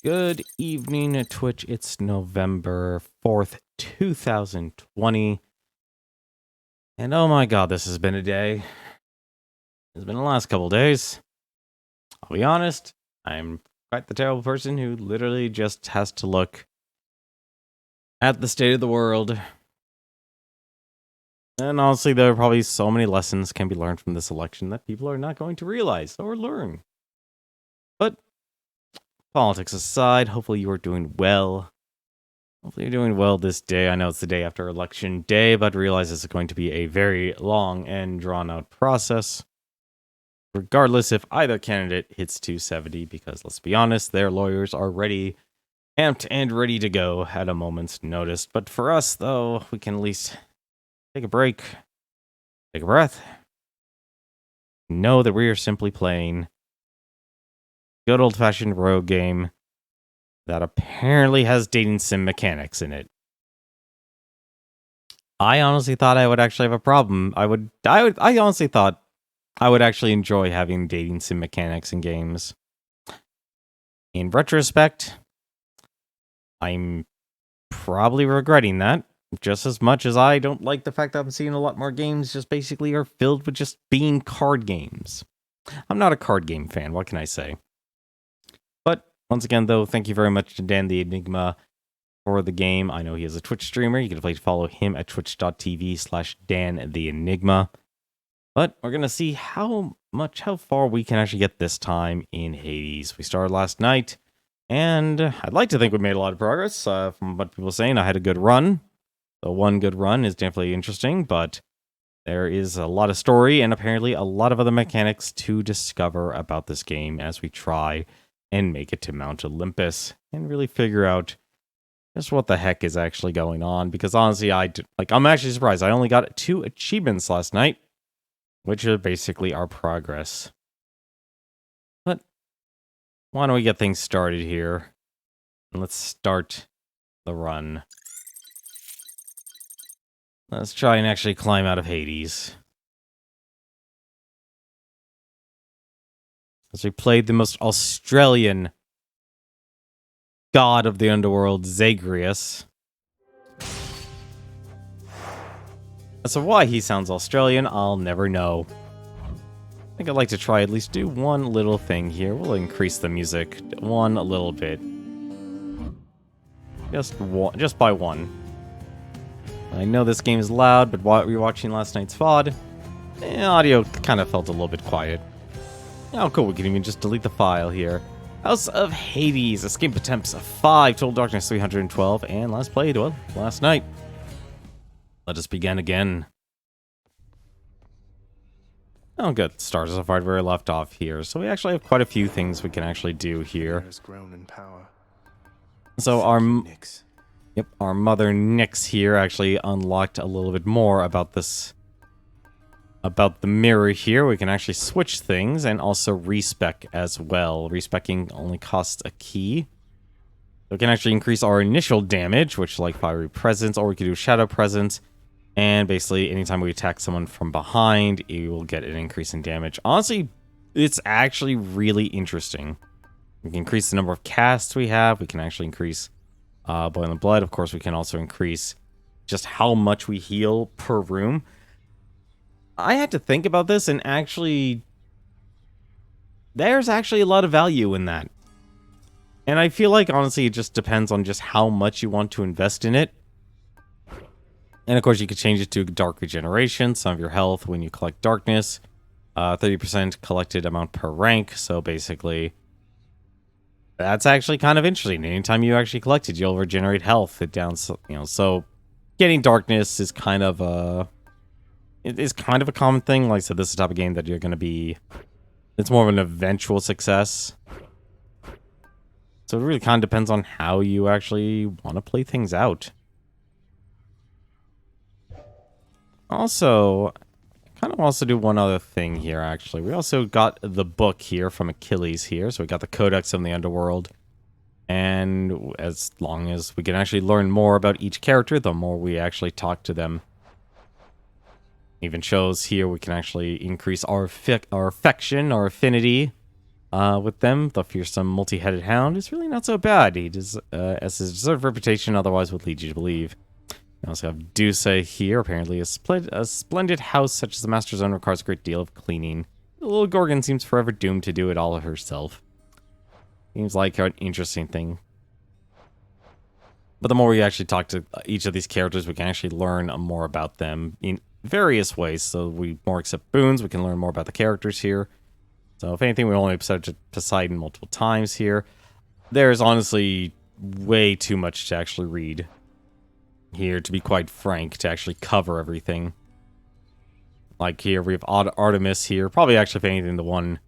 Good evening, Twitch. It's November 4th, 2020. And oh my god, this has been a day. It's been the last couple days. I'll be honest, I'm quite the terrible person who literally just has to look at the state of the world. And honestly, there are probably so many lessons can be learned from this election that people are not going to realize or learn. But politics aside, hopefully you are doing well. Hopefully you're doing well this day. I know it's the day after election day, but realize this is going to be a very long and drawn-out process. Regardless if either candidate hits 270, because let's be honest, their lawyers are ready, amped and ready to go at a moment's notice. But for us, though, we can at least take a break, take a breath, know that we are simply playing good old-fashioned rogue game that apparently has dating sim mechanics in it. I honestly thought I would actually have a problem. I honestly thought I would actually enjoy having dating sim mechanics in games. In retrospect, I'm probably regretting that just as much as I don't like the fact that I'm seeing a lot more games just basically are filled with just being card games. I'm not a card game fan, what can I say? But once again, though, thank you very much to Dan the Enigma for the game. I know he is a Twitch streamer. You can definitely follow him at twitch.tv/Dan the Enigma. But we're going to see how far we can actually get this time in Hades. We started last night, and I'd like to think we made a lot of progress. From what people are saying, I had a good run. The one good run is definitely interesting, but there is a lot of story and apparently a lot of other mechanics to discover about this game as we try and make it to Mount Olympus and really figure out just what the heck is actually going on. Because honestly, I'm actually surprised. I only got 2 achievements last night, which are basically our progress. But why don't we get things started here? And let's start the run. Let's try and actually climb out of Hades. As we played the most Australian god of the underworld, Zagreus. So why he sounds Australian, I'll never know. I think I'd like to try at least do one little thing here. We'll increase the music one little bit. Just by one. I know this game is loud, but while we were watching last night's VOD, audio kind of felt a little bit quiet. Oh, cool, we can even just delete the file here. House of Hades, escape attempts 5, Total Darkness 312, and last played, well, last night. Let us begin again. Oh, good. Stars so far where we left off here. So we actually have quite a few things we can actually do here. So our mother Nyx here actually unlocked a little bit more about this. About the mirror here. We can actually switch things and also respec as well. Respecking only costs a key. We can actually increase our initial damage, which like fiery presence, or we can do shadow presence. And basically, anytime we attack someone from behind, you will get an increase in damage. Honestly, it's actually really interesting. We can increase the number of casts we have. We can actually increase boiling blood. Of course, we can also increase just how much we heal per room. I had to think about this, and actually, there's actually a lot of value in that. And I feel like, honestly, it just depends on just how much you want to invest in it. And of course, you could change it to Dark Regeneration, some of your health when you collect Darkness, 30% collected amount per rank. So basically, that's actually kind of interesting. Anytime you actually collect it, you'll regenerate health. So getting Darkness is kind of a common thing. Like I said, this is the type of game that you're going to be... It's more of an eventual success. So it really kind of depends on how you actually want to play things out. Also, kind of also do one other thing here, actually. We also got the book here from Achilles here. So we got the Codex of the Underworld. And as long as we can actually learn more about each character, the more we actually talk to them. Even shows here we can actually increase our affection, our affinity with them. The fearsome multi-headed hound is really not so bad. He does, as his deserved reputation otherwise would lead you to believe. We also have Duce here. Apparently a splendid house such as the Master's own requires a great deal of cleaning. The little Gorgon seems forever doomed to do it all herself. Seems like an interesting thing. But the more we actually talk to each of these characters, we can actually learn more about them in various ways. So we more accept boons, we can learn more about the characters here. So if anything, we only accepted Poseidon multiple times here. There's honestly way too much to actually read here, to be quite frank, to actually cover everything. Like here, we have Artemis here. Probably actually, if anything, the one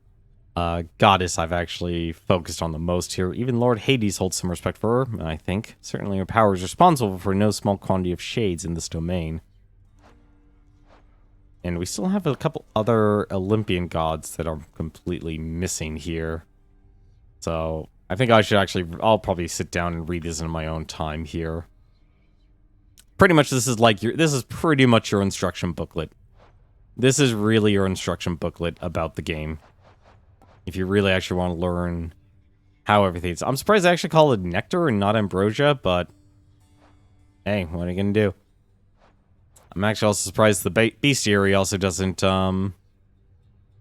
goddess I've actually focused on the most here. Even Lord Hades holds some respect for her, I think. Certainly her power is responsible for no small quantity of shades in this domain. And we still have a couple other Olympian gods that are completely missing here. So I think I should actually, I'll probably sit down and read this in my own time here. Pretty much this is like this is pretty much your instruction booklet. This is really your instruction booklet about the game. If you really actually want to learn how everything is. I'm surprised they actually call it nectar and not ambrosia, but hey, what are you gonna do? I'm actually also surprised the bestiary also doesn't come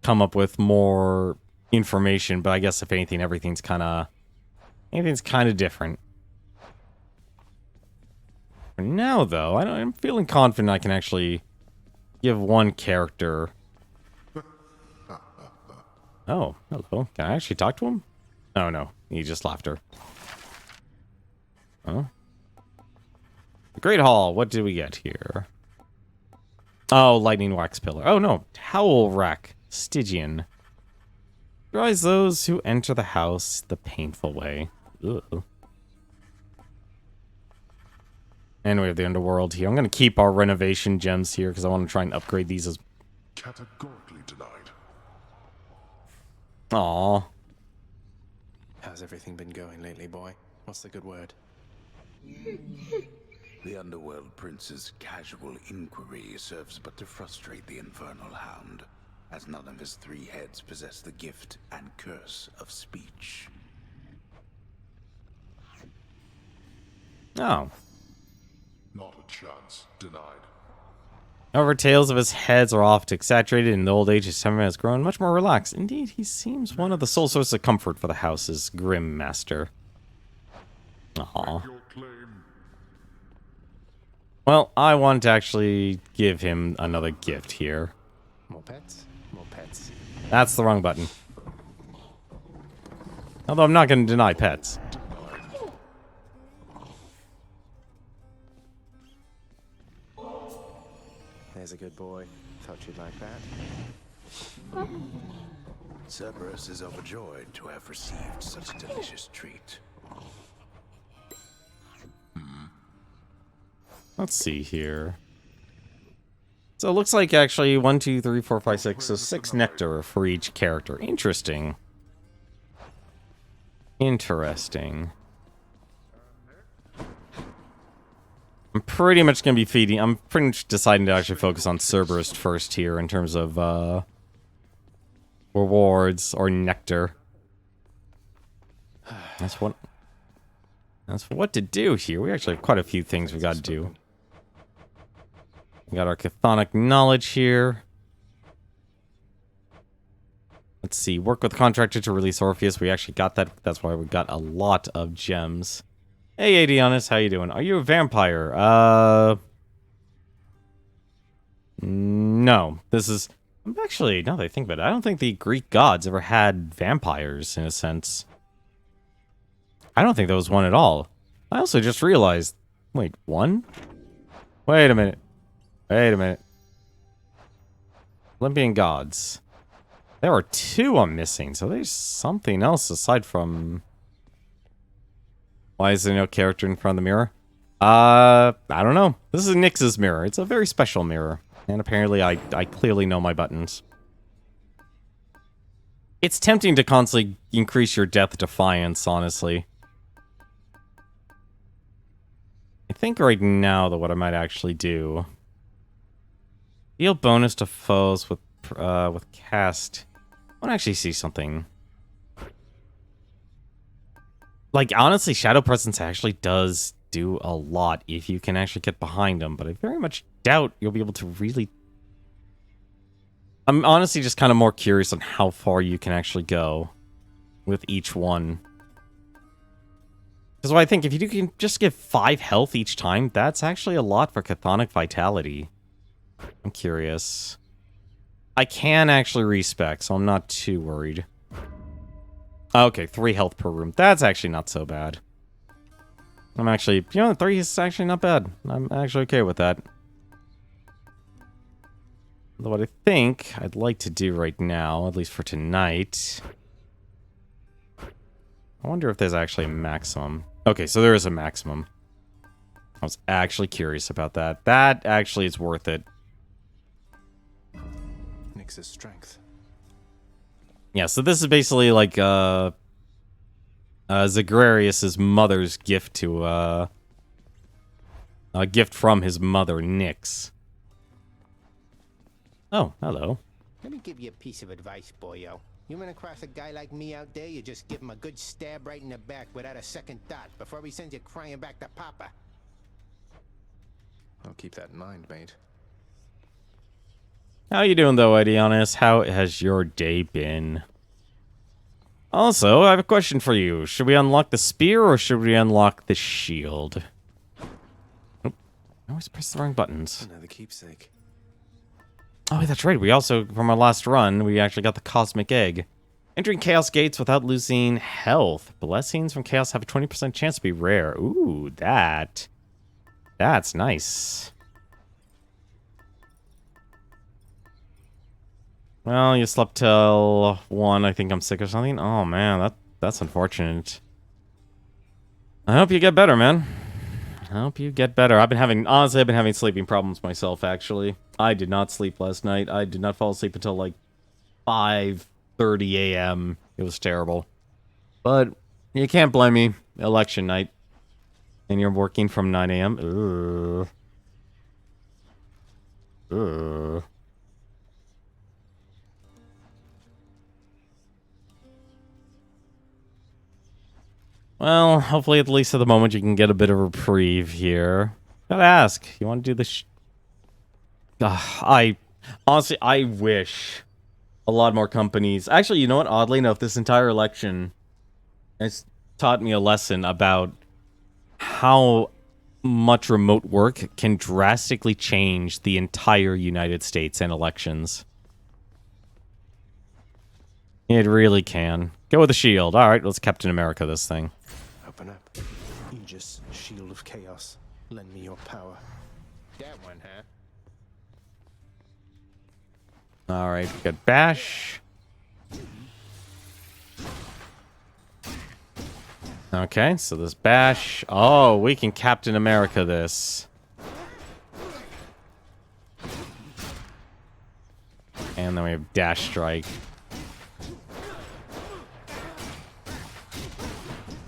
up with more information, but I guess if anything, everything's kind of different. For now, though, I'm feeling confident I can actually give one character. Oh, hello. Can I actually talk to him? Oh, no. He just laughed her. Oh. The Great Hall. What did we get here? Oh, Lightning Wax Pillar. Oh, no. Towel Rack. Stygian. Dries those who enter the house the painful way. Ugh. And we have the Underworld here. I'm going to keep our renovation gems here because I want to try and upgrade these as... Categorically denied. Aww. How's everything been going lately, boy? What's the good word? The Underworld Prince's casual inquiry serves but to frustrate the Infernal Hound, as none of his three heads possess the gift and curse of speech. Oh. Not a chance. Denied. However, tales of his heads are oft exaggerated. In the old age, his temperament has grown much more relaxed. Indeed, he seems one of the sole sources of comfort for the house's grim master. Aww. Well, I want to actually give him another gift here. More pets? More pets. That's the wrong button. Although I'm not going to deny pets. There's a good boy. Thought you'd like that. Cerberus is overjoyed to have received such a delicious treat. Let's see here. So it looks like actually 1, 2, 3, 4, 5, 6. So 6 nectar for each character. Interesting. Interesting. I'm pretty much going to be feeding... I'm pretty much deciding to actually focus on Cerberus first here in terms of rewards or nectar. That's what to do here. We actually have quite a few things we got to do. We got our chthonic knowledge here. Let's see. Work with the contractor to release Orpheus. We actually got that. That's why we got a lot of gems. Hey, Adionis, how you doing? Are you a vampire? No. This is... Actually, now that I think about it, I don't think the Greek gods ever had vampires, in a sense. I don't think there was one at all. I also just realized... Wait, one? Wait a minute. Wait a minute. Olympian gods. There are 2 I'm missing, so there's something else aside from... Why is there no character in front of the mirror? I don't know. This is Nyx's mirror. It's a very special mirror. And apparently I clearly know my buttons. It's tempting to constantly increase your death defiance, honestly. I think right now, though, what I might actually do... Deal bonus to foes with cast... I want to actually see something. Like, honestly, Shadow Presence actually does do a lot if you can actually get behind them, but I very much doubt you'll be able to really... I'm honestly just kind of more curious on how far you can actually go with each one. Because I think if you can just give 5 health each time, that's actually a lot for Chthonic Vitality. I'm curious. I can actually respec, so I'm not too worried. Okay, 3 health per room. That's actually not so bad. I'm actually... You know, 3 is actually not bad. I'm actually okay with that. What I think I'd like to do right now, at least for tonight... I wonder if there's actually a maximum. Okay, so there is a maximum. I was actually curious about that. That actually is worth it. Nyx's strength. Yeah, so this is basically like Zagrarius's mother's gift to a gift from his mother, Nyx. Oh, hello. Let me give you a piece of advice, boyo. You run across a guy like me out there, you just give him a good stab right in the back without a second thought before he sends you crying back to Papa. I'll keep that in mind, mate. How you doing, though, Edionis? How has your day been? Also, I have a question for you. Should we unlock the spear, or should we unlock the shield? Oh, I always press the wrong buttons. Another keepsake. Oh, that's right. We also, from our last run, we actually got the Cosmic Egg. Entering Chaos Gates without losing health. Blessings from Chaos have a 20% chance to be rare. Ooh, that's nice. Well, you slept till 1. I think I'm sick or something. Oh, man, that's unfortunate. I hope you get better, man. I hope you get better. Honestly, I've been having sleeping problems myself, actually. I did not sleep last night. I did not fall asleep until like 5:30 a.m. It was terrible. But you can't blame me. Election night. And you're working from 9 a.m. Ugh. Well, hopefully at least at the moment you can get a bit of reprieve here. Gotta ask, you want to do this? I wish a lot more companies... Actually, you know what? Oddly enough, this entire election has taught me a lesson about how much remote work can drastically change the entire United States and elections. It really can. Go with the shield. All right, let's Captain America this thing. Open up. Aegis, shield of chaos. Lend me your power. That one, huh? All right, we got Bash. Okay, so this Bash. Oh, we can Captain America this. And then we have Dash Strike.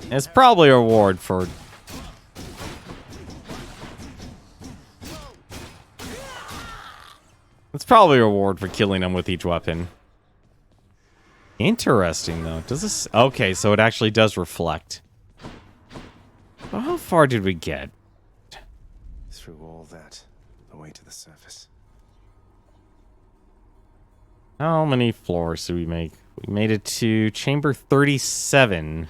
It's probably a reward for... It's probably a reward for killing him with each weapon. Interesting, though. Does this... Okay, so it actually does reflect. Well, how far did we get? Through all that, the way to the surface. How many floors did we make? We made it to chamber 37.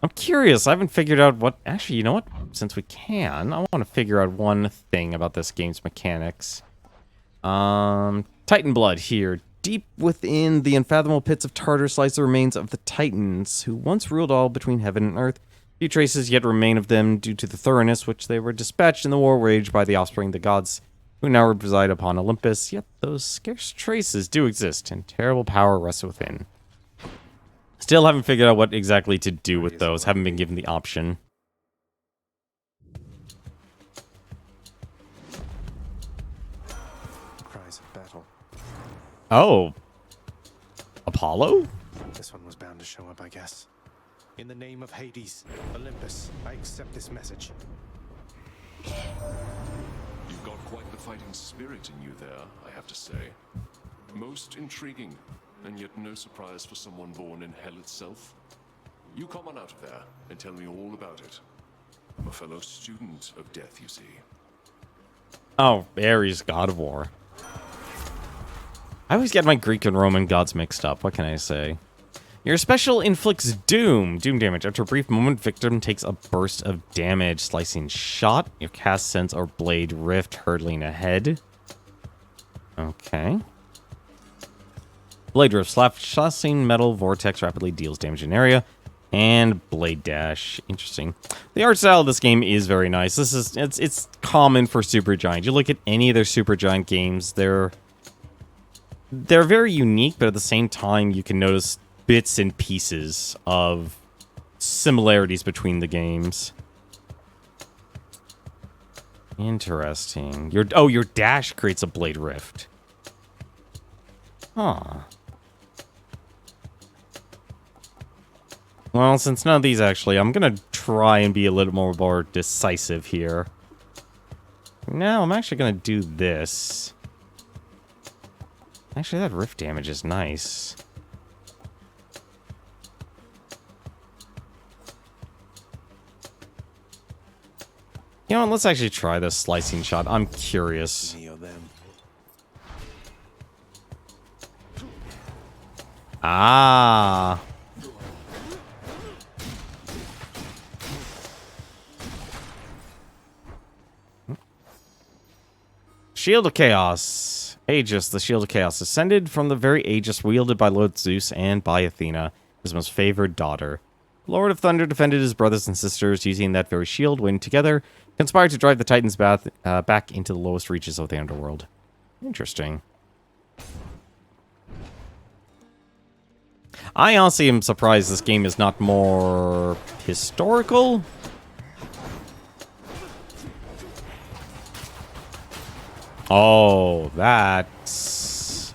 I'm curious. I haven't figured out what... Actually, you know what? Since we can, I want to figure out one thing about this game's mechanics. Titan blood here. Deep within the unfathomable pits of Tartarus lies the remains of the Titans, who once ruled all between heaven and earth. Few traces yet remain of them due to the thoroughness which they were dispatched in the war waged by the offspring of the gods, who now reside upon Olympus. Yet those scarce traces do exist, and terrible power rests within. Still haven't figured out what exactly to do with those. Haven't been given the option. Cries of battle. Oh. Apollo? This one was bound to show up, I guess. In the name of Hades, Olympus, I accept this message. You've got quite the fighting spirit in you there, I have to say. Most intriguing, and yet no surprise for someone born in hell itself. You come on out of there and tell me all about it. I'm a fellow student of death, you see. Oh, Ares, God of War. I always get my Greek and Roman gods mixed up. What can I say? Your special inflicts doom damage. After a brief moment, victim takes a burst of damage. Slicing shot. Your cast sends a blade rift hurtling ahead. Okay. Blade rift. Slashing metal vortex rapidly deals damage in area. And blade dash. Interesting. The art style of this game is very nice. It's common for Supergiant. You look at any of their Supergiant games, they're very unique, but at the same time, you can notice bits and pieces of similarities between the games. Interesting. Your dash creates a blade rift. Huh. Well, since none of these actually, I'm gonna try and be a little more decisive here. Now, I'm actually gonna do this. Actually, that rift damage is nice. You know what, let's actually try this slicing shot. I'm curious. Ah. Shield of Chaos. Aegis, the Shield of Chaos, descended from the very Aegis wielded by Lord Zeus and by Athena, his most favored daughter. Lord of Thunder defended his brothers and sisters using that very shield when together conspired to drive the Titans back into the lowest reaches of the underworld. Interesting. I honestly am surprised this game is not more historical. Oh, that's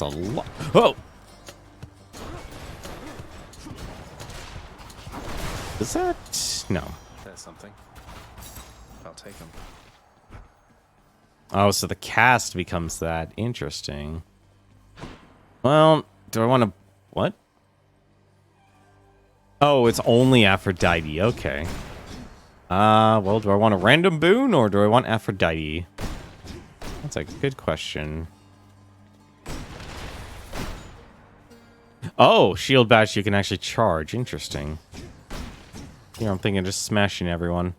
a lot. Oh! Is that... No. There's something. I'll take them. Oh, so the cast becomes that. Interesting. Well, do I want to... What? Oh, it's only Aphrodite. Okay. Well, do I want a random boon or do I want Aphrodite? That's a good question. Oh, shield bash you can actually charge. Interesting. Here I'm thinking just smashing everyone.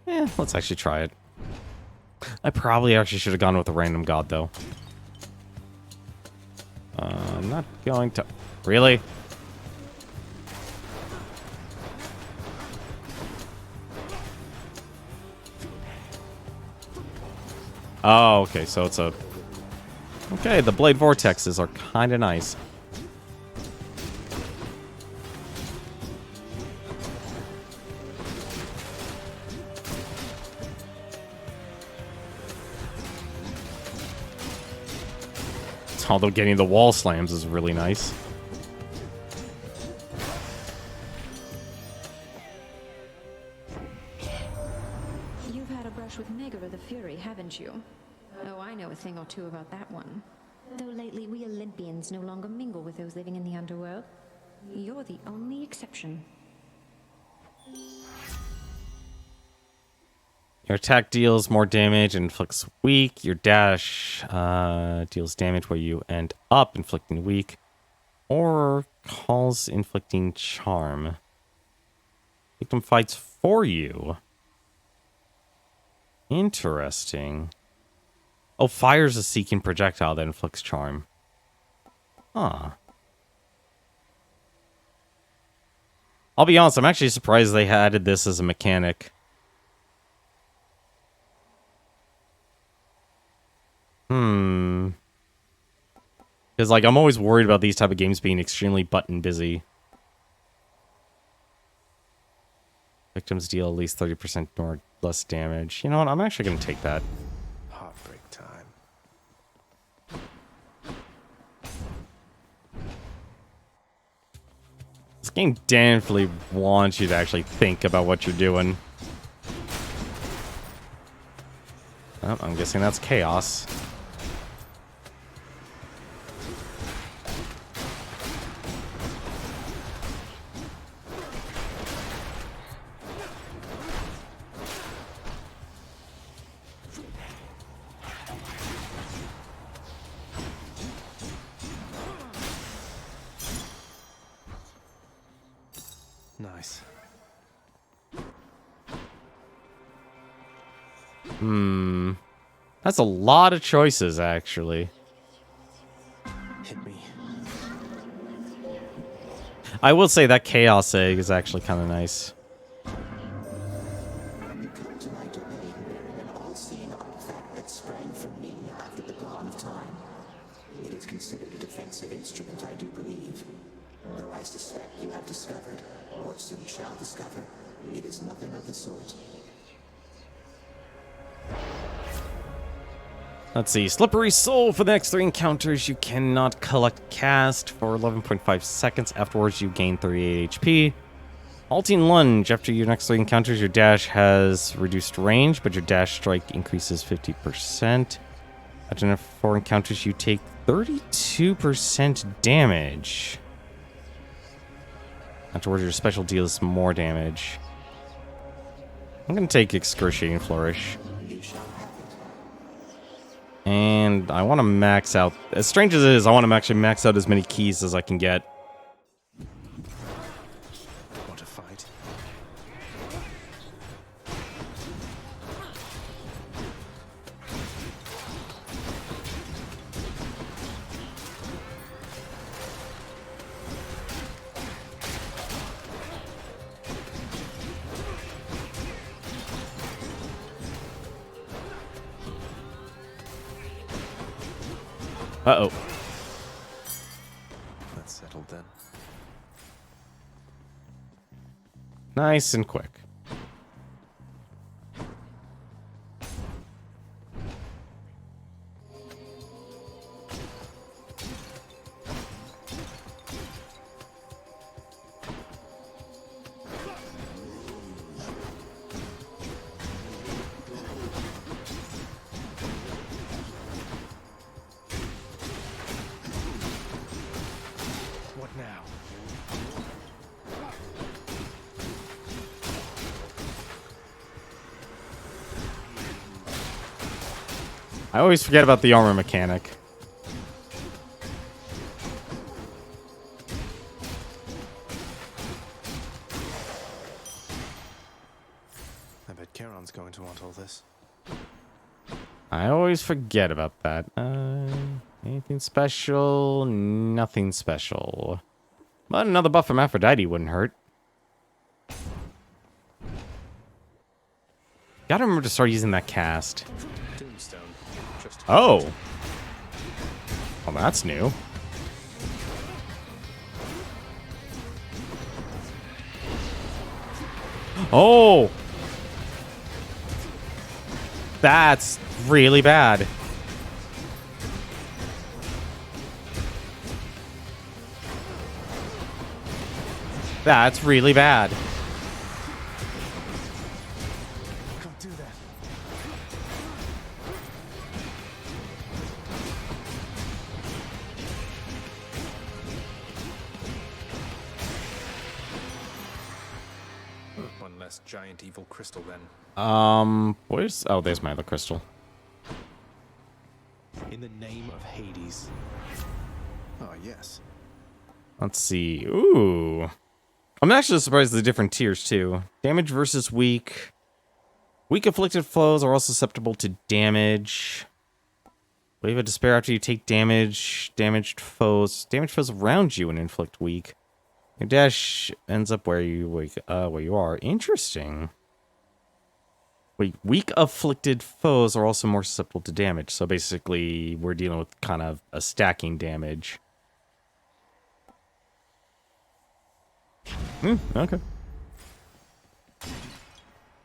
Let's actually try it. I probably actually should have gone with a random god, though. I'm not going to... Really? Oh, okay, so it's a... Okay, the blade vortexes are kind of nice. Although getting the wall slams is really nice. You've had a brush with Megara the Fury, haven't you? Oh, I know a thing or two about that one. Though lately we Olympians no longer mingle with those living in the underworld. You're the only exception. Your attack deals more damage and inflicts weak. Your dash deals damage where you end up inflicting weak. Or calls inflicting charm. Victim fights for you. Interesting. Oh, fires a seeking projectile that inflicts charm. Huh. I'll be honest, I'm actually surprised they added this as a mechanic. Because, like, I'm always worried about these type of games being extremely button busy. Victims deal at least 30% or less damage. You know what? I'm actually going to take that. Heartbreak time. This game definitely wants you to actually think about what you're doing. Oh, I'm guessing that's chaos. Nice. That's a lot of choices, actually. Hit me. I will say that Chaos Egg is actually kind of nice. You come to my domain bearing an all-seeing artifact that sprang from me after the dawn of time. It is considered a defensive instrument, I do believe. Though I suspect you have discovered, or soon shall discover, it is nothing of the sort. Let's see. Slippery Soul for the next 3 encounters. You cannot collect cast for 11.5 seconds. Afterwards, you gain 38 HP. Halting Lunge. After your next 3 encounters, your dash has reduced range, but your dash strike increases 50%. After 4 encounters, you take 32% damage. Afterwards, your special deals more damage. I'm going to take Excruciating Flourish. And I want to max out... As strange as it is, I want to actually max out as many keys as I can get. What a fight. Uh-oh. That's settled then. Nice and quick. What now? I always forget about the armor mechanic. I bet Charon's going to want all this. I always forget about that. Anything special? Nothing special. But another buff from Aphrodite wouldn't hurt. Gotta remember to start using that cast. Tombstone. Just Oh! Well, that's new. Oh! That's really bad. That's really bad. Don't do that. One less giant evil crystal then. Where's... Oh, there's my other crystal. In the name of Hades. Oh, yes. Let's see. Ooh. I'm actually surprised at the different tiers, too. Damage versus weak. Weak afflicted foes are also susceptible to damage. Wave of Despair after you take damage. Damaged foes around you and inflict weak. Your dash ends up where you are. Interesting. Wait, weak afflicted foes are also more susceptible to damage. So basically, we're dealing with kind of a stacking damage. Okay.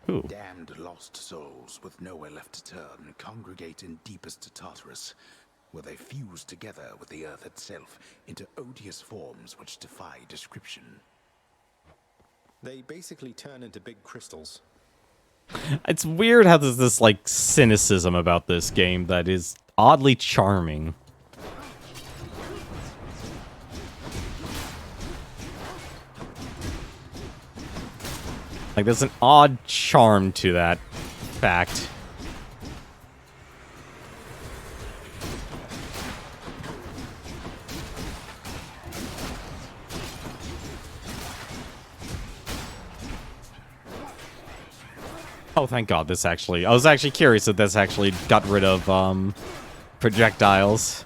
Ooh. Damned lost souls with nowhere left to turn congregate in deepest Tartarus, where they fuse together with the earth itself into odious forms which defy description. They basically turn into big crystals. It's weird how there's this, like, cynicism about this game that is oddly charming. Like, there's an odd charm to that fact. Oh, thank God, this actually... I was actually curious if this actually got rid of, projectiles.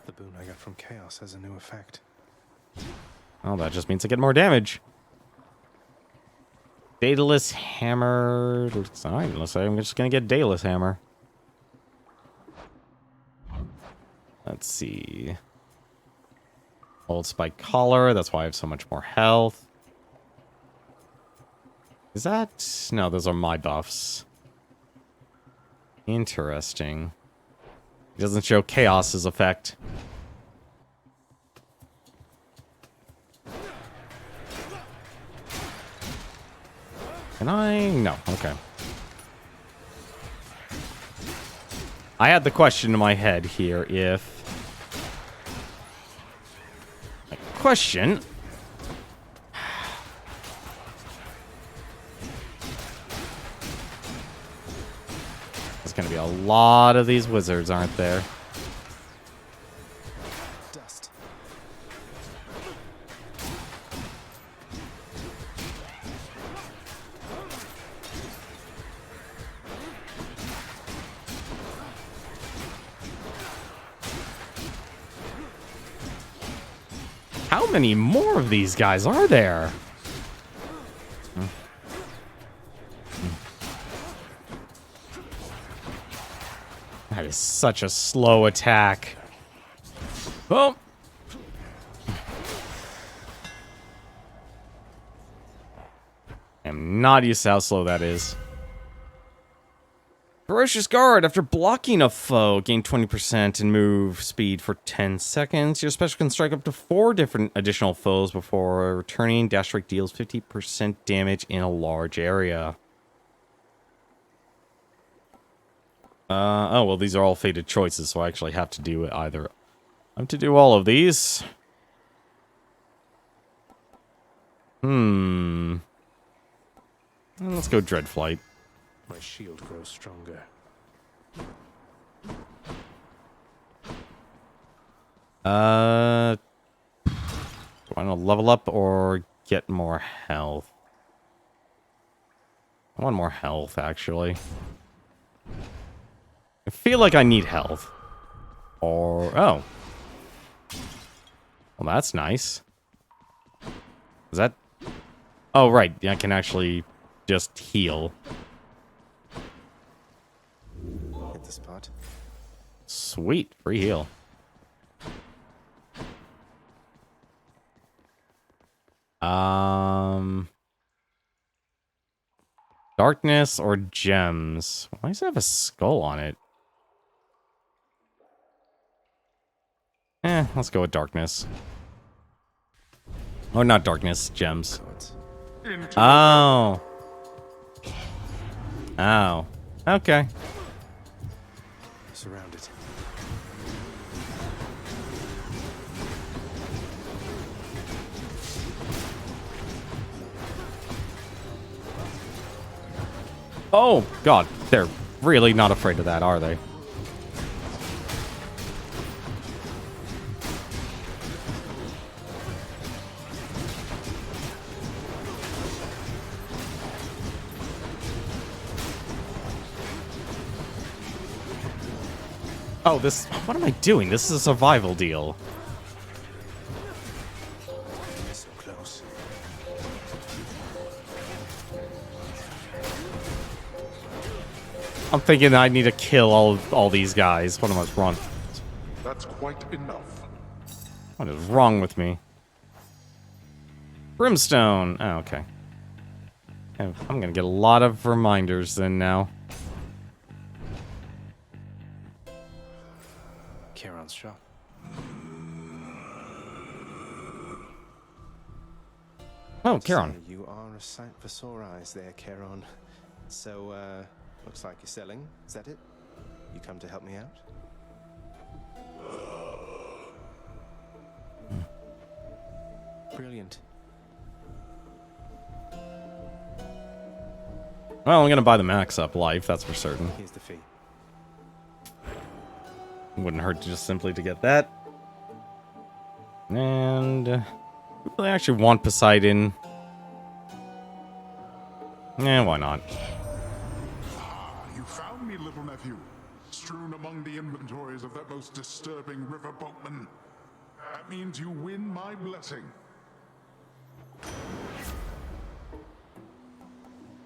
The boon I got from Chaos has a new effect. Oh, that just means I get more damage. Daedalus Hammer... Alright, let's say I'm just gonna get Daedalus Hammer. Let's see... Old Spike Collar, that's why I have so much more health. Is that... No, those are my buffs. Interesting. It doesn't show Chaos's effect. Can I? No. Okay. I had the question in my head here if... Question. There's going to be a lot of these wizards, aren't there? Dust. How many more of these guys are there? That is such a slow attack. Oh. I'm not used to how slow that is. Ferocious Guard. After blocking a foe, gain 20% and move speed for 10 seconds. Your special can strike up to 4 different additional foes before returning. Dash Strike deals 50% damage in a large area. Oh, well, these are all fated choices, so I actually have to do it either. I have to do all of these. Let's go Dreadflight. My shield grows stronger. Do I want to level up or get more health? I want more health, actually. I feel like I need health. Or... Oh. Well, that's nice. Is that... Oh, right. Yeah, I can actually just heal. Hit the spot. Sweet. Free heal. Darkness or gems? Why does it have a skull on it? Let's go with darkness. Oh, not darkness, gems. Oh. Oh. Okay. Surrounded. Oh, God. They're really not afraid of that, are they? Oh, this... What am I doing? This is a survival deal. So close. I'm thinking I need to kill all these guys. What am I wrong? That's quite enough. What is wrong with me? Brimstone. Oh, okay. I'm gonna get a lot of reminders then now. Charon's shot. Oh, Charon. So you are a sight for sore eyes there, Charon. So, looks like you're selling. Is that it? You come to help me out? Brilliant. Well, I'm gonna buy the max up life, that's for certain. Here's the fee. Wouldn't hurt just simply to get that. And... I actually want Poseidon. Why not? You found me, little nephew, strewn among the inventories of that most disturbing river boatman. That means you win my blessing.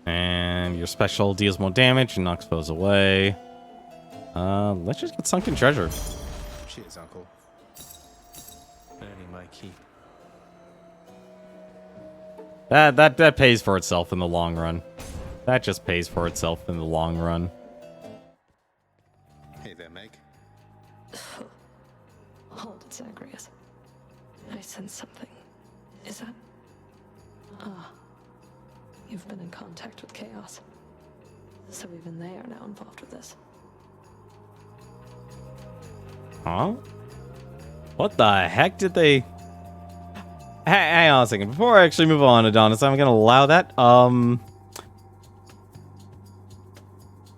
And your special deals more damage and knocks foes away. Let's just get sunken treasure. Cheers, Uncle. Earning my keep. That pays for itself in the long run. That just pays for itself in the long run. Hey there, Meg. Hold it, Zagreus. I sense something. Is that... Ah. You've been in contact with Chaos. So even they are now involved with this. Huh? What the heck did they... Hang on a second. Before I actually move on, Adonis, I'm gonna allow that.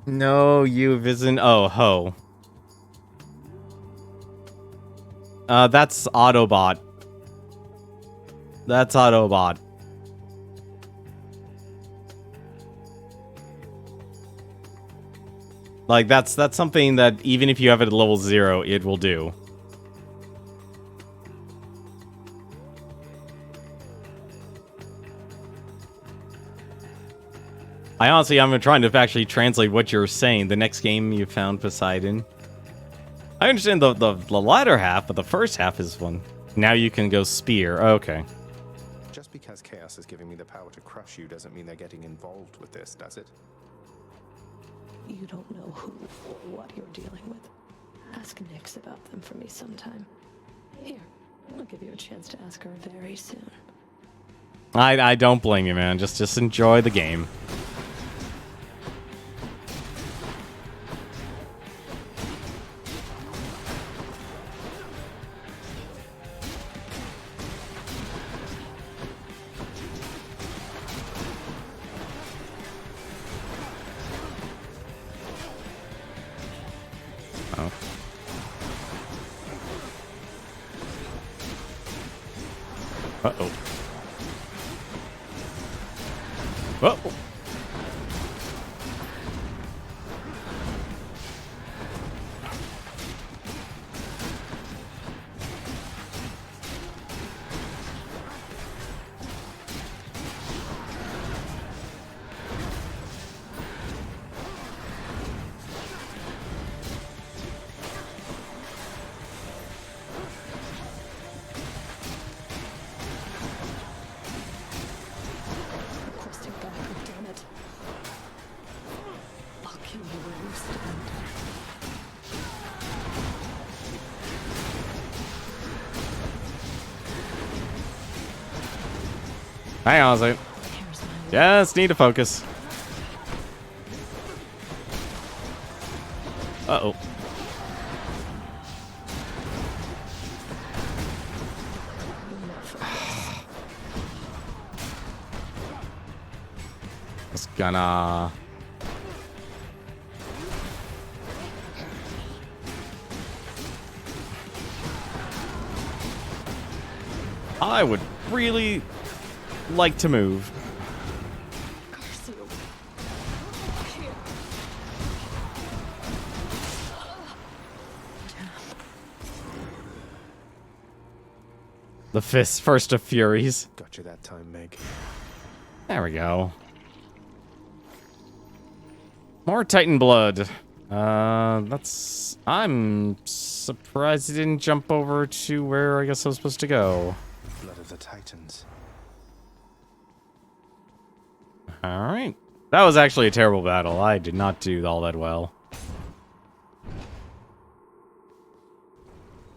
No, you isn't... Oh, ho. That's Autobot. That's Autobot. Like, that's something that even if you have it at level 0, it will do. I'm trying to actually translate what you're saying. The next game you found Poseidon. I understand the latter half, but the first half is one. Now you can go spear. Okay. Just because Chaos is giving me the power to crush you doesn't mean they're getting involved with this, does it? You don't know who or what you're dealing with. Ask Nyx about them for me sometime. Here, I'll give you a chance to ask her very soon. I don't blame you, man. Just enjoy the game. Oh. Uh-oh. Uh-oh. Requesting backup, damn it. I'll kill you where you stand. Hang on a second. Here's my Just need to focus. Uh-oh. Just gonna... I would really like to move. curse you. Here. The first of Furies. Got you that time, Meg. There we go. More Titan blood. That's... I'm surprised he didn't jump over to where I guess I was supposed to go. Blood of the Titans. Alright. That was actually a terrible battle. I did not do all that well.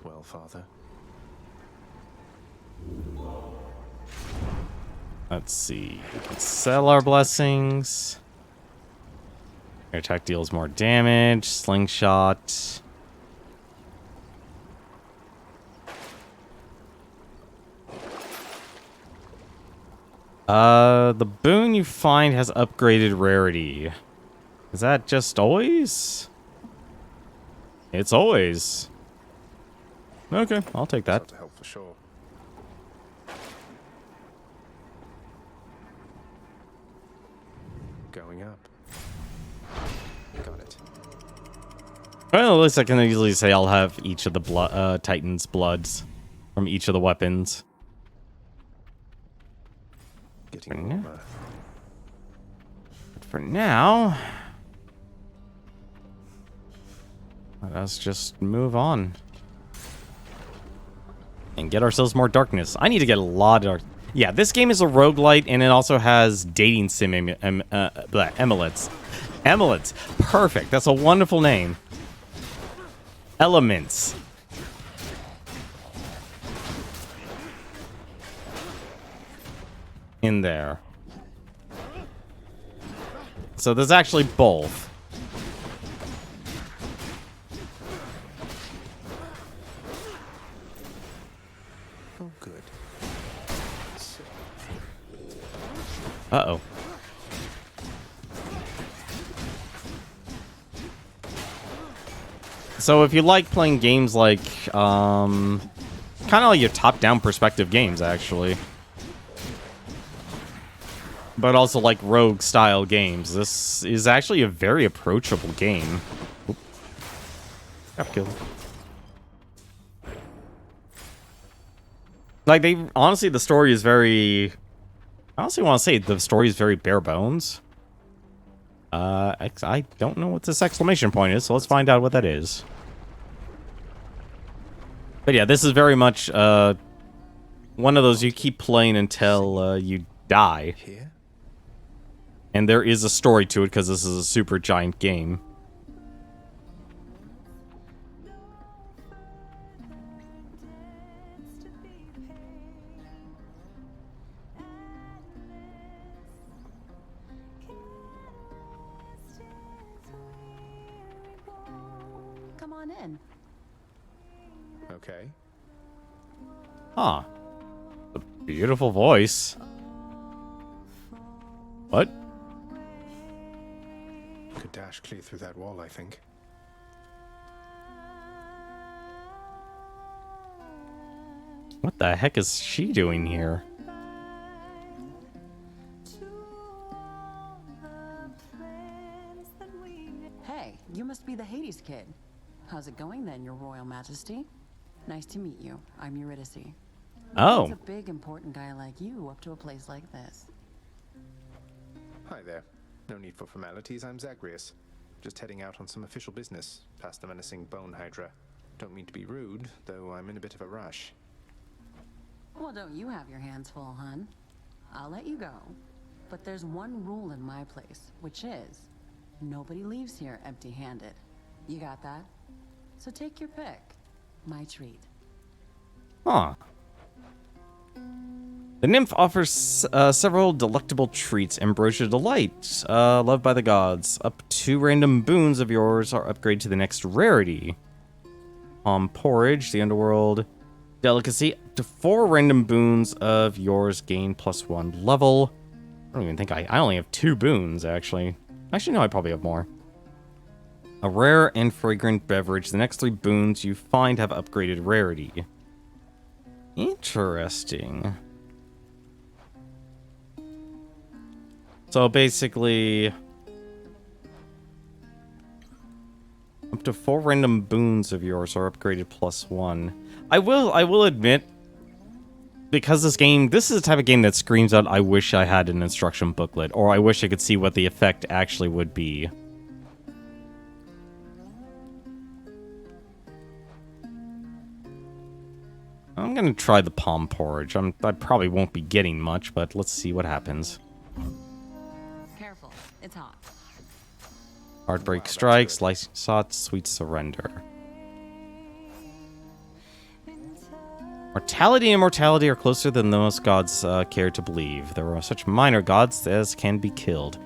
Well, Father. Let's see. We can sell our blessings. Your attack deals more damage. Slingshot. The boon you find has upgraded rarity. Is that just always? It's always. Okay, I'll take that. Ought to help for sure. Going up. Got it. Well, at least I can easily say I'll have each of the Titan's bloods from each of the weapons. Getting warmer. But for now, let us just move on. And get ourselves more darkness. I need to get a lot of... Yeah, this game is a roguelite, and it also has dating sim emulates. Emulates. Perfect. That's a wonderful name. Elements. In there. So there's actually both. Oh, good. Uh-oh. So if you like playing games like, kind of like your top-down perspective games, actually. But also like rogue-style games, this is actually a very approachable game. Oop. Got killed. Like, honestly, the story is very... I honestly want to say the story is very bare bones. I don't know what this exclamation point is, so let's find out what that is. But yeah, this is very much one of those you keep playing until you die. Here? And there is a story to it because this is a super giant game. Come on in. Okay. Huh. A beautiful voice. What? Could dash clear through that wall, I think. What the heck is she doing here? Hey, you must be the Hades kid. How's it going then, Your Royal Majesty? Nice to meet you. I'm Eurydice. Oh. What's a big, important guy like you up to a place like this? Hi there. No need for formalities, I'm Zagreus. Just heading out on some official business, past the menacing bone hydra. Don't mean to be rude, though I'm in a bit of a rush. Well, don't you have your hands full, hun? I'll let you go. But there's one rule in my place, which is nobody leaves here empty-handed. You got that? So take your pick. My treat. Huh. The nymph offers several delectable treats. Ambrosia Delight, loved by the gods. Up 2 random boons of yours are upgraded to the next rarity. Porridge, the underworld delicacy. Up to 4 random boons of yours gain +1 level. I don't even think I only have 2 boons, actually. Actually, no, I probably have more. A rare and fragrant beverage. The next 3 boons you find have upgraded rarity. Interesting. So basically, up to 4 random boons of yours are upgraded +1. I will admit, because this is the type of game that screams out, I wish I had an instruction booklet, or I wish I could see what the effect actually would be. I'm gonna try the palm porridge. I probably won't be getting much, but let's see what happens. Careful, it's hot. Heartbreak strikes, slice sought, sweet surrender. Mortality and immortality are closer than most gods care to believe. There are such minor gods as can be killed.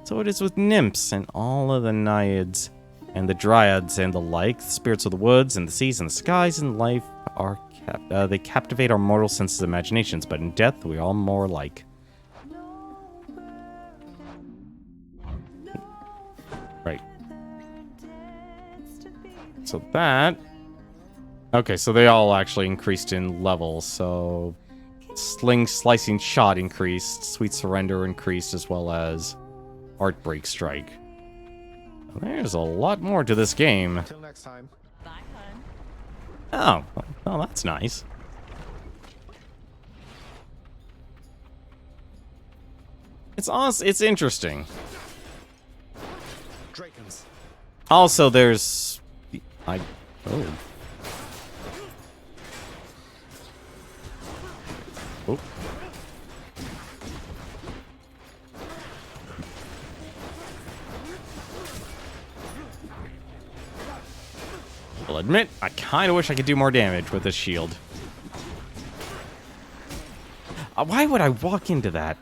So it is with nymphs and all of the naiads and the dryads and the like. The spirits of the woods and the seas and the skies and life are they captivate our mortal senses and imaginations, but in death we are all more alike. Right. So that... Okay, so they all actually increased in level, so... Sling Slicing Shot increased, Sweet Surrender increased, as well as Heartbreak Strike. There's a lot more to this game. Till next time. Oh, well, that's nice. It's interesting. Drakens. Also, there's... Oh. Oh. I'll admit, I kind of wish I could do more damage with this shield. Why would I walk into that?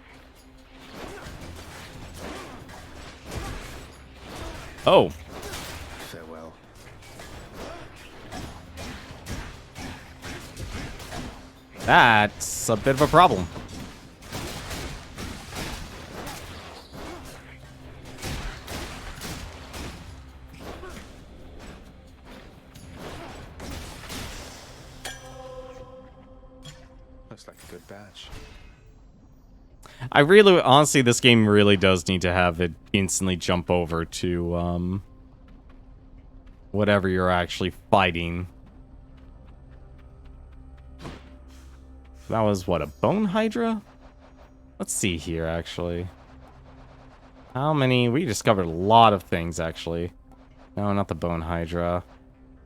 Oh. Farewell. That's a bit of a problem. Looks like a good batch. I really, honestly, this game really does need to have it instantly jump over to, whatever you're actually fighting. That was, what, a bone hydra? Let's see here, actually. How many? We discovered a lot of things, actually. No, not the bone hydra.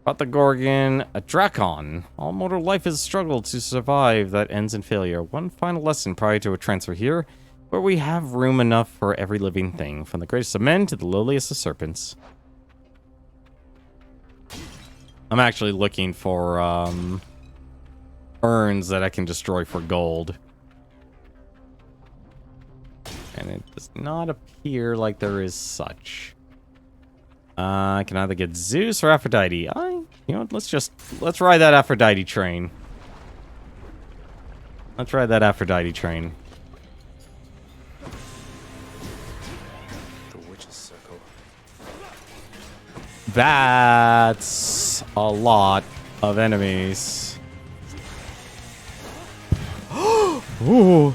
About the Gorgon, a Drakon. All mortal life is a struggle to survive that ends in failure. One final lesson prior to a transfer here, where we have room enough for every living thing, from the greatest of men to the lowliest of serpents. I'm actually looking for, urns that I can destroy for gold. And it does not appear like there is such. I can either get Zeus or Aphrodite. You know what, let's ride that Aphrodite train. Let's ride that Aphrodite train. The witch's circle. That's a lot of enemies. Ooh.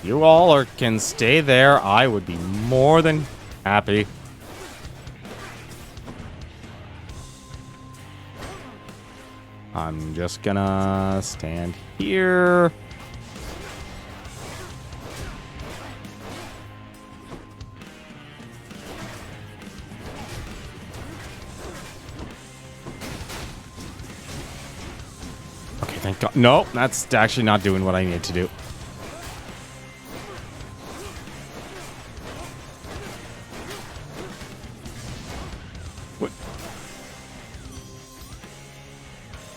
You all can stay there. I would be more than happy. I'm just gonna stand here. Okay, thank God. No, that's actually not doing what I need to do.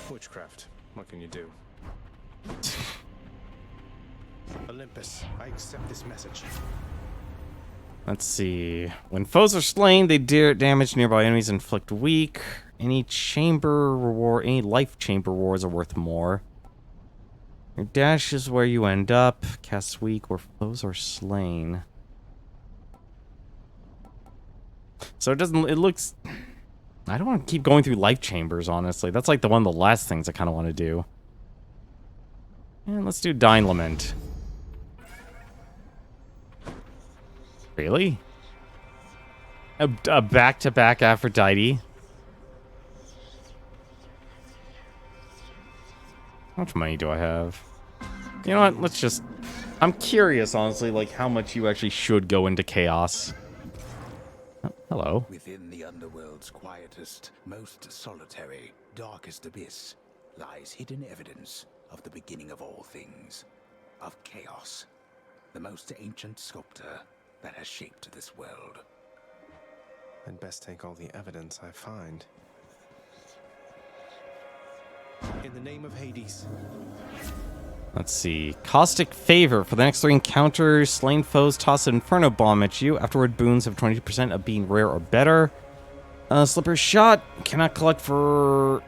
Witchcraft. What can you do? Olympus, I accept this message. Let's see. When foes are slain, they damage nearby enemies, inflict weak. Any chamber reward, any life chamber rewards are worth more. Your dash is where you end up. Cast weak where foes are slain. So it doesn't. It looks. I don't want to keep going through life chambers, honestly. That's like one of the last things I kind of want to do. And let's do Dying Lament. Really? A back-to-back Aphrodite? How much money do I have? You know what? Let's just... I'm curious, honestly, like how much you actually should go into Chaos. Oh, hello. Within the underworld's quietest, most solitary, darkest abyss lies hidden evidence of the beginning of all things, of Chaos, the most ancient sculptor that has shaped this world. I'd best take all the evidence I find. In the name of Hades. Let's see. Caustic Favor. For the next 3 encounters, slain foes toss an Inferno Bomb at you. Afterward, boons have 20% of being rare or better. Slipper Shot. Cannot collect for...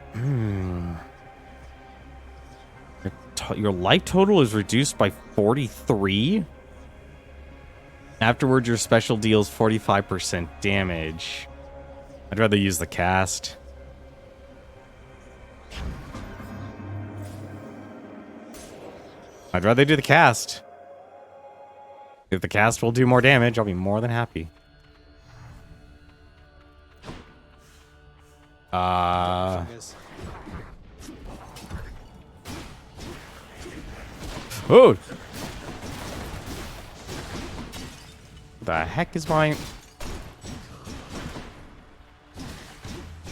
Your life total is reduced by 43? Afterwards, your special deals 45% damage. I'd rather use the cast. I'd rather do the cast. If the cast will do more damage, I'll be more than happy. Oh! The heck is my...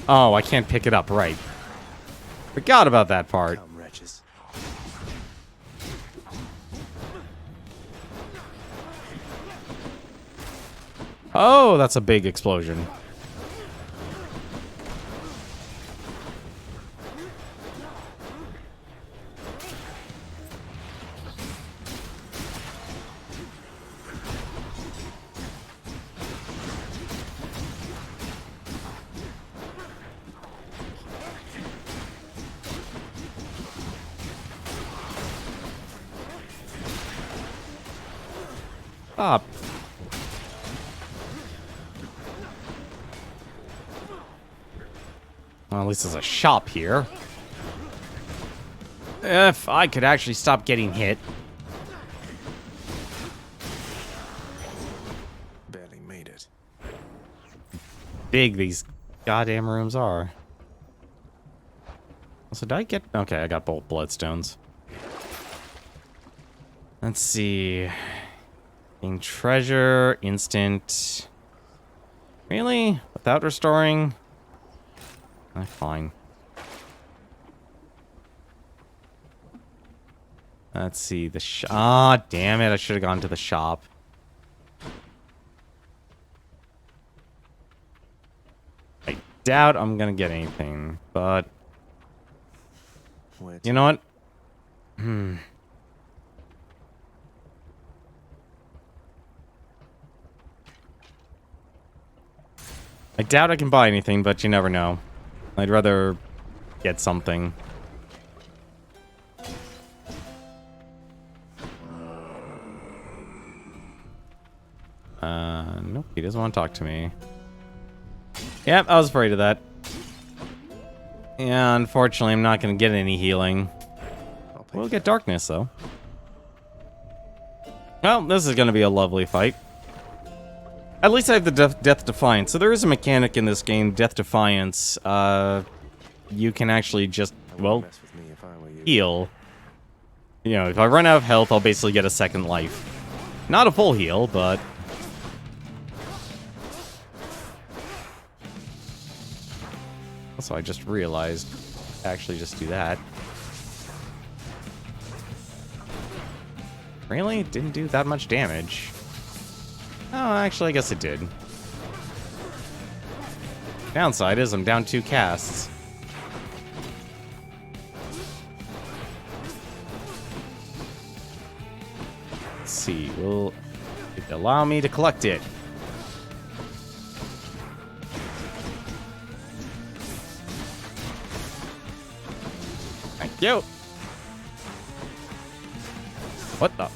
Oh, I can't pick it up, right. Forgot about that part. Come, wretches. Oh, that's a big explosion. Stop. Well, at least there's a shop here. If I could actually stop getting hit. Barely made it. Big these goddamn rooms are. So did I get... Okay, I got both bloodstones. Let's see. Getting treasure, instant. Really? Without restoring? Fine. Let's see. The shop. Ah, damn it. I should have gone to the shop. I doubt I'm going to get anything, but... Where You know what? I doubt I can buy anything, but you never know. I'd rather get something. Nope, he doesn't want to talk to me. Yep, I was afraid of that. Yeah, unfortunately, I'm not going to get any healing. We'll get darkness, though. Well, this is going to be a lovely fight. At least I have the Death Defiance. So there is a mechanic in this game, Death Defiance. You can actually just, well, heal. You know, if I run out of health, I'll basically get a second life. Not a full heal, but... Also, I just realized, actually just do that. Really? It didn't do that much damage. Oh, actually, I guess it did. Downside is I'm down 2 casts. Let's see. Will it allow me to collect it? Thank you. What the?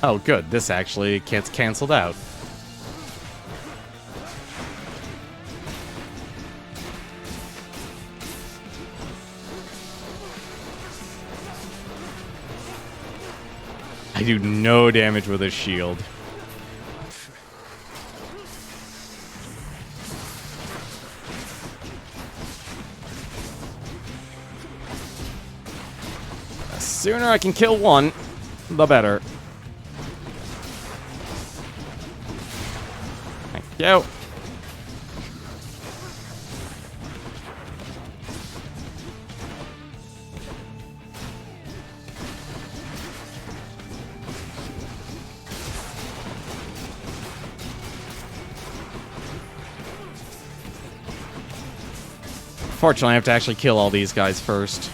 Oh, good. This actually gets canceled out. I do no damage with a shield. The sooner I can kill one, the better. Thank you. Fortunately, I have to actually kill all these guys first.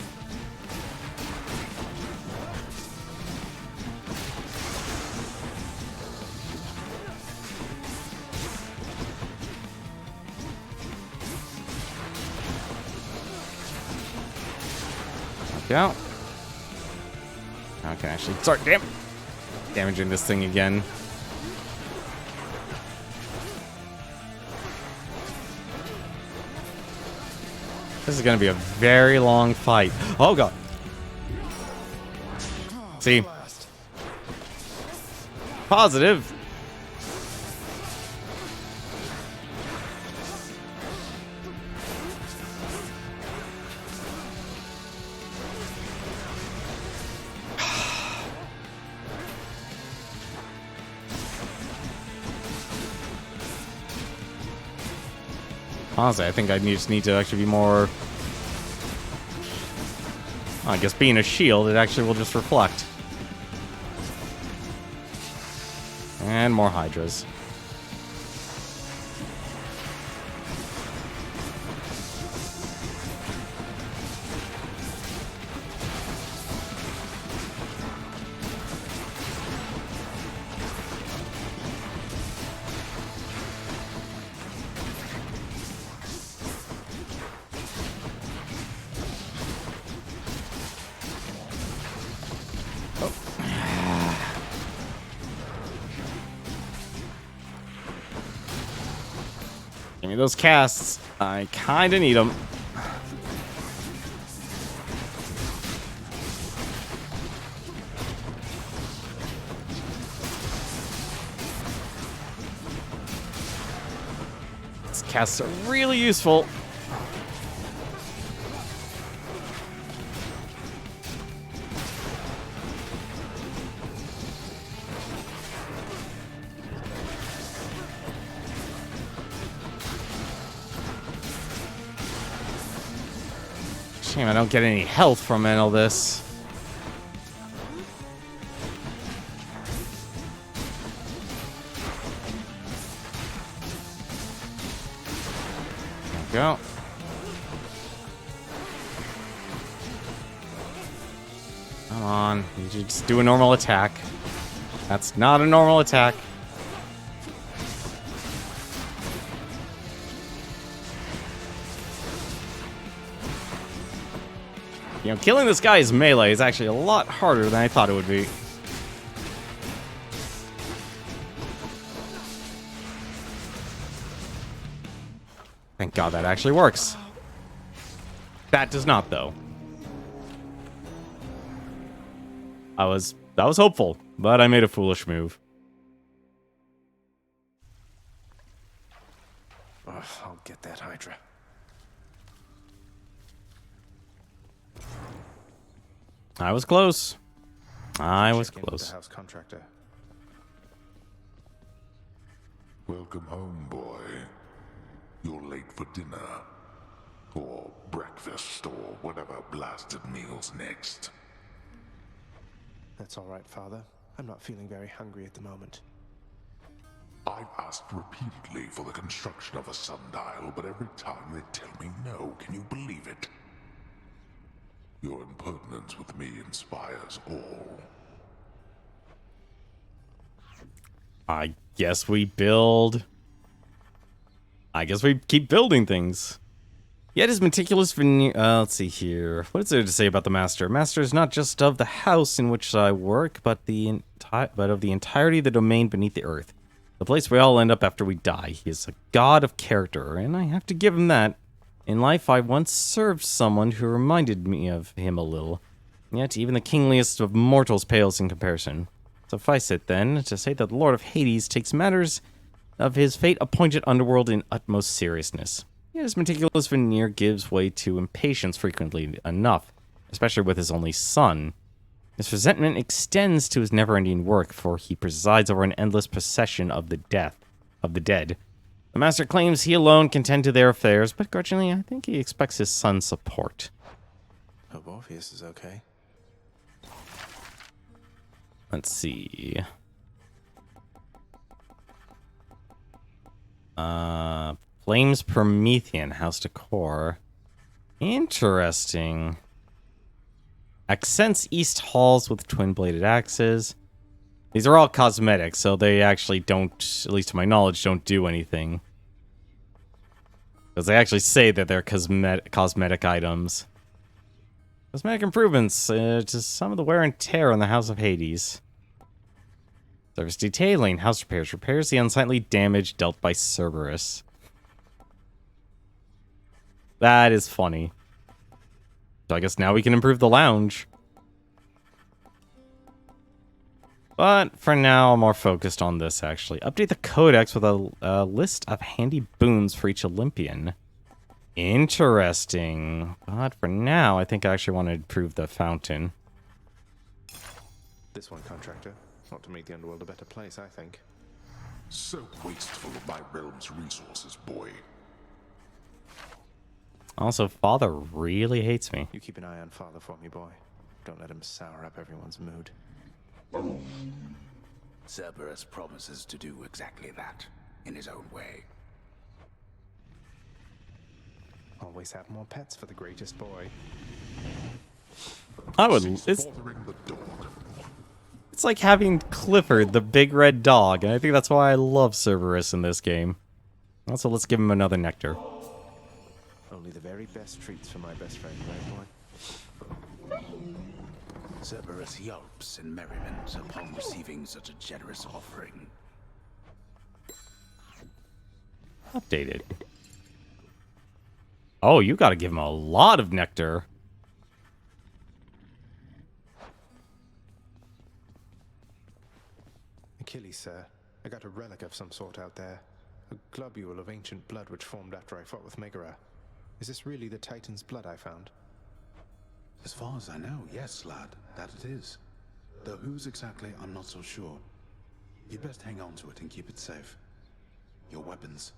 Go. Okay, actually, sorry, damn. Damaging this thing again. This is gonna be a very long fight. Oh god. See? Positive. Honestly, I think I just need to actually be more... I guess being a shield, it actually will just reflect. And more Hydras. Give me those casts. I kinda need them. These casts are really useful. Shame I don't get any health from all this. There we go. Come on, you should just do a normal attack. That's not a normal attack. You know, killing this guy's melee is actually a lot harder than I thought it would be. Thank God that actually works. That does not, though. I was hopeful, but I made a foolish move. Ugh, I'll get that Hydra. I was close. I was Check in with close. the house contractor. Welcome home, boy. You're late for dinner. Or breakfast, or whatever blasted meal's next. That's all right, Father. I'm not feeling very hungry at the moment. I've asked repeatedly for the construction of a sundial, but every time they tell me no. Can you believe it? Your impertinence with me inspires all. I guess we build. I guess we keep building things. Yet his meticulous veneer. Let's see here. What is there to say about the master? Master is not just of the house in which I work, but of the entirety of the domain beneath the earth. The place we all end up after we die. He is a god of character, and I have to give him that. In life, I once served someone who reminded me of him a little. Yet even the kingliest of mortals pales in comparison. Suffice it, then, to say that the Lord of Hades takes matters of his fate-appointed underworld in utmost seriousness. Yet his meticulous veneer gives way to impatience frequently enough, especially with his only son. His resentment extends to his never-ending work, for he presides over an endless procession of the dead. The master claims he alone can tend to their affairs, but grudgingly, I think he expects his son's support. Hope Orpheus is okay. Let's see. Flames Promethean, House Decor. Interesting. Accents East Halls with twin-bladed axes. These are all cosmetic, so they actually don't, at least to my knowledge, don't do anything. Because they actually say that they're cosmetic items. Cosmetic improvements to some of the wear and tear on the House of Hades. Service detailing, house repairs, repairs the unsightly damage dealt by Cerberus. That is funny. So I guess now we can improve the lounge. But for now, I'm more focused on this, actually. Update the codex with a list of handy boons for each Olympian. Interesting. But for now, I think I actually want to improve the fountain. This one, contractor. Not to make the underworld a better place, I think. So wasteful of my realm's resources, boy. Also, Father really hates me. You keep an eye on Father for me, boy. Don't let him sour up everyone's mood. Cerberus promises to do exactly that, in his own way. Always have more pets for the greatest boy. I would. It's like having Clifford, the big red dog, and I think that's why I love Cerberus in this game. Also, let's give him another nectar. Only the very best treats for my best friend, right, boy? Cerberus yelps in merriment upon receiving such a generous offering. Updated. Oh, you gotta give him a lot of nectar. Achilles, sir. I got a relic of some sort out there. A globule of ancient blood which formed after I fought with Megara. Is this really the Titan's blood I found? As far as I know, yes, lad, that it is. Though whose exactly, I'm not so sure. You'd best hang on to it and keep it safe. Your weapons,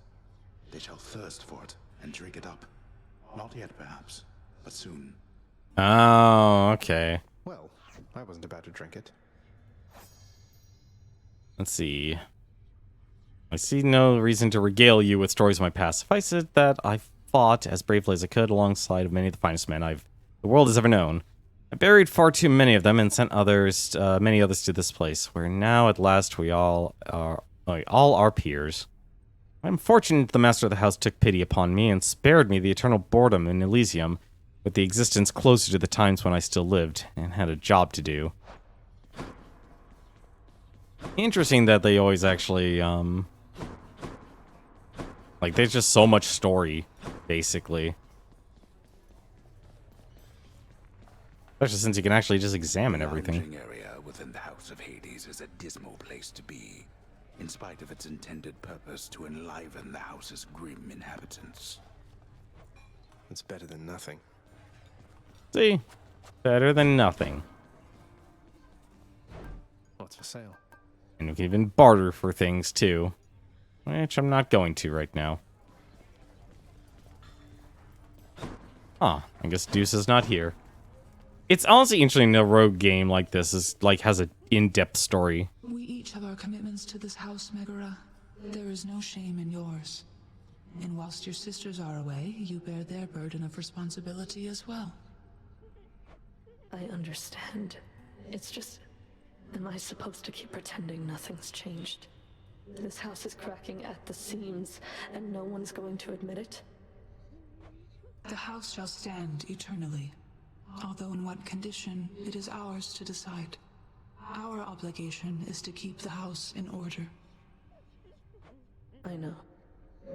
they shall thirst for it and drink it up. Not yet, perhaps, but soon. Oh, okay. Well, I wasn't about to drink it. Let's see. I see no reason to regale you with stories of my past. Suffice it that I fought as bravely as I could alongside of many of the finest men the world has ever known. I buried far too many of them and sent many others to this place, where now at last we all are peers. I'm fortunate the master of the house took pity upon me and spared me the eternal boredom in Elysium, with the existence closer to the times when I still lived and had a job to do. Interesting that they always actually, like, there's just so much story, basically. Especially since you can actually just examine everything. The lounging area within the House of Hades is a dismal place to be, in spite of its intended purpose to enliven the house's grim inhabitants. It's better than nothing. See? Better than nothing. What's for sale? And we can even barter for things, too. Which I'm not going to right now. Huh. I guess Deuce is not here. It's honestly interesting a rogue game like this has an in-depth story. We each have our commitments to this house, Megara. There is no shame in yours. And whilst your sisters are away, you bear their burden of responsibility as well. I understand. It's just... Am I supposed to keep pretending nothing's changed? This house is cracking at the seams, and no one's going to admit it? The house shall stand eternally. Although in what condition, it is ours to decide. Our obligation is to keep the house in order. I know.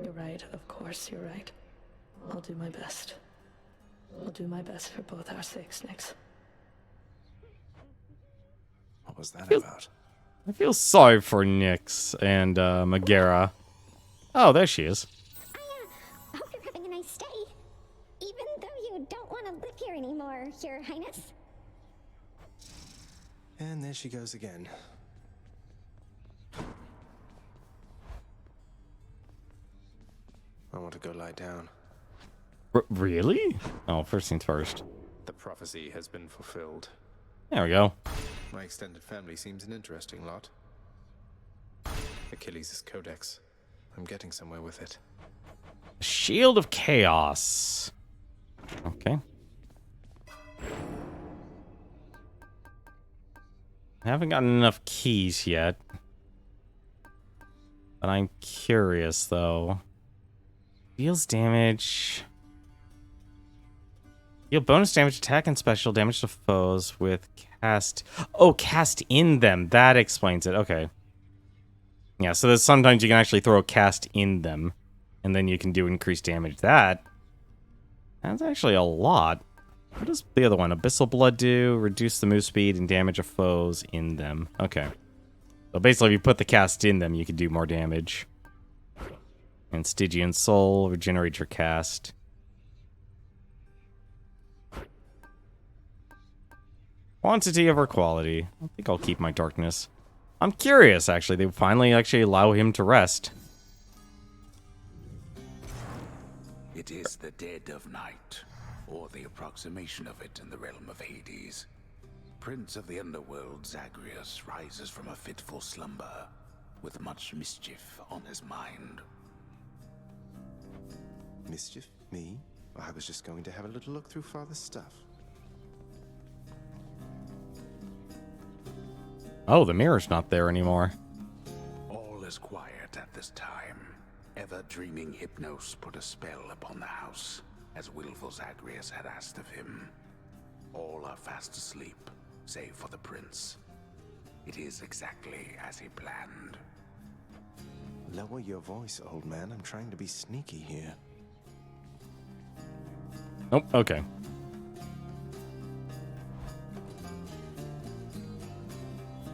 You're right, of course you're right. I'll do my best. I'll do my best for both our sakes, Nix. What was that about? I feel sorry for Nyx and Megara. Oh, there she is. I hope you're having a nice day. Even though you don't want to live here anymore, Your Highness. And there she goes again. I want to go lie down. Really? Oh, first things first. The prophecy has been fulfilled. There we go. My extended family seems an interesting lot. Achilles' codex. I'm getting somewhere with it. Shield of Chaos. Okay. I haven't gotten enough keys yet. But I'm curious, though. Deals damage. Deal bonus damage, attack, and special damage to foes with cast. Oh, cast in them. That explains it. Okay. Yeah, so there's sometimes you can actually throw a cast in them, and then you can do increased damage. That's actually a lot. What does the other one? Abyssal Blood do? Reduce the move speed and damage of foes in them. Okay. So basically, if you put the cast in them, you can do more damage. And Stygian Soul, regenerate your cast. Quantity over quality. I think I'll keep my darkness. I'm curious, actually. They finally actually allow him to rest. It is the dead of night, or the approximation of it in the realm of Hades. Prince of the underworld Zagreus rises from a fitful slumber, with much mischief on his mind. Mischief? Me? I was just going to have a little look through Father's stuff. Oh, the mirror's not there anymore. All is quiet at this time. Ever-dreaming Hypnos put a spell upon the house, as willful Zagreus had asked of him. All are fast asleep, save for the prince. It is exactly as he planned. Lower your voice, old man. I'm trying to be sneaky here. Oh, okay.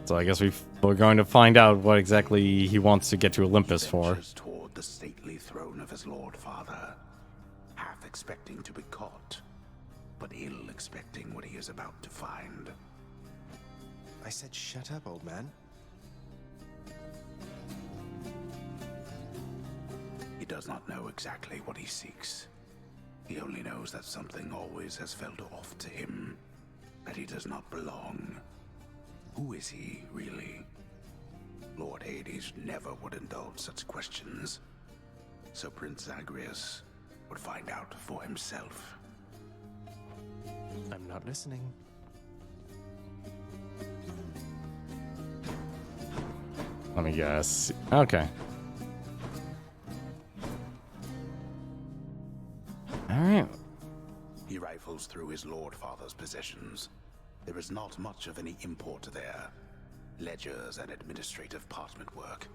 So I guess we're going to find out what exactly he wants to get to Olympus for. Toward the stately throne of his lord father, half expecting to be caught, but ill expecting what he is about to find. I said shut up, old man. He does not know exactly what he seeks. He only knows that something always has felt off to him, that he does not belong. Who is he, really? Lord Hades never would indulge such questions, so Prince Zagreus would find out for himself. I'm not listening. Let me guess. Okay. Alright. He rifles through his lord father's possessions. There is not much of any import there. Ledgers and administrative parchment work.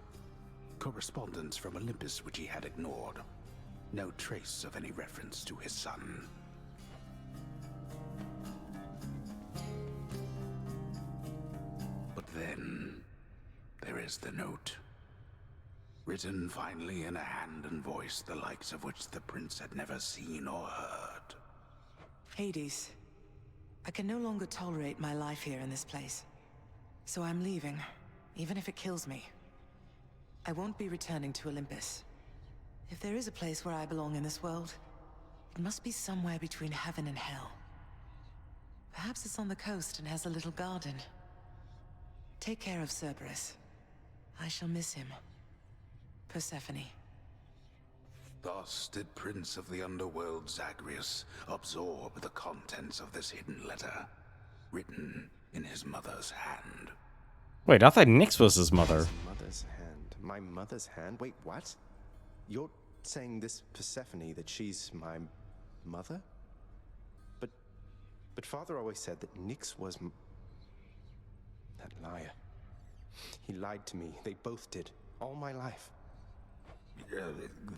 Correspondence from Olympus which he had ignored. No trace of any reference to his son. But then, there is the note. Written finally in a hand and voice the likes of which the prince had never seen or heard. Hades, I can no longer tolerate my life here in this place. So I'm leaving, even if it kills me. I won't be returning to Olympus. If there is a place where I belong in this world, it must be somewhere between heaven and hell. Perhaps it's on the coast and has a little garden. Take care of Cerberus. I shall miss him. Persephone. Thus did Prince of the Underworld Zagreus absorb the contents of this hidden letter, written in his mother's hand. Wait, I thought Nyx was his mother. His mother's hand. My mother's hand? Wait, what? You're saying this Persephone, that she's my mother? But Father always said that Nyx was that liar. He lied to me. They both did. All my life.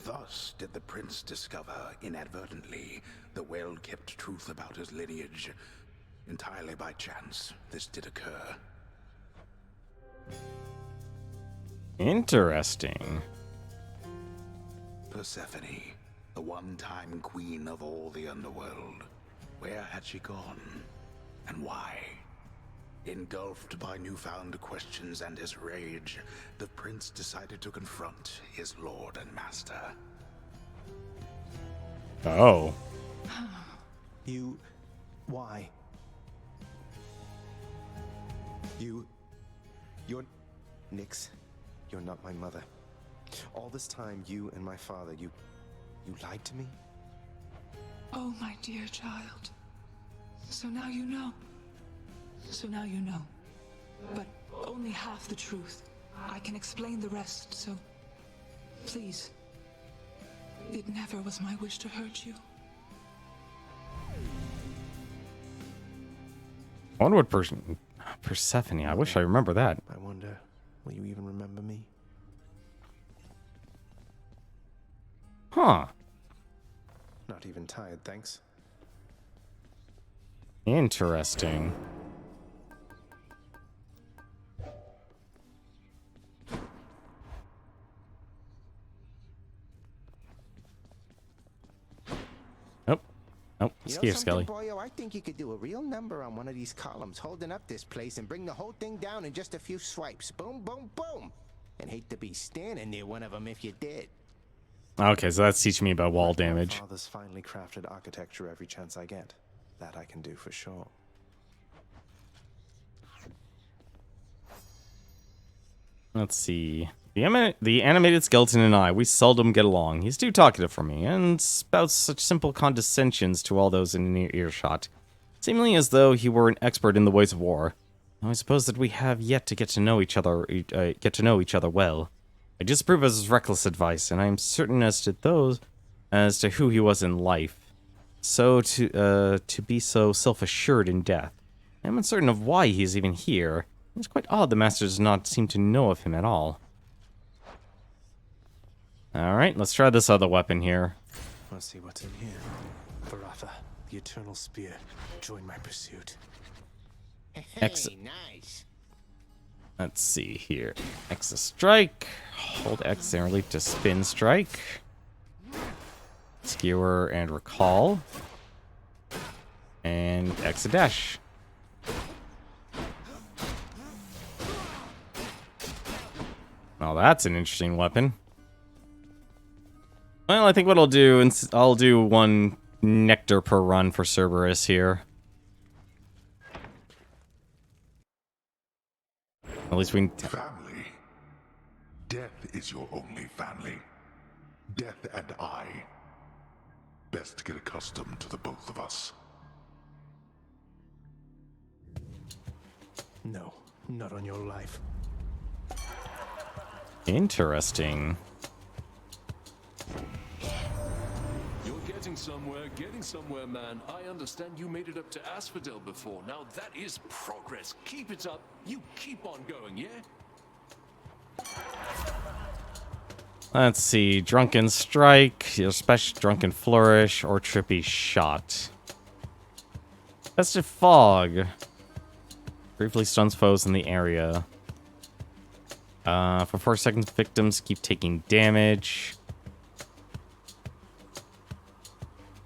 Thus did the prince discover, inadvertently, the well-kept truth about his lineage. Entirely by chance, this did occur. Interesting. Persephone, the one-time queen of all the underworld. Where had she gone? And why? Engulfed by newfound questions and his rage, the prince decided to confront his lord and master. Oh. Why? You're Nyx. You're not my mother. All this time, you and my father, you lied to me? Oh, my dear child. So now you know. So now you know. But only half the truth. I can explain the rest, so please. It never was my wish to hurt you. Onward Persephone. I wish I remember that. I wonder, will you even remember me? Huh. Not even tired, thanks. Interesting. Nope. Nope. You know Skier something, Skelly. boyo? I think you could do a real number on one of these columns, holding up this place and bring the whole thing down in just a few swipes. Boom, boom, boom. And hate to be standing near one of them if you did. Okay, so that's teaching me about wall damage. My father's finely crafted architecture every chance I get. That I can do for sure. Let's see. The animated skeleton and I, we seldom get along. He's too talkative for me, and spouts such simple condescensions to all those in near earshot, seemingly as though he were an expert in the ways of war. I suppose that we have yet to get to know each other well. I disapprove of his reckless advice, and I am certain as to who he was in life. So to be so self-assured in death. I am uncertain of why he is even here. It's quite odd the master does not seem to know of him at all. Alright, let's try this other weapon here. Let's see what's in here. Varatha, the Eternal Spear. Join my pursuit. Hey, nice. Let's see here. X to strike. Hold X and relief to spin strike. Skewer and recall. And X to dash. Well, that's an interesting weapon. Well, I think what I'll do, I'll do one nectar per run for Cerberus here. At least we... Family. Death is your only family. Death and I. Best to get accustomed to the both of us. No, not on your life. Interesting. You're getting somewhere, man. I understand you made it up to Asphodel before. Now that is progress. Keep it up. You keep on going, yeah? Let's see. Drunken Strike, your special Drunken Flourish, or Trippy Shot. Festive Fog. Briefly stuns foes in the area. For 4 seconds, victims keep taking damage.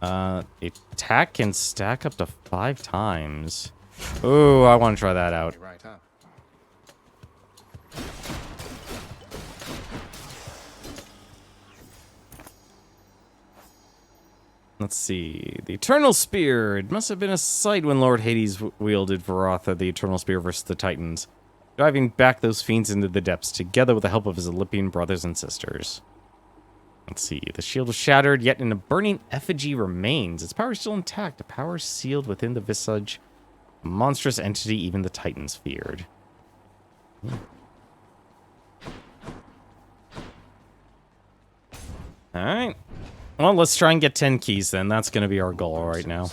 Attack can stack up to 5 times. Ooh, I want to try that out. Right, huh? Let's see. The Eternal Spear. It must have been a sight when Lord Hades wielded Varatha, the Eternal Spear versus the Titans, driving back those fiends into the depths together with the help of his Olympian brothers and sisters. Let's see. The shield was shattered, yet in a burning effigy remains. Its power is still intact. A power sealed within the visage. A monstrous entity even the Titans feared. Alright. Well, let's try and get 10 keys then. That's going to be our goal right now.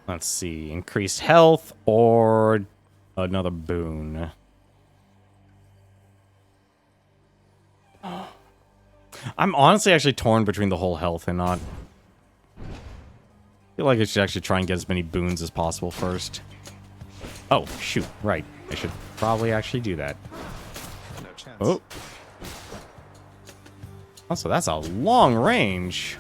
Let's see. Increased health or another boon. I'm honestly actually torn between the whole health and not. I feel like I should actually try and get as many boons as possible first. Oh, shoot. Right. I should probably actually do that. No chance. Oh. Also, that's a long range.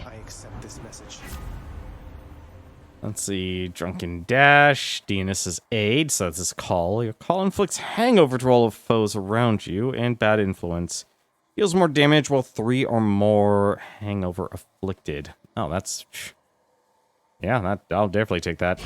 I accept this message. Let's see. Drunken Dash. Dionysus' Aid. So that's his call. Your call inflicts hangover to all of foes around you and bad influence. Deals more damage while 3 or more hangover afflicted. Oh, that's... Yeah, I'll definitely take that.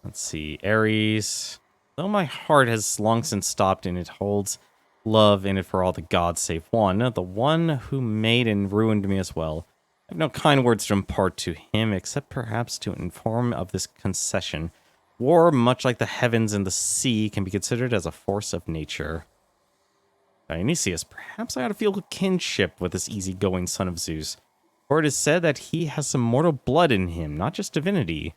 Let's see. Ares. Though my heart has long since stopped and it holds love in it for all the gods save one, the one who made and ruined me as well. I have no kind words to impart to him, except perhaps to inform of this concession. War, much like the heavens and the sea, can be considered as a force of nature. Dionysius, perhaps I ought to feel kinship with this easygoing son of Zeus, for it is said that he has some mortal blood in him, not just divinity.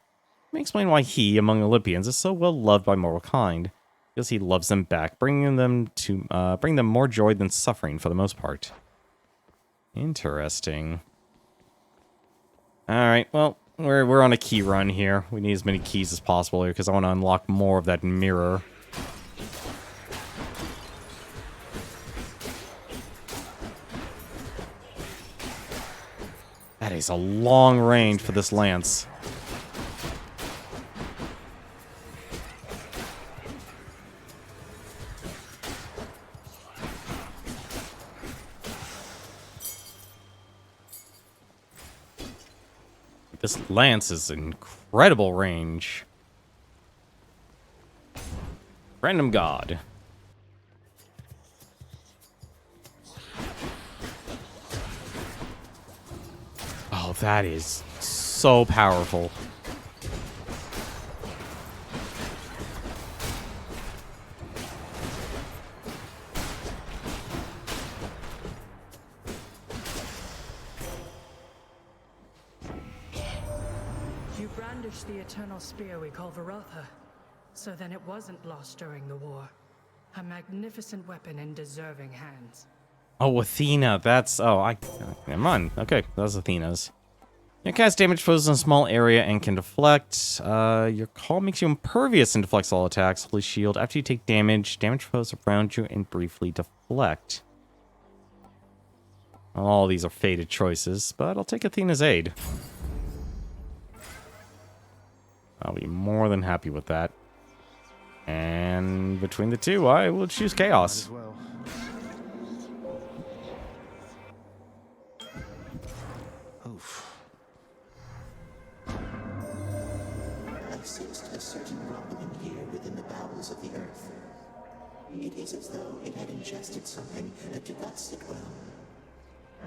Let me explain why he, among Olympians, is so well loved by mortal kind. Because he loves them back, bring them more joy than suffering for the most part. Interesting. Alright, well, we're on a key run here. We need as many keys as possible here, because I want to unlock more of that mirror. That is a long range for this lance. This lance is incredible range. Random God. Oh, that is so powerful. You brandished the eternal spear we call Varotha. So then it wasn't lost during the war. A magnificent weapon in deserving hands. Oh, Athena. That's... Oh, never mind. Okay, that's Athena's. You cast damage foes in a small area and can deflect. Your call makes you impervious and deflects all attacks. Holy Shield. After you take damage, damage foes around you and briefly deflect. All these are fated choices, but I'll take Athena's aid. I'll be more than happy with that. And between the two, I will choose Chaos. Oof. I sensed a certain rumbling here within the bowels of the earth. It is as though it had ingested something that did not sit well.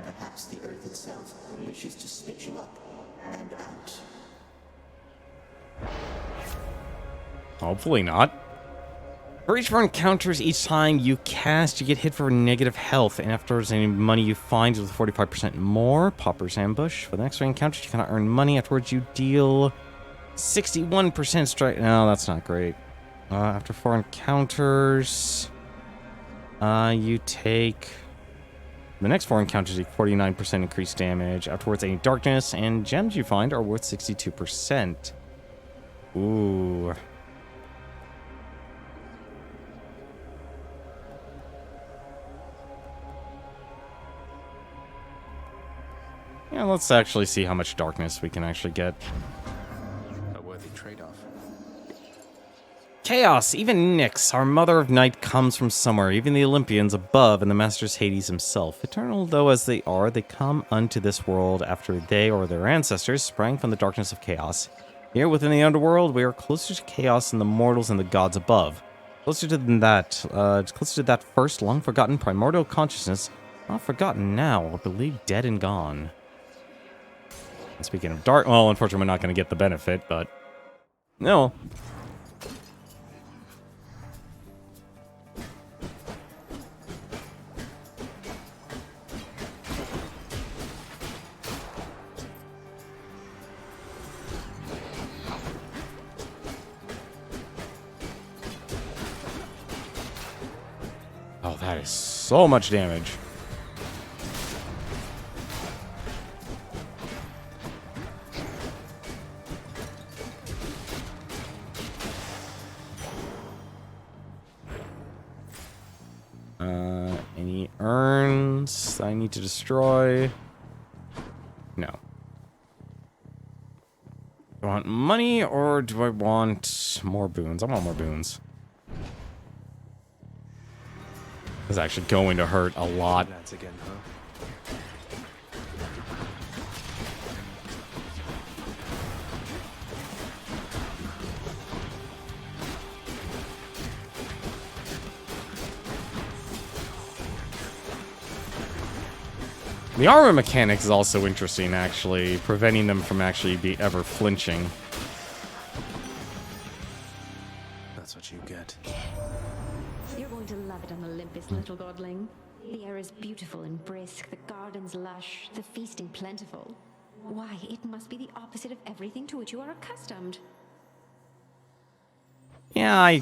Perhaps the earth itself wishes to spit you up and out. Hopefully not. For each 4 encounters each time you cast, you get hit for negative health, and afterwards any money you find is with 45% more. Pauper's Ambush. For the next 3 encounters, you cannot earn money. Afterwards, you deal 61% strike. No, that's not great. After 4 encounters, you take... The next 4 encounters take 49% increased damage. Afterwards, any darkness and gems you find are worth 62%. Ooh... Yeah, let's actually see how much darkness we can actually get. A worthy trade-off. Chaos! Even Nyx, our mother of night, comes from somewhere. Even the Olympians above and the Master's Hades himself. Eternal though as they are, they come unto this world after they or their ancestors sprang from the darkness of chaos. Here within the underworld, we are closer to chaos than the mortals and the gods above. Closer to that first long-forgotten primordial consciousness, not forgotten now, or believed dead and gone. And speaking of dark, well, unfortunately, we're not going to get the benefit, but no. Oh, that is so much damage. Any urns I need to destroy? No. Do I want money or do I want more boons? I want more boons. This is actually going to hurt a lot. That's again, huh? The armor mechanics is also interesting, actually, preventing them from actually be ever flinching. That's what you get. You're going to love it on Olympus, little godling. The air is beautiful and brisk, the gardens lush, the feasting plentiful. Why, it must be the opposite of everything to which you are accustomed. Yeah,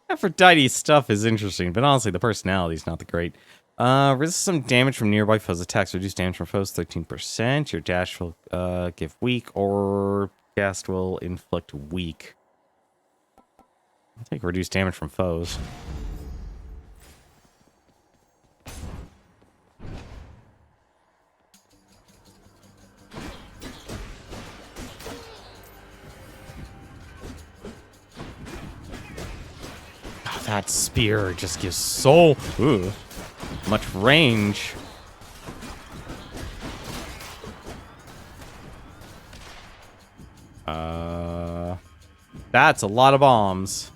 Aphrodite's stuff is interesting, but honestly, the personality's not that great. Resist some damage from nearby foes' attacks. Reduce damage from foes 13%. Your dash will give weak, or cast will inflict weak. I'll take reduced damage from foes. That spear just gives so much range. That's a lot of bombs.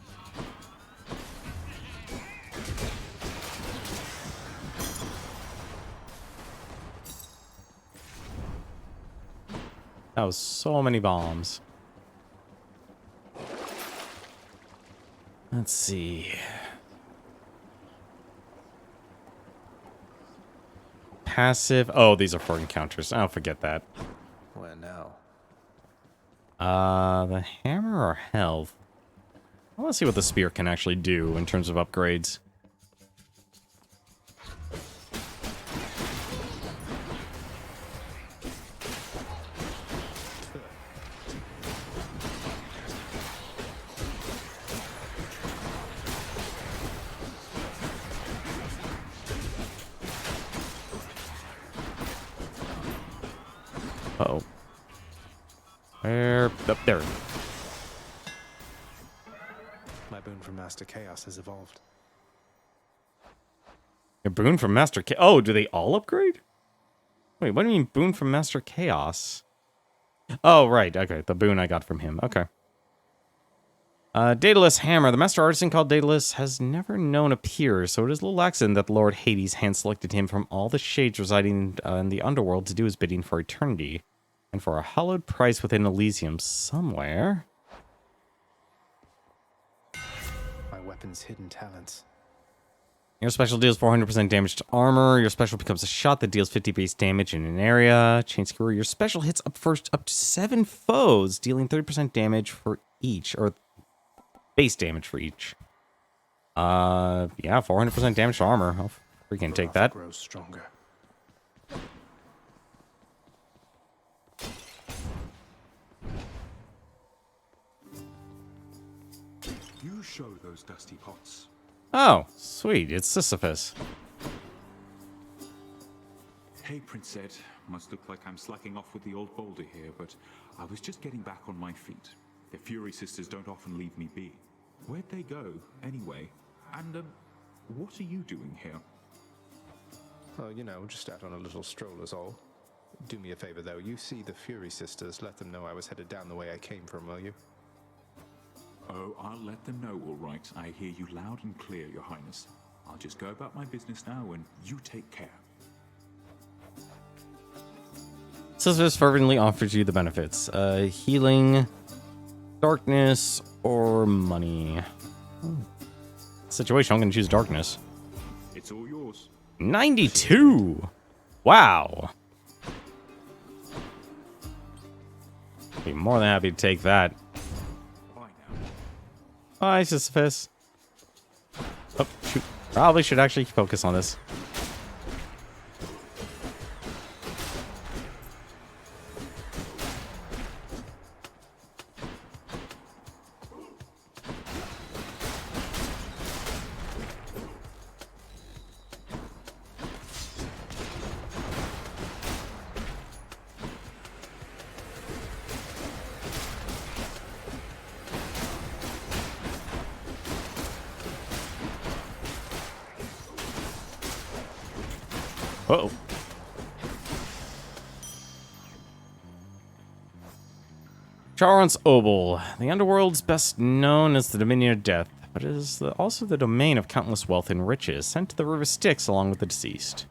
That was so many bombs. Let's see. Passive. Oh, these are for encounters. I'll forget that. Where now? The hammer or health? I want to see what the spear can actually do in terms of upgrades. Uh-oh. Where? Up there. My boon from Master Chaos has evolved. A boon from Master Chaos. Oh, do they all upgrade? Wait, what do you mean boon from Master Chaos? Oh, right. Okay, the boon I got from him. Okay. Daedalus Hammer. The Master Artisan called Daedalus has never known a peer, so it is a little accident that Lord Hades hand-selected him from all the shades residing in the underworld to do his bidding for eternity. And for a hallowed price within Elysium somewhere. My weapon's hidden talents. Your special deals 400% damage to armor. Your special becomes a shot that deals 50 base damage in an area. Chain Skewer. Your special hits up to 7 foes, dealing 30% damage for each, or base damage for each. Yeah, 400% damage to armor. I'll freaking take that. Grows stronger. You show those dusty pots. Oh, sweet. It's Sisyphus. Hey, Prince Ed. Must look like I'm slacking off with the old boulder here, but I was just getting back on my feet. The Fury Sisters don't often leave me be. Where'd they go, anyway? And, what are you doing here? Well, you know, just out on a little stroll is all. Do me a favor, though. You see the Fury Sisters, let them know I was headed down the way I came from, will you? Oh, I'll let them know, all right. I hear you loud and clear, Your Highness. I'll just go about my business now, and you take care. Sisyphus fervently offers you the benefits. Healing, darkness, or money. Situation, I'm going to choose darkness. It's all yours. 92! Wow. Be more than happy to take that. Bye, Sisyphus. Oh, shoot. Probably should actually focus on this. Uh-oh. Charon's Obel. The underworld's best known as the Dominion of Death, but it is also the domain of countless wealth and riches, sent to the River Styx along with the deceased.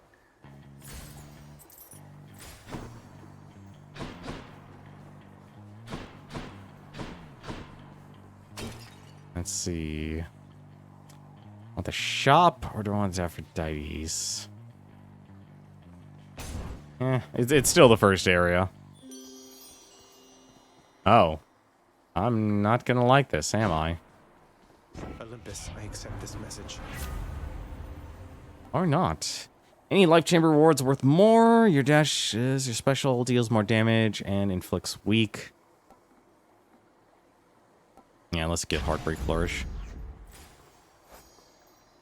Let's see. Want the shop or do I want Aphrodite's? It's still the first area. Oh. I'm not gonna like this, am I? Olympus, I accept this message. Or not. Any life chamber rewards worth more. Your dash is your special, deals more damage, and inflicts weak. Yeah, let's get Heartbreak Flourish.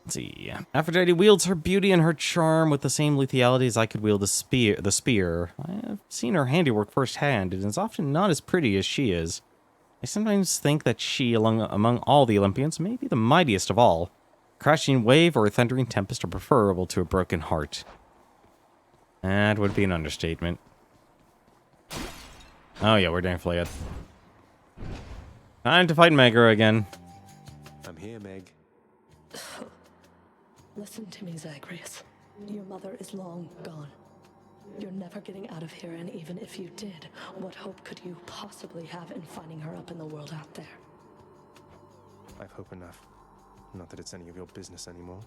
Let's see. Aphrodite wields her beauty and her charm with the same lethality as I could wield the spear. I have seen her handiwork firsthand, and it's often not as pretty as she is. I sometimes think that she, among all the Olympians, may be the mightiest of all. A crashing wave or a thundering tempest are preferable to a broken heart. That would be an understatement. Oh yeah, we're definitely at. Time to fight Megra again. I'm here, Meg. Listen to me, Zagreus. Your mother is long gone. You're never getting out of here, and even if you did, what hope could you possibly have in finding her up in the world out there? I've hope enough. Not that it's any of your business anymore.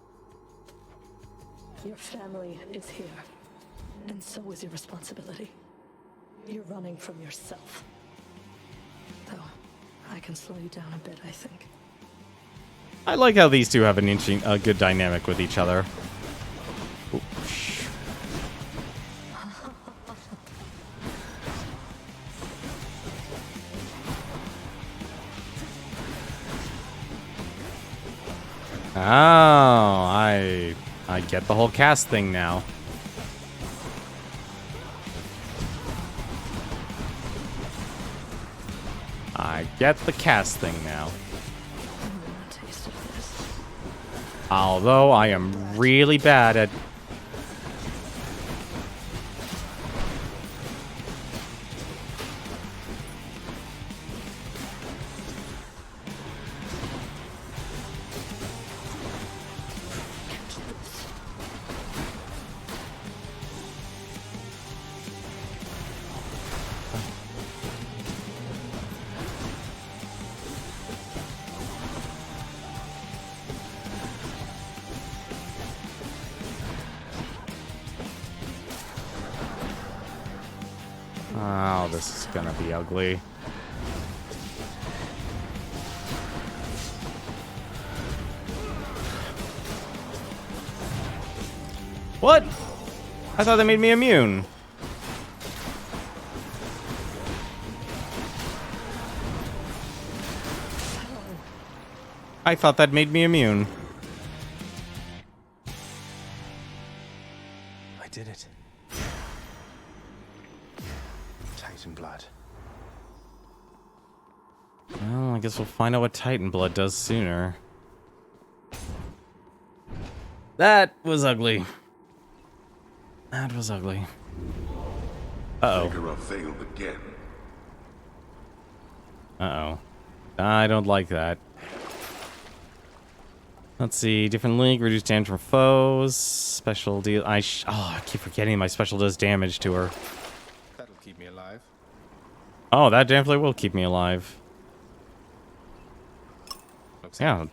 Your family is here, and so is your responsibility. You're running from yourself. Though, I can slow you down a bit, I think. I like how these two have a good dynamic with each other. Ooh, Oh, I get the whole cast thing now. I get the cast thing now. Although I am really bad at... Oh, this is gonna be ugly. What? I thought that made me immune. I thought that made me immune. I did it. Titan blood. Well, I guess we'll find out what Titan blood does sooner. That was ugly. That was ugly. Uh-oh. Megara failed again. Uh-oh. I don't like that. Let's see. Different link. Reduce damage from foes. Special deal. I keep forgetting my special does damage to her. That'll keep me alive. Oh, that definitely will keep me alive. Yeah.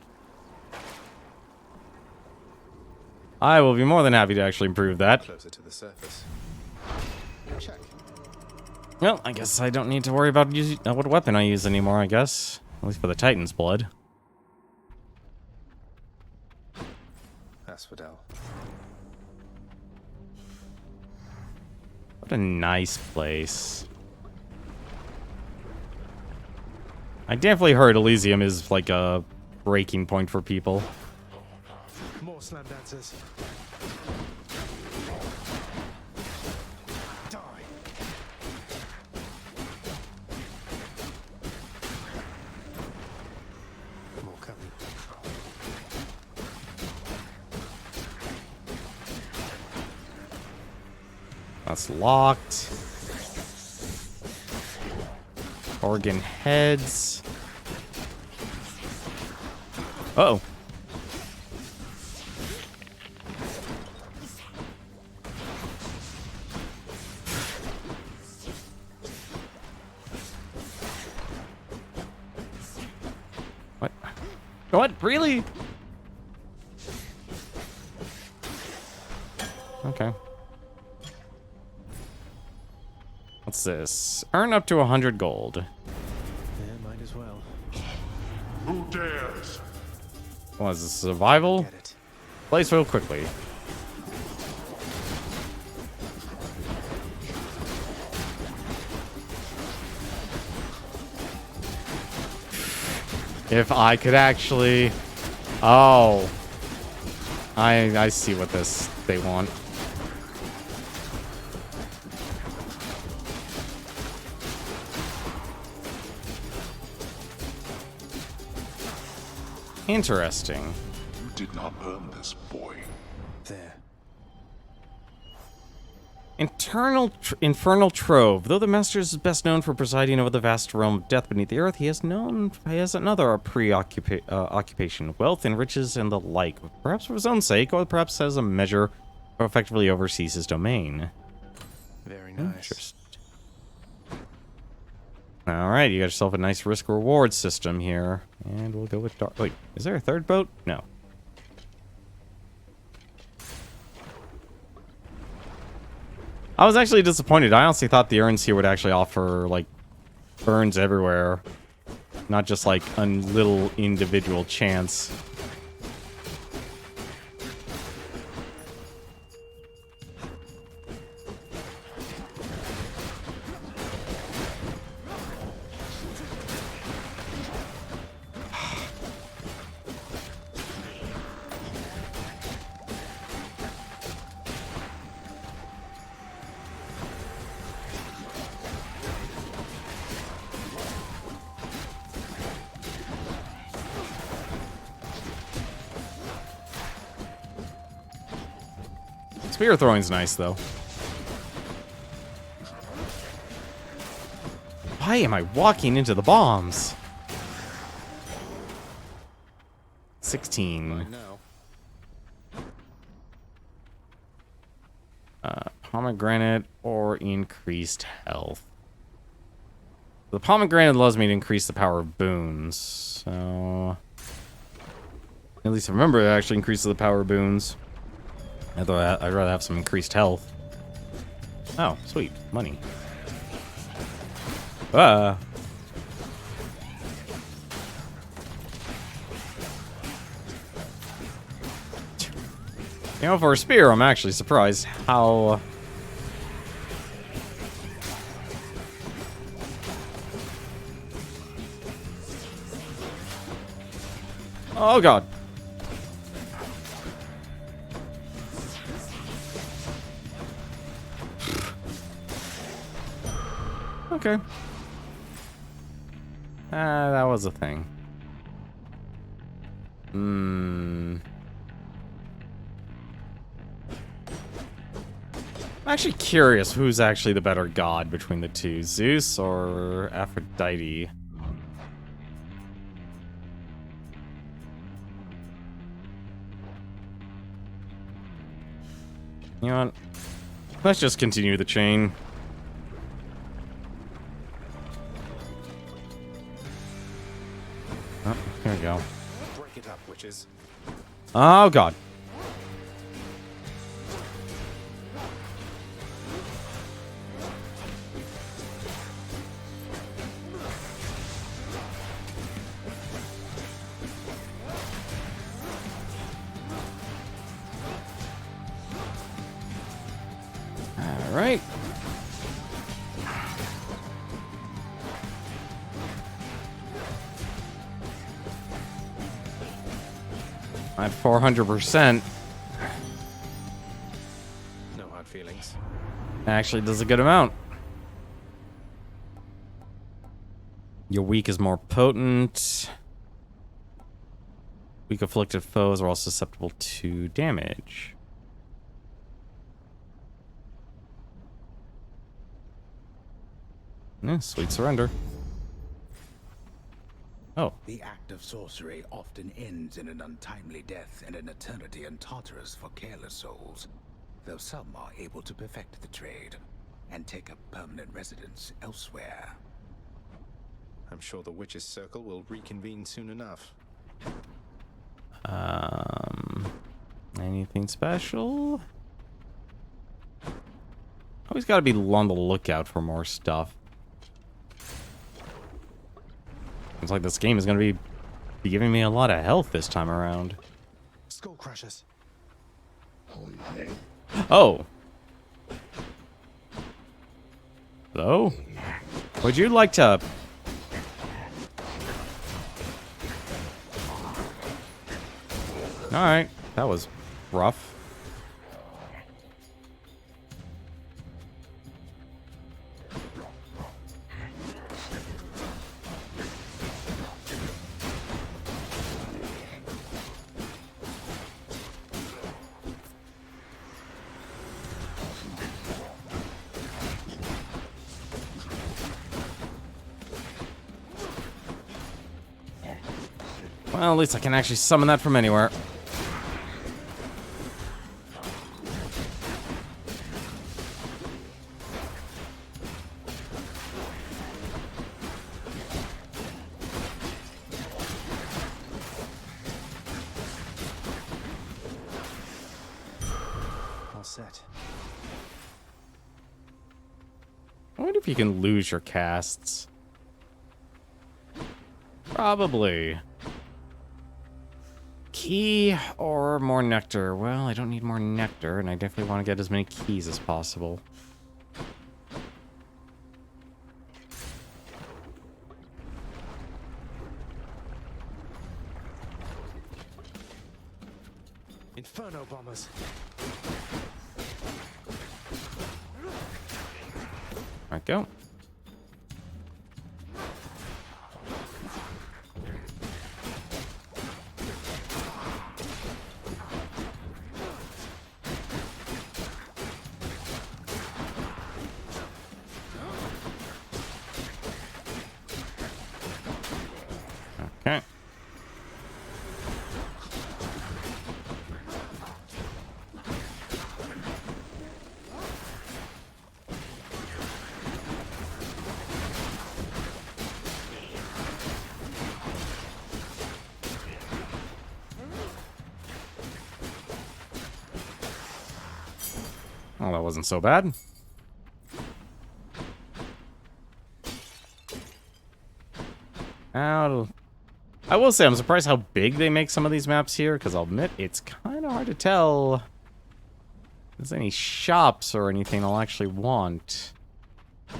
I will be more than happy to actually improve that. Closer to the surface. Check. Well, I guess I don't need to worry about what weapon I use anymore, I guess. At least for the Titan's blood. Asphodel. What a nice place. I definitely heard Elysium is like a breaking point for people. More slam dancers. Die. More coming. That's locked. Organ heads. Uh-oh. What? What? Really? Okay. What's this? Earn up to 100 gold. Yeah, might as well. Who dares? What is this? Survival? Get it. Place real quickly. If I could actually... Oh. I see what they want. Interesting. You did not earn this, boy. There. Infernal Trove. Though the master is best known for presiding over the vast realm of death beneath the earth, he has another occupation, wealth and riches and the like, perhaps for his own sake, or perhaps as a measure or effectively oversees his domain. Very nice. Interesting. Alright, you got yourself a nice risk-reward system here. And we'll go with dark. Wait, is there a third boat? No. I was actually disappointed. I honestly thought the urns here would actually offer, like, urns everywhere. Not just, like, a little individual chance. Spear throwing's nice, though. Why am I walking into the bombs? 16. Pomegranate or increased health. The pomegranate allows me to increase the power of boons, so... At least I remember it actually increases the power of boons. I'd rather have some increased health. Oh, sweet. Money. You know, for a spear, I'm actually surprised how... Oh, God. Okay. That was a thing. I'm actually curious who's actually the better god between the two, Zeus or Aphrodite. You know what? Let's just continue the chain. Oh, here we go. Break it up, witches. Oh, God. All right. At 400%. No hard feelings. Actually does a good amount. Your weak is more potent. Weak afflicted foes are all susceptible to damage. Yeah, sweet surrender. Oh. The act of sorcery often ends in an untimely death and an eternity in Tartarus for careless souls, though some are able to perfect the trade and take up permanent residence elsewhere. I'm sure the witches' circle will reconvene soon enough. Anything special? Always got to be on the lookout for more stuff. Seems like this game is going to be giving me a lot of health this time around. Skull crushers. Oh. Hello? Would you like to... Alright, that was rough. Well, at least I can actually summon that from anywhere. All set. I wonder if you can lose your casts. Probably. Key or more nectar? Well, I don't need more nectar, and I definitely want to get as many keys as possible. Inferno bombers. Right, go. Okay. Oh, that wasn't so bad. Now, I will say I'm surprised how big they make some of these maps here, because I'll admit it's kind of hard to tell if there's any shops or anything I'll actually want. I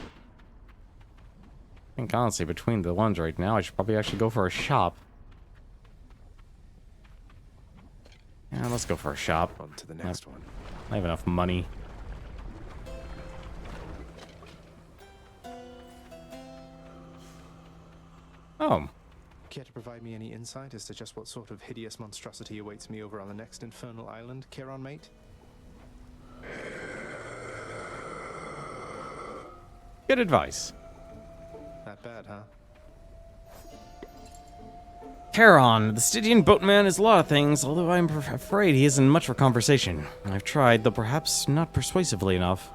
think honestly, between the ones right now, I should probably actually go for a shop. Yeah, let's go for a shop. On to the next one. I have enough money. Oh. Care to provide me any insight as to just what sort of hideous monstrosity awaits me over on the next infernal island, Charon mate? Good advice. That bad, huh? Charon, the Stygian boatman is a lot of things, although I'm afraid he isn't much for conversation. I've tried, though perhaps not persuasively enough.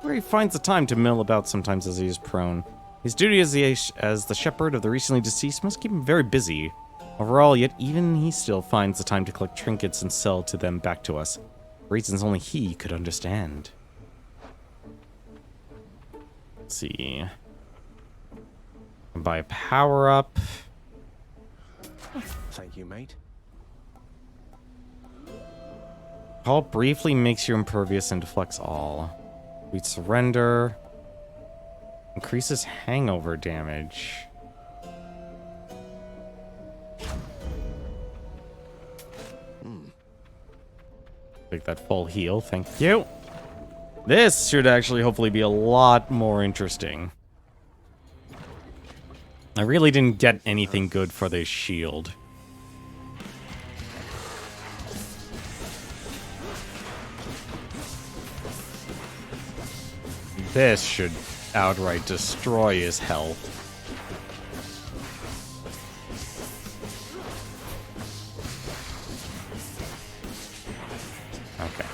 Where he finds the time to mill about sometimes as he is prone. His duty as the shepherd of the recently deceased must keep him very busy. Overall, yet even he still finds the time to collect trinkets and sell to them back to us. Reasons only he could understand. Let's see. Buy a power-up. Thank you, mate. Call briefly makes you impervious and deflects all. We surrender. Increases hangover damage. Take that full heal, thank you. This should actually hopefully be a lot more interesting. I really didn't get anything good for this shield. This should outright destroy his health. Okay.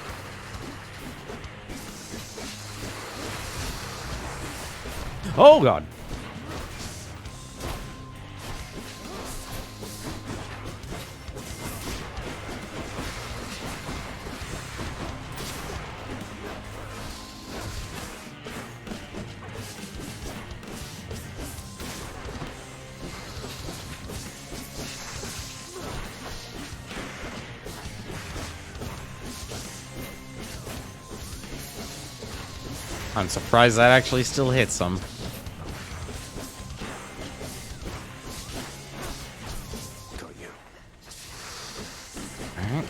Oh god. I'm surprised that actually still hits him. Got you. Alright.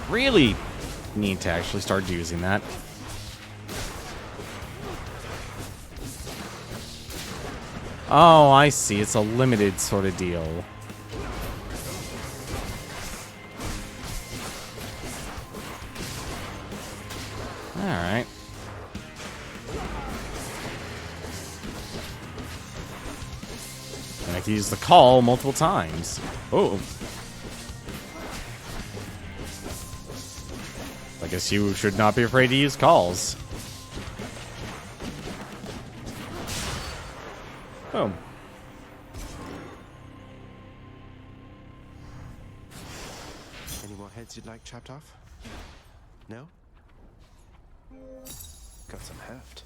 Really need to actually start using that. Oh, I see. It's a limited sort of deal. Alright. And I can use the call multiple times. Oh. I guess you should not be afraid to use calls. Boom. Any more heads you'd like chopped off? No? Got some heft.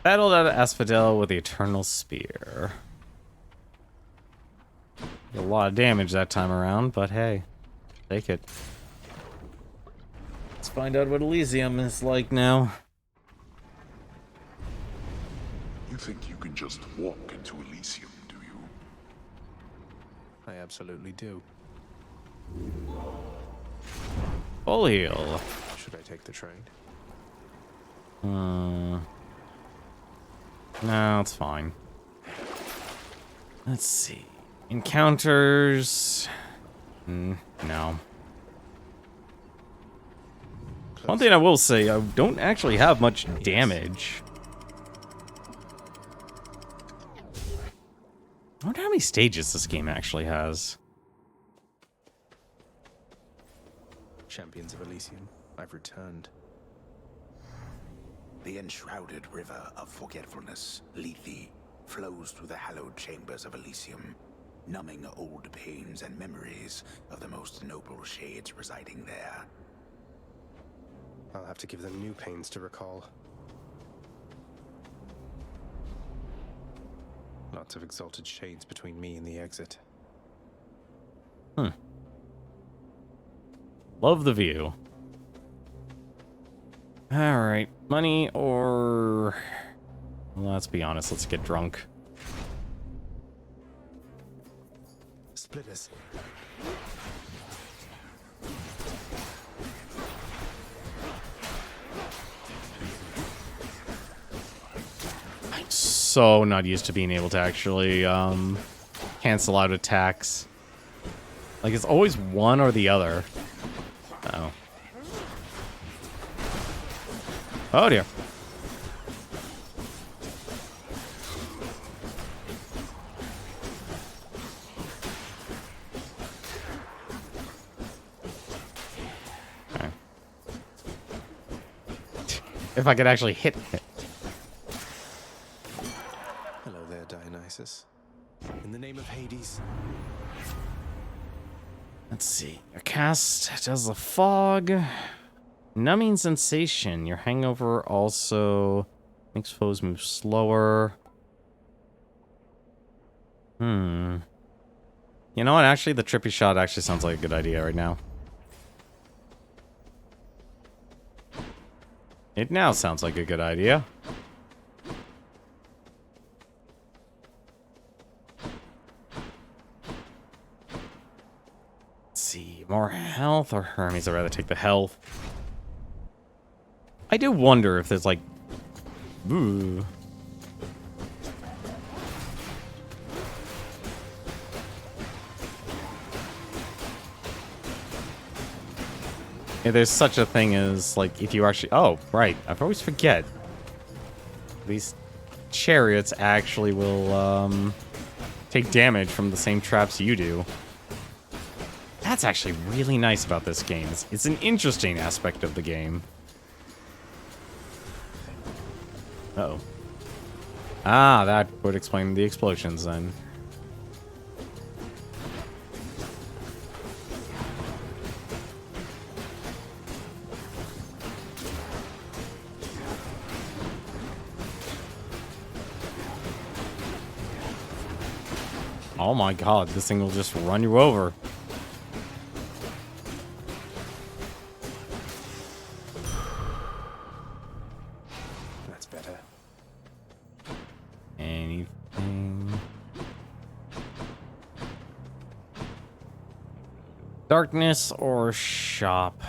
Battled out of Asphodel with the Eternal Spear. A lot of damage that time around, but hey, take it. Let's find out what Elysium is like now. You think you can just walk into Elysium, do you? I absolutely do. Full heal. Should I take the trade? No, it's fine. Let's see. Encounters. No. One thing I will say, I don't actually have much damage. I wonder how many stages this game actually has. Champions of Elysium, I've returned. The enshrouded river of forgetfulness, Lethe, flows through the hallowed chambers of Elysium, numbing old pains and memories of the most noble shades residing there. I'll have to give them new pains to recall. Lots of exalted shades between me and the exit. Love the view. Alright, money or... Well, let's be honest, let's get drunk. Splitters. I'm so not used to being able to actually cancel out attacks. Like, it's always one or the other. Uh-oh. Oh dear. Okay. If I could actually hit it. Hello there, Dionysus. In the name of Hades. Let's see. Your cast does the fog. Numbing sensation. Your hangover also makes foes move slower. You know what? Actually, the trippy shot actually sounds like a good idea right now. It now sounds like a good idea. Let's see. More health or Hermes? I'd rather take the health. I do wonder if there's like... Ooh. Yeah, there's such a thing as, like, if you actually... Oh, right. I always forget. These chariots actually will, take damage from the same traps you do. That's actually really nice about this game. It's an interesting aspect of the game. Uh-oh. Ah, that would explain the explosions then. Oh my god, this thing will just run you over. That's better. Anything? Darkness or shop?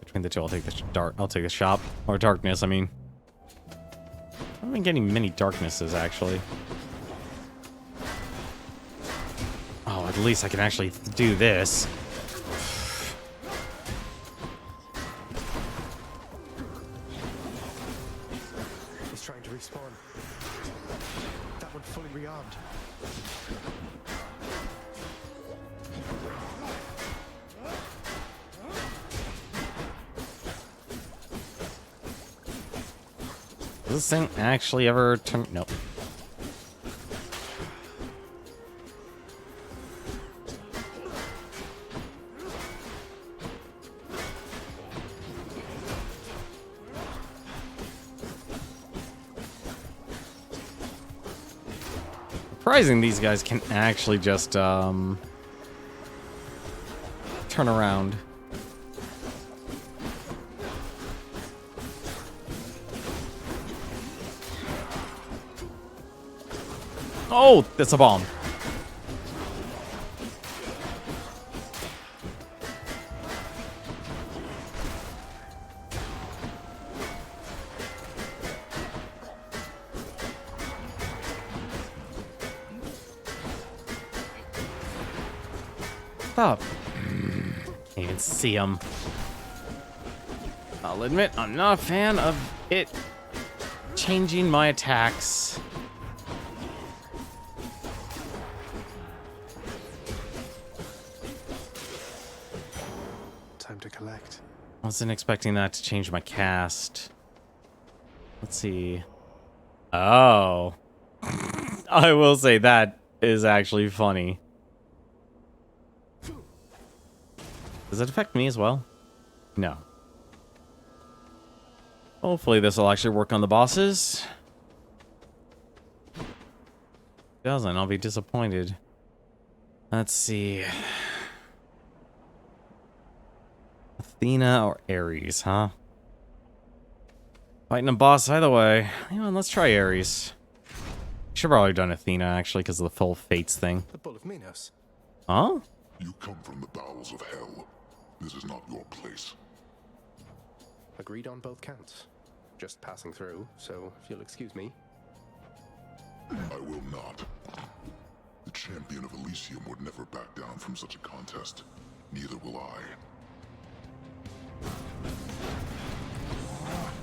Between the two, I'll take the I'll take the shop or darkness. I mean, I've been getting many darknesses actually. Oh, at least I can actually do this. He's trying to respawn. That one fully rearmed. Does this thing actually ever turn? Nope. Surprising these guys can actually just turn around. Oh, that's a bomb. Stop. Can't even see him. I'll admit, I'm not a fan of it changing my attacks. Time to collect. I wasn't expecting that to change my cast. Let's see. Oh. I will say that is actually funny. Does it affect me as well? No. Hopefully this will actually work on the bosses. If it doesn't, I'll be disappointed. Let's see. Athena or Ares, huh? Fighting a boss either way. Yeah, let's try Ares. Should probably have done Athena actually because of the full fates thing. The Bull of Minos. Huh? You come from the bowels of hell. This is not your place. Agreed on both counts. Just passing through, so if you'll excuse me. I will not. The champion of Elysium would never back down from such a contest. Neither will I.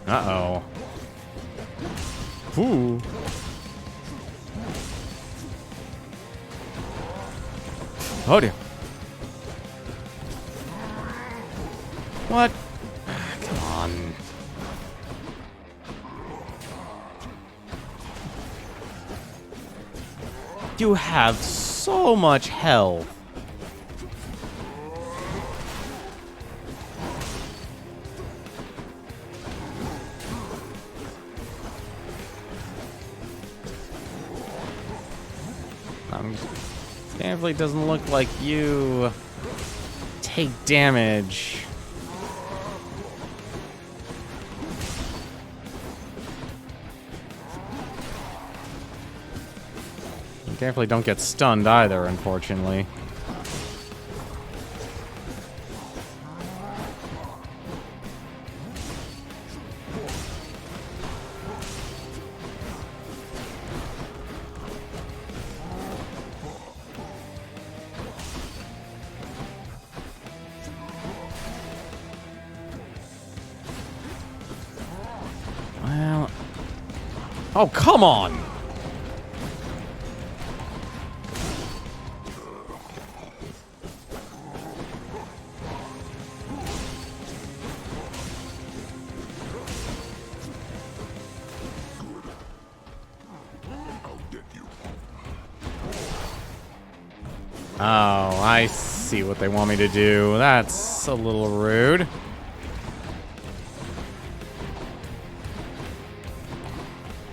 Uh-oh. Ooh. Oh dear. What? Come on. You have so much health. Definitely doesn't look like you take damage. You definitely don't get stunned either, unfortunately. Well, oh, come on! Oh, I see what they want me to do. That's a little rude.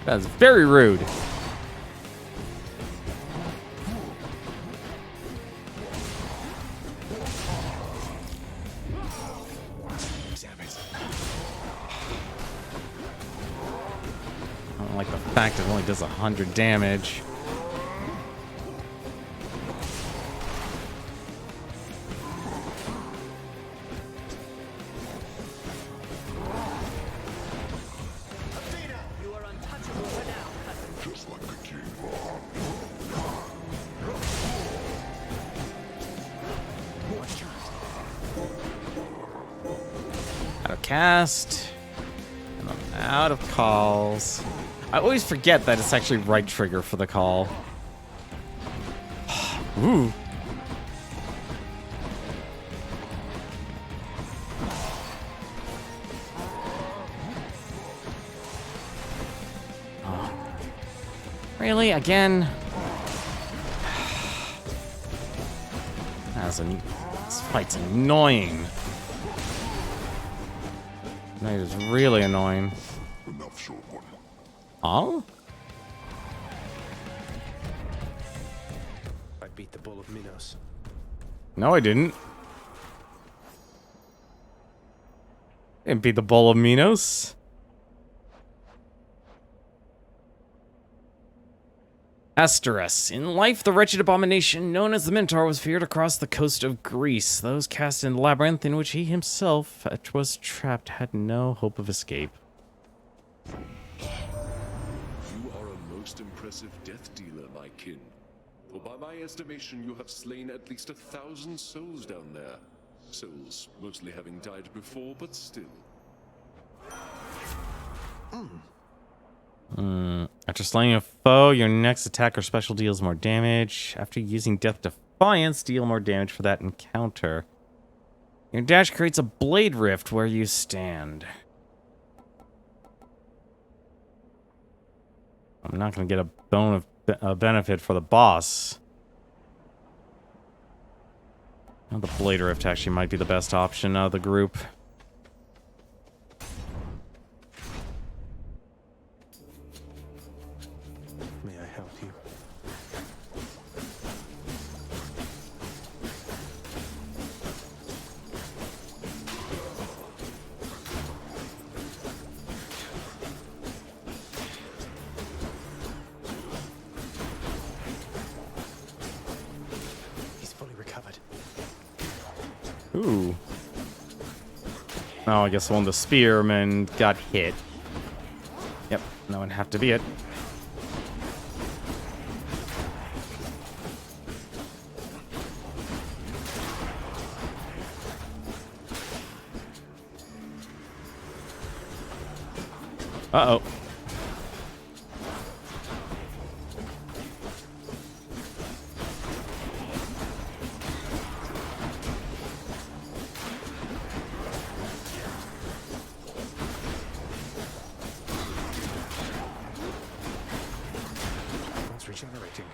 That's very rude. fact it only does 100 damage. You are untouchable for now, cousin. Just like the king. Out of cast. And I'm out of calls. I always forget that it's actually right trigger for the call. Ooh. Oh. Really? Again? This fight's annoying. No, it is really annoying. Enough, short one. Oh? I beat the Bull of Minos. No, I didn't. Didn't beat the Bull of Minos. Asteris. In life, the wretched abomination known as the Minotaur was feared across the coast of Greece. Those cast in the labyrinth in which he himself was trapped had no hope of escape. You are a most impressive death dealer, my kin. For by my estimation, you have slain at least 1,000 souls down there. Souls mostly having died before, but still. After slaying a foe, your next attack or special deals more damage. After using Death Defiance, deal more damage for that encounter. Your dash creates a blade rift where you stand. I'm not going to get a bone of benefit for the boss. Well, the blade rift actually might be the best option of the group. May I help you? He's fully recovered. Ooh. Oh, I guess one of the spearmen got hit. Yep, that would have to be it. Uh-oh. It's regenerating.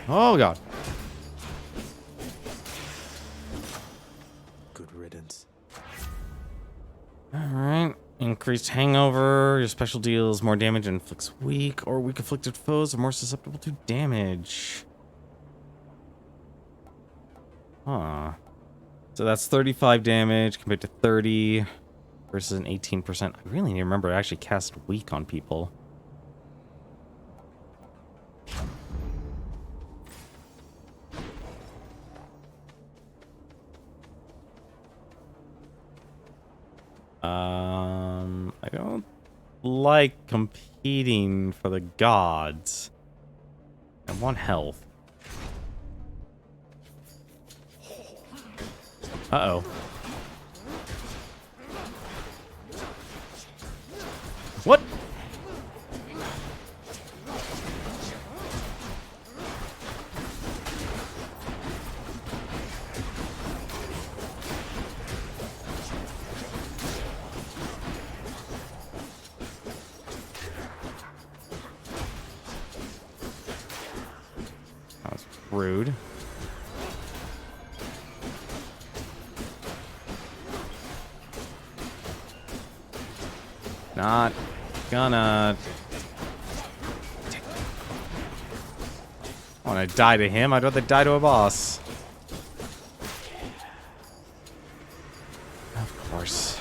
Oh, God. Good riddance. Alright. Increased hangover. Your special deals more damage and inflicts weak or weak afflicted foes are more susceptible to damage. Huh. So that's 35 damage compared to 30 versus an 18%. I really need to remember to actually cast weak on people. I don't like competing for the gods. I want health. Uh-oh. What? That was rude. Not gonna... I want to die to him. I'd rather die to a boss. Of course.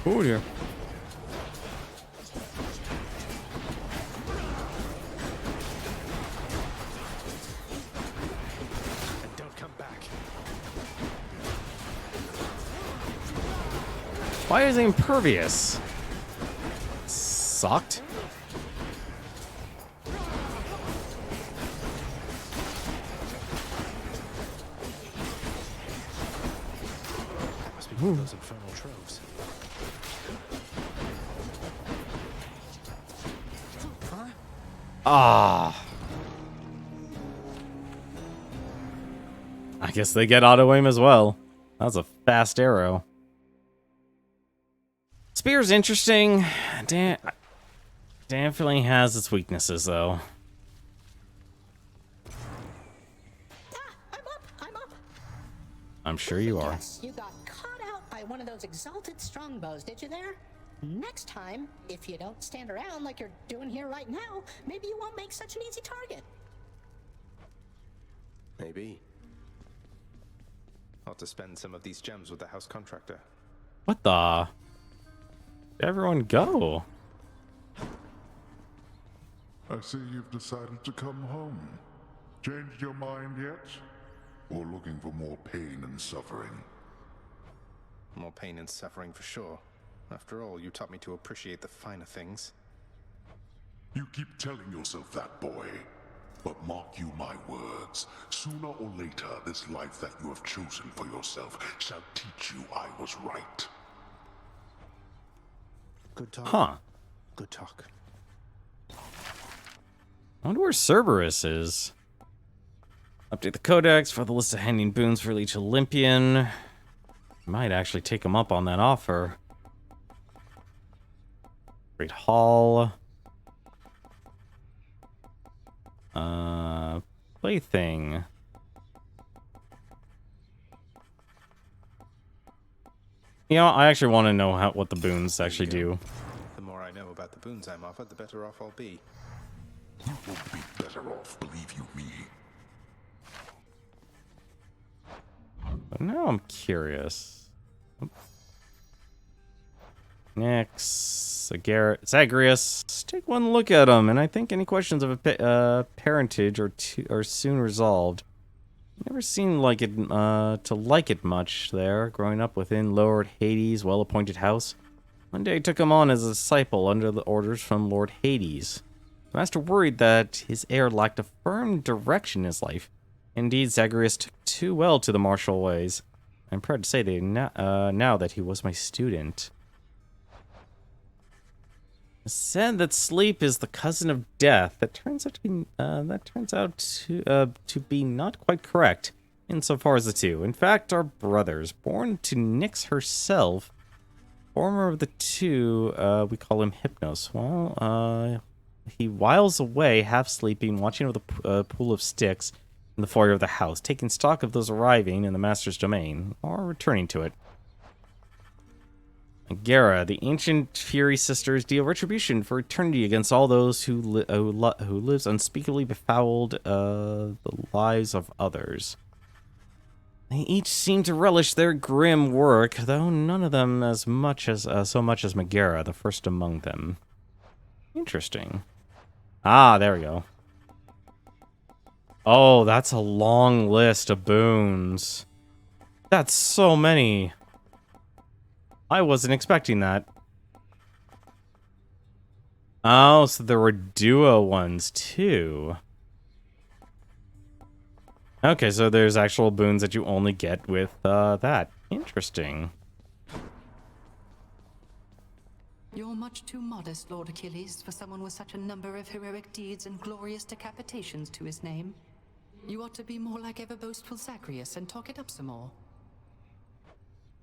Oh dear. And don't come back. Why is he impervious? Sucked. Must be one of those infernal troves. Ah. I guess they get auto aim as well. That's a fast arrow. Spear's interesting. Definitely has its weaknesses, though. I'm up. I'm sure you are. Yes, you got caught out by one of those exalted strongbows, did you there? Next time, if you don't stand around like you're doing here right now, maybe you won't make such an easy target. Maybe. Ought to spend some of these gems with the house contractor. What the? Where'd everyone go? I see you've decided to come home. Changed your mind yet? Or looking for more pain and suffering? More pain and suffering for sure. After all, you taught me to appreciate the finer things. You keep telling yourself that, boy. But mark you my words, sooner or later this life that you have chosen for yourself shall teach you I was right. Good talk. Huh. Good talk. I wonder where Cerberus is. Update the codex for the list of handing boons for each Olympian. Might actually take him up on that offer. Great Hall. Plaything. You know, I actually want to know what the boons actually do. The more I know about the boons I'm offered, the better off I'll be. You won't be better off, believe you me. But now I'm curious. Next, Zagreus. Take one look at him, and I think any questions of parentage are soon resolved. Never seemed like it to like it much there, growing up within Lord Hades' well-appointed house. One day I took him on as a disciple under the orders from Lord Hades. The master worried that his heir lacked a firm direction in his life. Indeed, Zagreus took too well to the martial ways. I'm proud to say that now that he was my student. It's said that sleep is the cousin of death. That turns out to be not quite correct insofar as the two. In fact, are brothers, born to Nyx herself. Former of the two, we call him Hypnos. Well, he whiles away, half sleeping, watching over the pool of sticks in the foyer of the house, taking stock of those arriving in the master's domain, or returning to it. Megara, the ancient Fury sisters deal retribution for eternity against all those who lives unspeakably befouled the lives of others. They each seem to relish their grim work, though none of them as much as Megara, the first among them. Interesting. Ah, there we go. Oh, that's a long list of boons. That's so many. I wasn't expecting that. Oh, so there were duo ones too. Okay, so there's actual boons that you only get with that. Interesting. You're much too modest, Lord Achilles, for someone with such a number of heroic deeds and glorious decapitations to his name. You ought to be more like ever boastful Zagreus and talk it up some more.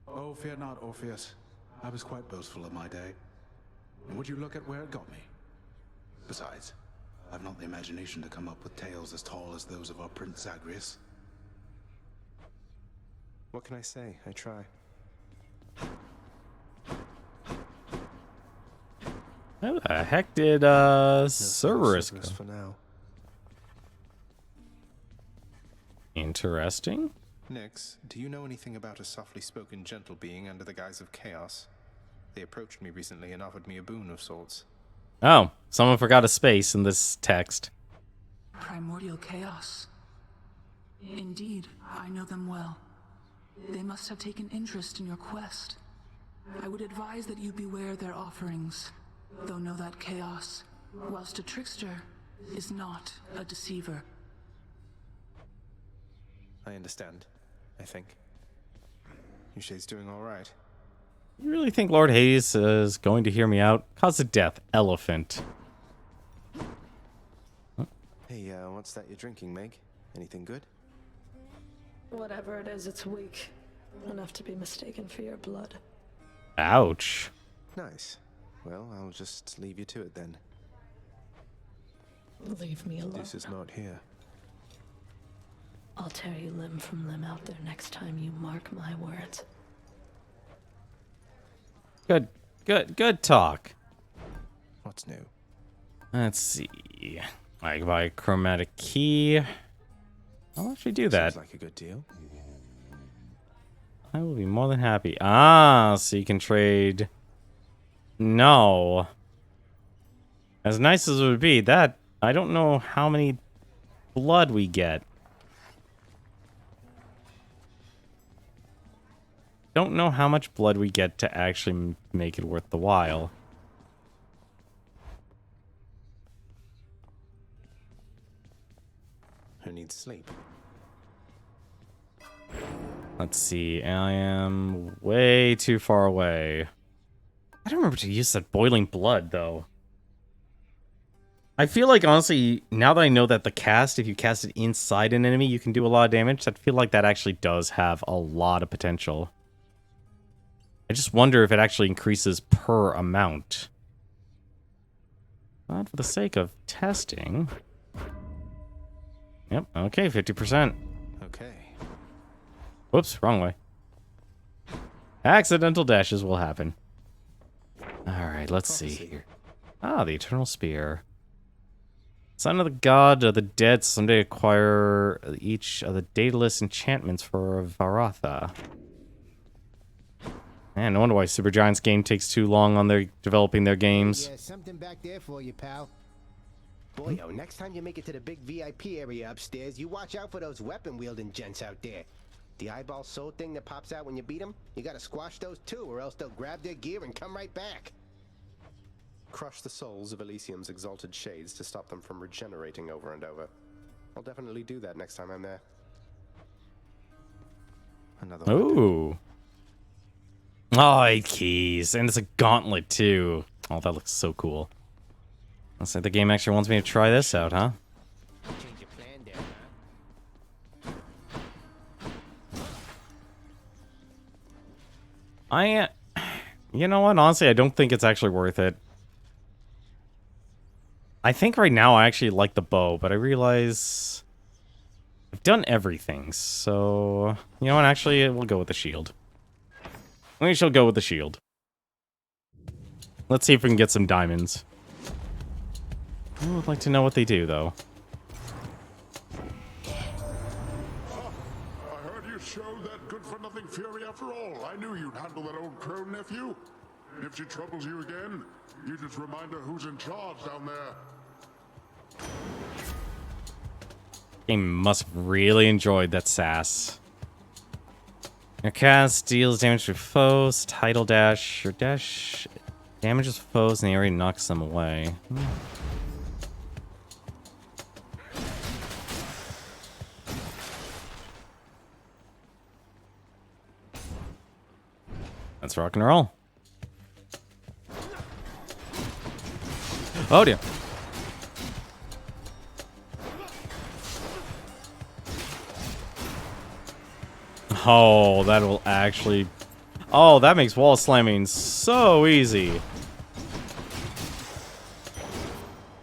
Oh, fear not, Orpheus. I was quite boastful in my day. And would you look at where it got me? Besides, I've not the imagination to come up with tales as tall as those of our Prince Zagreus. What can I say? I try. How the heck did Cerberus go? For now. Interesting. Nyx, do you know anything about a softly spoken gentle being under the guise of chaos? They approached me recently and offered me a boon of sorts. Oh, someone forgot a space in this text. Primordial chaos. Indeed, I know them well. They must have taken interest in your quest. I would advise that you beware their offerings, though know that chaos, whilst a trickster, is not a deceiver. I understand, I think. Yushai's doing all right. You really think Lord Hades is going to hear me out? Cause of death, elephant. Hey, what's that you're drinking, Meg? Anything good? Whatever it is, it's weak. Enough to be mistaken for your blood. Ouch. Nice. Well, I'll just leave you to it then. Leave me alone. This is not here. I'll tear you limb from limb out there next time you mark my words. Good talk. What's new? Let's see. I can buy a chromatic key. I'll actually do that. Seems like a good deal. I will be more than happy. Ah, so you can trade. No. As nice as it would be, that I don't know how many blood we get. Don't know how much blood we get to actually make it worth the while. Who needs sleep? Let's see. I am way too far away. I don't remember to use that boiling blood, though. I feel like, honestly, now that I know that the cast, if you cast it inside an enemy, you can do a lot of damage, I feel like that actually does have a lot of potential. I just wonder if it actually increases per amount. But for the sake of testing... Yep, okay, 50%. Okay. Whoops, wrong way. Accidental dashes will happen. Alright, let's see here. Ah, the Eternal Spear. Son of the God of the Dead, someday acquire each of the dataless enchantments for Varatha. Man, no wonder why Supergiant's game takes too long on their developing their games. Yeah, something back there for you, pal. Boy, next time you make it to the big VIP area upstairs, you watch out for those weapon-wielding gents out there. The eyeball soul thing that pops out when you beat them, you gotta squash those too, or else they'll grab their gear and come right back. Crush the souls of Elysium's exalted shades to stop them from regenerating over and over. I'll definitely do that next time I'm there. Another one. Ooh. Oh, 8 keys. And it's a gauntlet, too. Oh, that looks so cool. Looks like the game actually wants me to try this out, huh? Change your plan there, huh? You know what? Honestly, I don't think it's actually worth it. I think right now I actually like the bow, but I realize I've done everything. So, you know what? Actually, we'll go with the shield. We shall go with the shield. Let's see if we can get some diamonds. I would like to know what they do, though. I heard you showed that good-for-nothing fury after all. I knew you'd handle that old crone, nephew. If she troubles you again, you just remind her who's in charge down there. Game must have really enjoyed that sass. Your cast deals damage to foes. Tidal dash. Your dash damages foes in the area and knocks them away. Let's rock and roll. Oh dear. Oh, that will actually... Oh, that makes wall slamming so easy.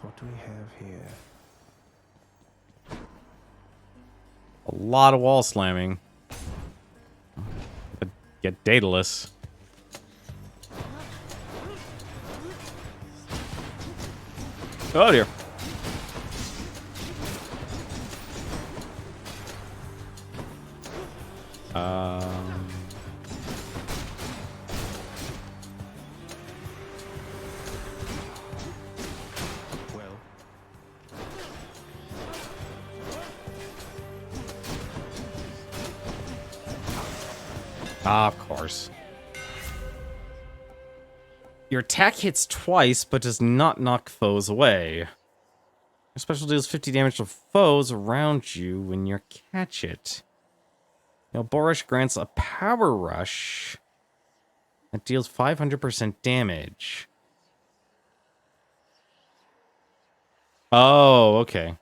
What do we have here? A lot of wall slamming. Get dataless. Oh dear. Ah, of course. Your attack hits twice, but does not knock foes away. Your special deals 50 damage to foes around you when you catch it. Now, Borush grants a power rush that deals 500% damage. Oh, okay.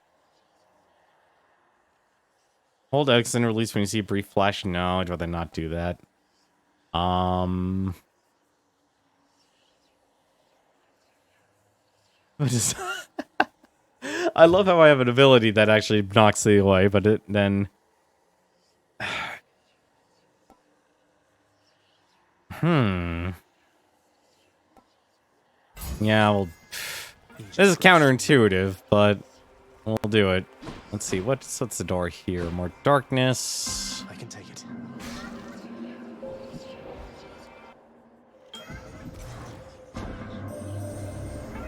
Hold X and release when you see a brief flash. No, I'd rather not do that. What is I love how I have an ability that actually knocks it away, but it then... Yeah, well... This is counterintuitive, but we'll do it. Let's see, what's the door here? More darkness. I can take it.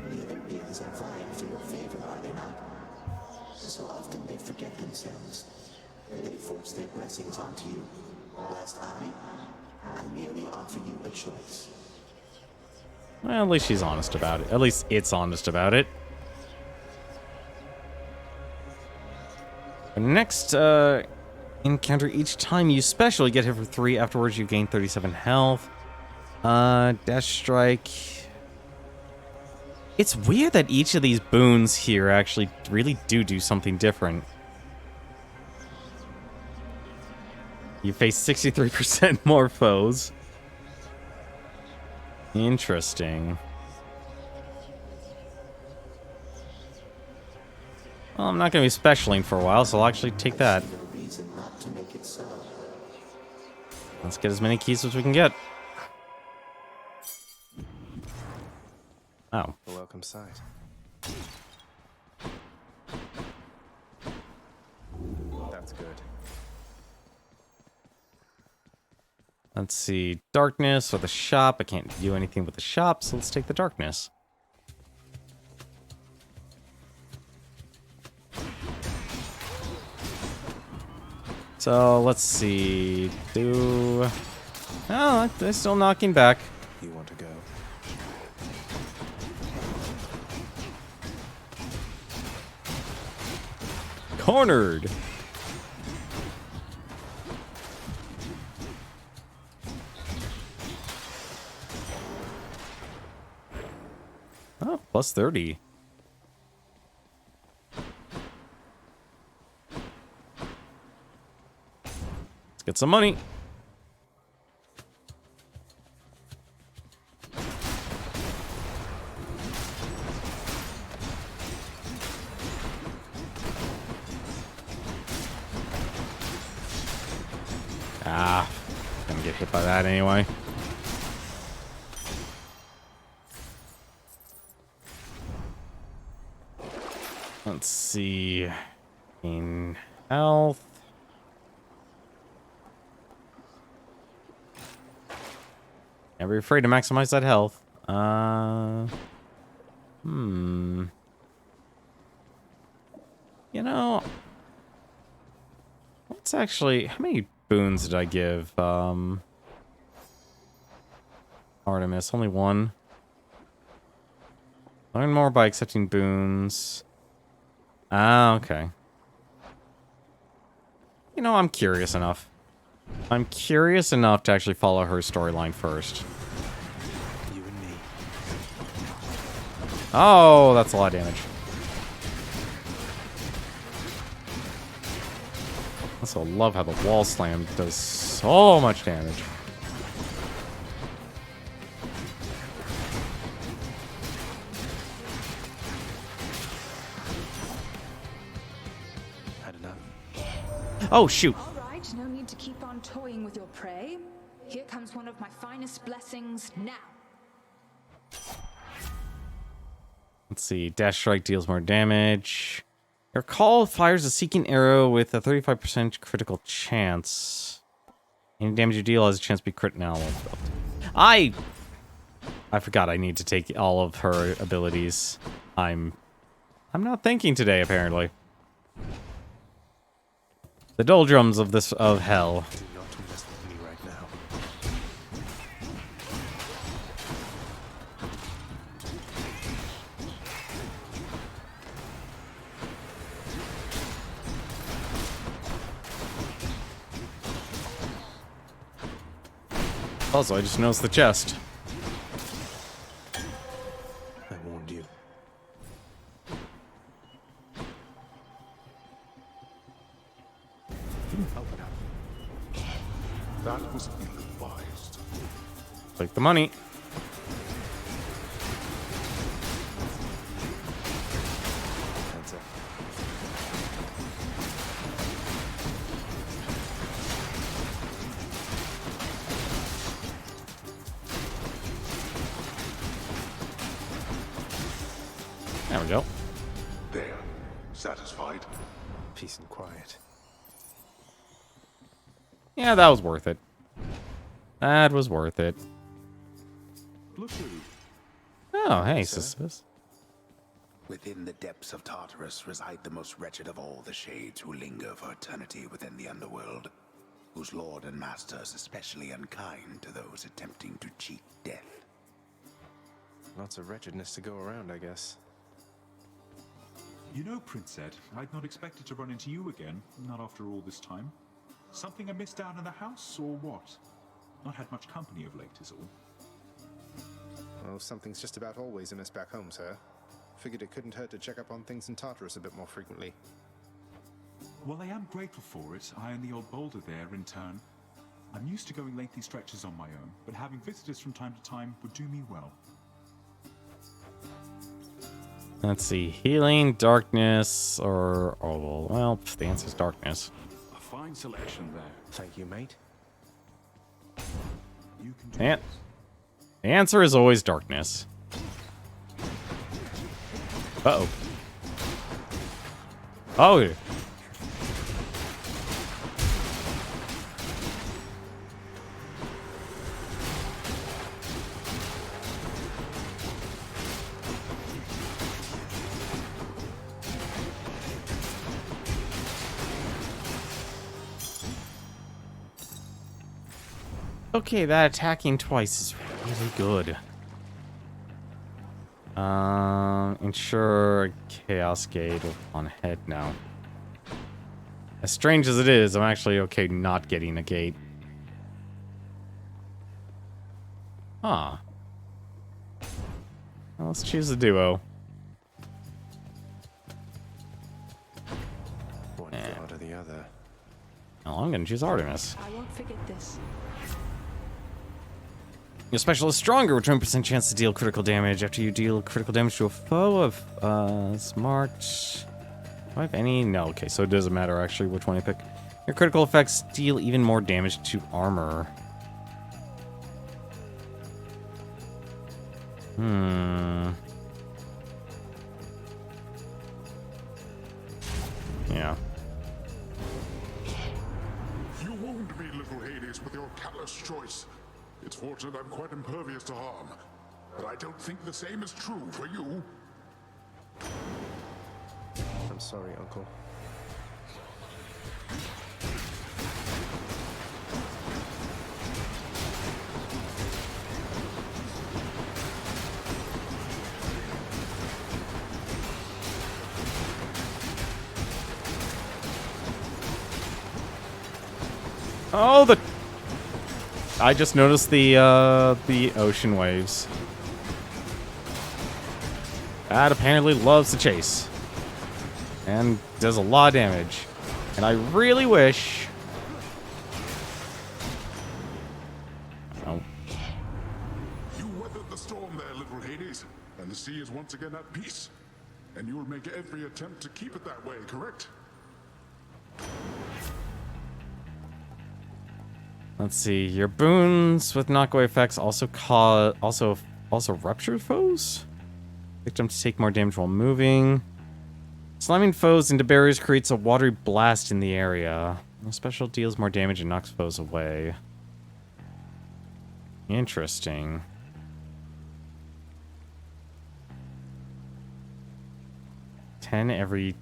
The Olympians are vying for your favor, are they not? So often they forget themselves. They force their blessings onto you, whilst I merely offer you a choice. Well, at least she's honest about it. At least it's honest about it. Next encounter, each time you special, you get hit for 3. Afterwards, you gain 37 health. Dash strike. It's weird that each of these boons here actually really do something different. You face 63% more foes. Interesting. Well, I'm not going to be specialing for a while, so I'll actually take that. Let's get as many keys as we can get. Oh. A welcome sight. That's good. Let's see. Darkness or the shop. I can't do anything with the shop, so let's take the darkness. So, let's see. Oh, they're still knocking back. You want to go? Cornered! Oh, plus 30. Let's get some money. Ah, gonna get hit by that anyway. Let's see. In health. Never be afraid to maximize that health. You know, what's actually, how many boons did I give Artemis? Only one. Learn more by accepting boons. Ah, okay. You know, I'm curious enough. I'm curious enough to actually follow her storyline first. You and me. Oh, that's a lot of damage. I also love how the wall slam does so much damage. Had enough. Oh, shoot. All right, no need to keep on toying with your prey. Here comes one of my finest blessings now. Let's see. Dash strike deals more damage. Your call fires a seeking arrow with a 35% critical chance. Any damage you deal has a chance to be crit now. I forgot I need to take all of her abilities. I'm not thinking today, apparently. The doldrums of hell. Do not mess with me right now. Also, I just noticed the chest. I warned you. Open up. That was ill-advised. Take the money. That's it. There we go. There. Satisfied? Peace and quiet. Yeah, that was worth it. That was worth it. Look who. Oh, hey, Sir? sis. Within the depths of Tartarus reside the most wretched of all the shades who linger for eternity within the underworld, whose lord and master is especially unkind to those attempting to cheat death. Lots of wretchedness to go around, I guess. You know, Prince Ed, I'd not expected to run into you again, not after all this time. Something amiss down in the house, or what? Not had much company of late, is all. Well, something's just about always amiss back home, sir. Figured it couldn't hurt to check up on things in Tartarus a bit more frequently. Well, I am grateful for it, I and the old boulder there, in turn. I'm used to going lengthy stretches on my own, but having visitors from time to time would do me well. Let's see. Healing, darkness, or... Oh, well, the answer's darkness. A fine selection there. Thank you, mate. You can do And the answer is always darkness. Uh-oh. Oh. Okay, that attacking twice is really good. Ensure Chaos Gate on head now. As strange as it is, I'm actually okay not getting a gate. Huh. Well, let's choose the duo. One god or the other. Oh, I'm gonna choose Artemis. I won't forget this. Your special is stronger, with 20% chance to deal critical damage after you deal critical damage to a foe of smart. Do I have any? No, okay, so it doesn't matter actually which one I pick. Your critical effects deal even more damage to armor. Yeah. You wound me, little Hades, with your callous choice. It's fortunate I'm quite impervious to harm. But I don't think the same is true for you. I'm sorry, Uncle. Oh, I just noticed the ocean waves. That apparently loves to chase. And does a lot of damage. And I really wish... Oh. You weathered the storm there, little Hades, and the sea is once again at peace. And you'll make every attempt to keep it that way, correct? Let's see. Your boons with knockaway effects also cause also rupture foes. Victim to take more damage while moving. Slamming foes into barriers creates a watery blast in the area. The special deals more damage and knocks foes away. Interesting. Every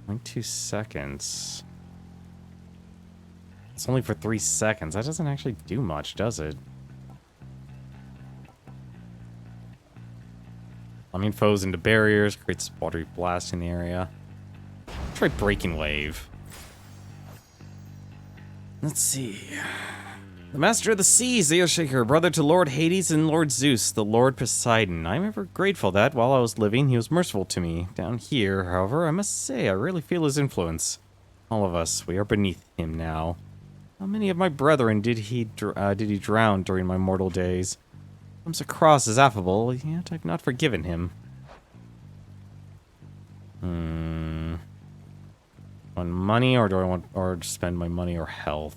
0.2 seconds. It's only for 3 seconds. That doesn't actually do much, does it? Slamming foes into barriers creates watery blast in the area. Try Breaking Wave. Let's see. The Master of the Seas, the Earthshaker, brother to Lord Hades and Lord Zeus, the Lord Poseidon. I'm ever grateful that, while I was living, he was merciful to me. Down here, however, I must say, I really feel his influence. All of us, we are beneath him now. How many of my brethren did he drown during my mortal days? Comes across as affable, yet I've not forgiven him. Want money, or do I want, or spend my money or health?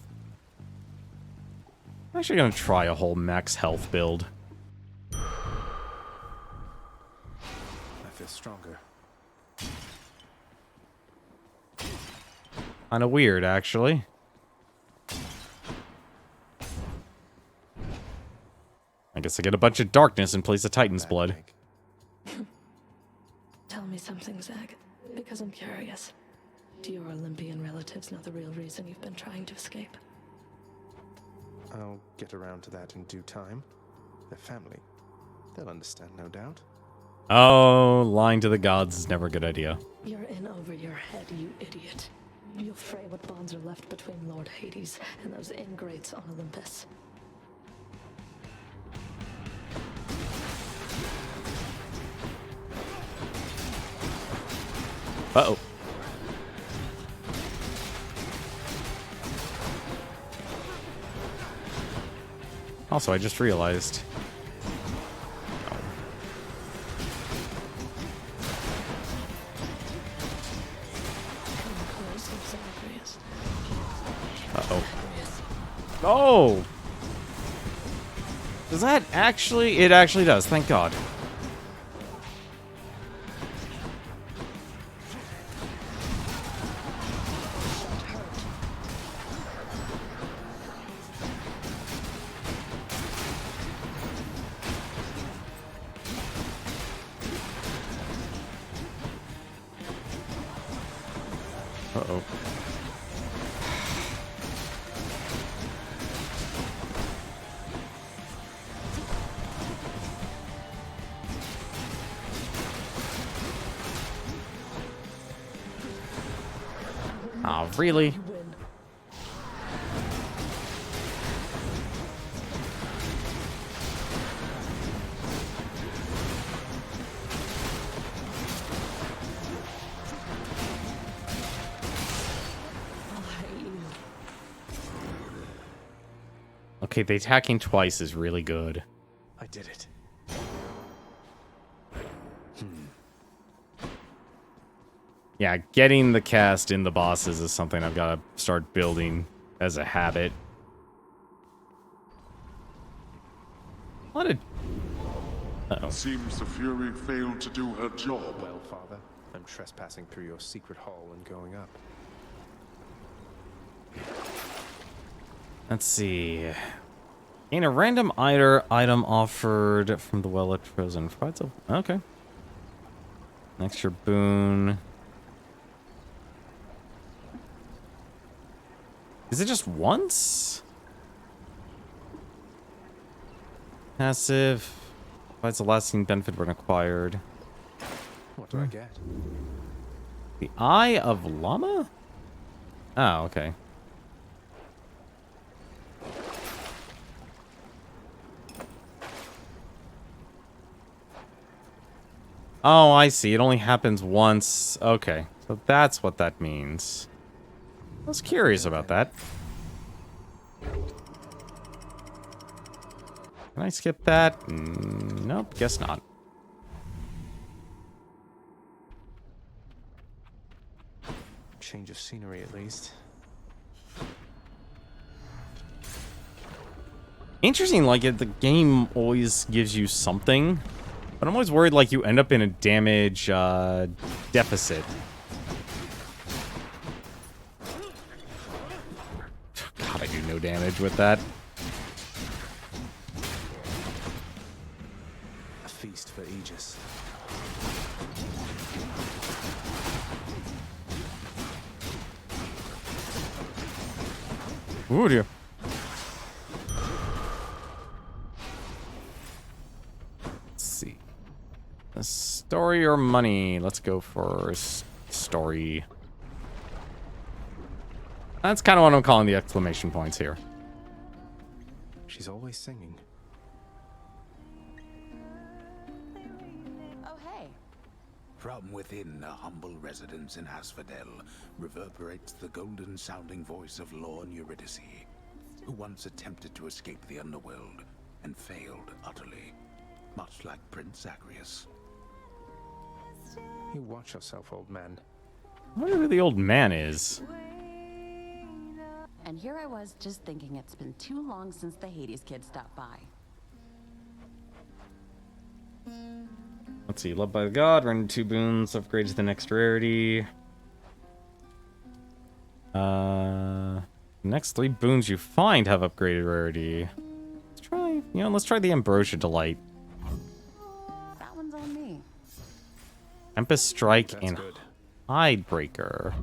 I'm actually gonna try a whole max health build. I feel stronger. Kinda weird, actually. I guess I get a bunch of darkness in place of Titan's blood. Tell me something, Zag, because I'm curious. Do your Olympian relatives know the real reason you've been trying to escape? I'll get around to that in due time. Their family. They'll understand, no doubt. Oh, lying to the gods is never a good idea. You're in over your head, you idiot. You'll fray what bonds are left between Lord Hades and those ingrates on Olympus. Uh-oh. Also, I just realized. Uh-oh. Oh! Does that actually... It actually does, thank God. Uh-oh. Oh, really? Okay, the attacking twice is really good. I did it. Yeah, getting the cast in the bosses is something I've got to start building as a habit. What a... Uh-oh. Seems the Fury failed to do her job. Well, Father, I'm trespassing through your secret hall and going up. Let's see. Gain a random item offered from the well at Frozen. Okay. Extra boon. Is it just once? Passive. Provides a lasting benefit when acquired. What do I get? The Eye of Llama? Oh, okay. Oh, I see. It only happens once. Okay. So that's what that means. I was curious about that. Can I skip that? Nope, guess not. Change of scenery, at least. Interesting, like, the game always gives you something, but I'm always worried, like, you end up in a damage deficit. God, I do no damage with that. A feast for Aegis. Ooh, dear. Let's see. A story or money? Let's go for story. That's kind of what I'm calling the exclamation points here. She's always singing. Oh, hey. From within a humble residence in Asphodel reverberates the golden-sounding voice of Lorne Eurydice, who once attempted to escape the underworld and failed utterly, much like Prince Zagreus. You watch yourself, old man. I wonder who the old man is. And here I was just thinking it's been too long since the Hades kid stopped by. Let's see. Loved by the God. Run 2 boons. Upgrade to the next rarity. Next 3 boons you find have upgraded rarity. Let's try the Ambrosia Delight. That one's on me. Tempest Strike That's and good. Hidebreaker.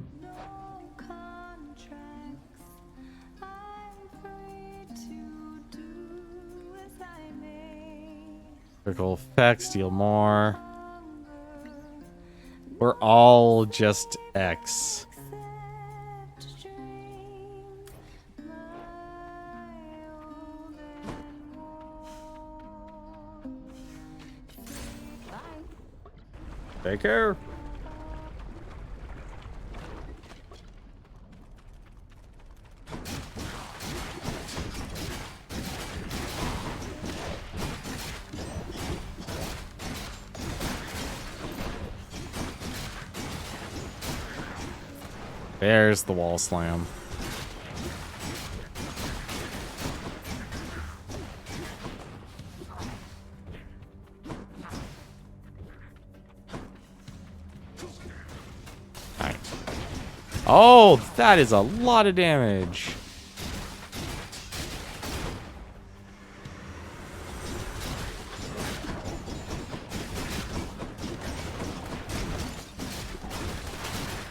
Critical effects, deal more. We're all just X. Take care. There's the wall slam. Alright. Oh, that is a lot of damage.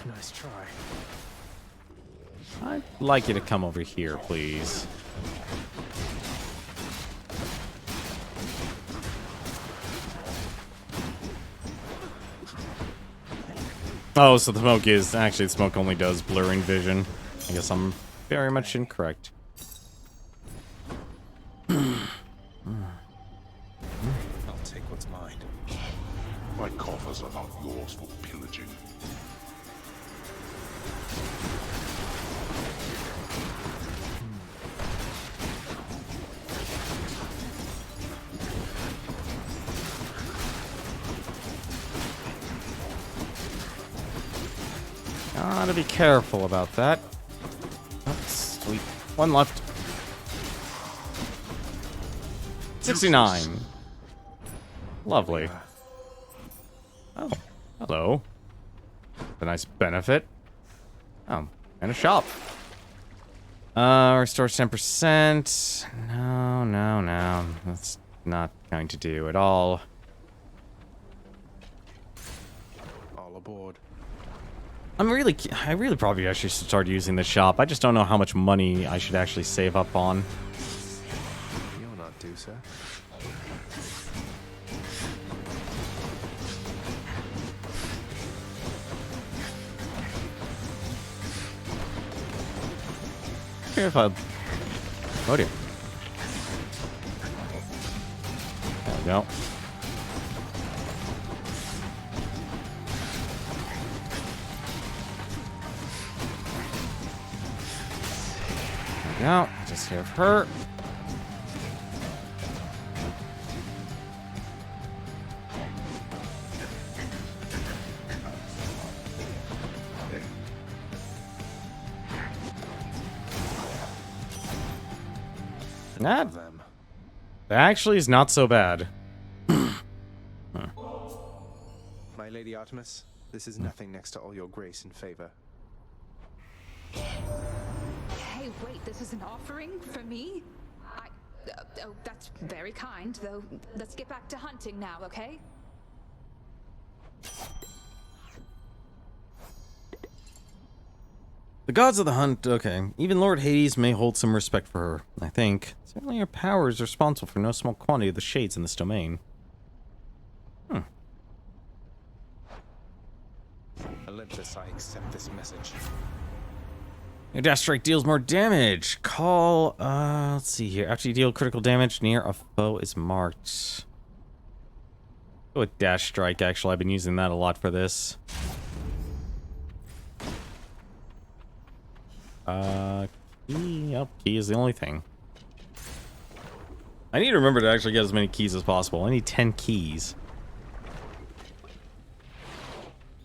Nice try. I'd like you to come over here, please. Oh, so the smoke is... Actually, the smoke only does blurring vision. I guess I'm very much incorrect. I'll take what's mine. My coffers are not yours for pillaging. Gotta be careful about that. Oh, sweet. One left. 69. Lovely. Oh, hello. A nice benefit. Oh, and a shop. Restores 10%. No. That's not going to do at all. All aboard. I really probably actually should start using the shop. I just don't know how much money I should actually save up on. You're not due, sir. Here if I... Oh dear. There we go. There we go. Just here for her. That actually is not so bad. My Lady Artemis, this is nothing next to all your grace and favor. Hey, wait, this is an offering for me? Oh, that's very kind, though. Let's get back to hunting now, okay? The gods of the hunt, okay. Even Lord Hades may hold some respect for her, I think. Certainly her power is responsible for no small quantity of the shades in this domain. Olympus, I accept this message. Your dash strike deals more damage. Call, let's see here. After you deal critical damage near a foe is marked. Go with dash strike, actually. I've been using that a lot for this. Key is the only thing. I need to remember to actually get as many keys as possible. I need 10 keys.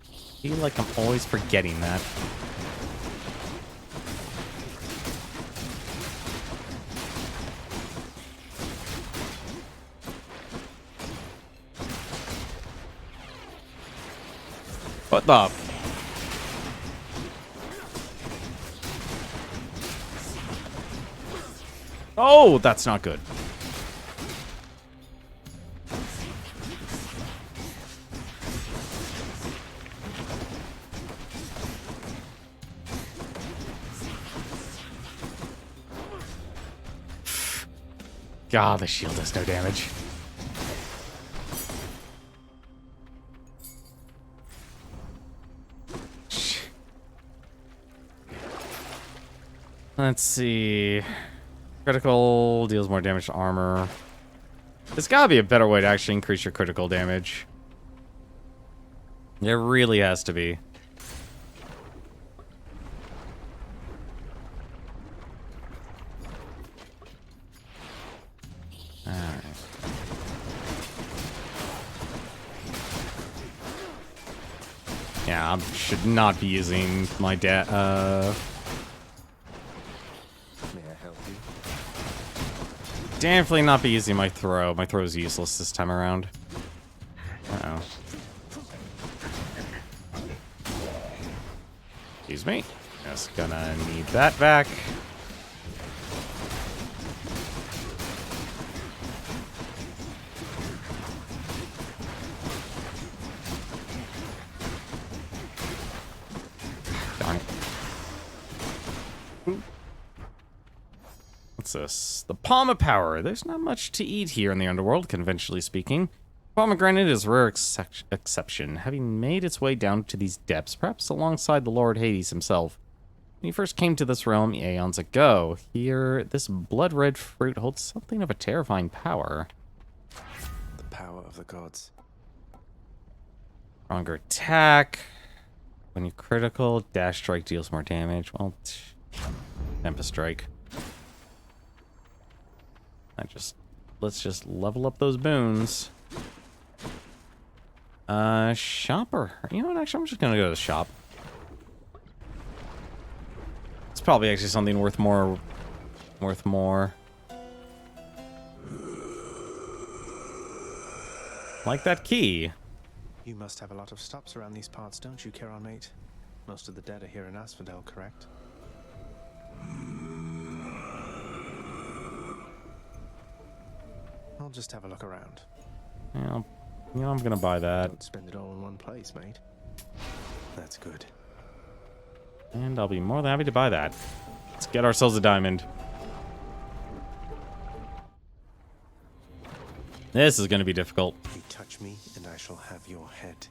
I feel like I'm always forgetting that. What the? Oh, that's not good. God, the shield does no damage. Let's see. Critical deals more damage to armor. There's gotta be a better way to actually increase your critical damage. There really has to be. Alright. Yeah, I should not be using my May I help you? Definitely not be using my throw. My throw is useless this time around. Uh-oh. Excuse me. Just gonna need that back. Darn it. What's this? The Palm of Power. There's not much to eat here in the underworld, conventionally speaking. Pomegranate is a rare exception, having made its way down to these depths, perhaps alongside the Lord Hades himself. When he first came to this realm aeons ago, here, this blood-red fruit holds something of a terrifying power. The power of the gods. Stronger attack. When you critical, dash strike deals more damage. Well, Tempest Strike. Let's just level up those boons. Shopper. You know what, actually, I'm just gonna go to the shop. It's probably actually something worth more. Like that key. You must have a lot of stops around these parts, don't you, Charon, mate? Most of the dead are here in Asphodel, correct? I'll just have a look around. Yeah, you know, I'm gonna buy that. Don't spend it all in one place, mate. That's good. And I'll be more than happy to buy that. Let's get ourselves a diamond. This is gonna be difficult. You touch me, and I shall have your head.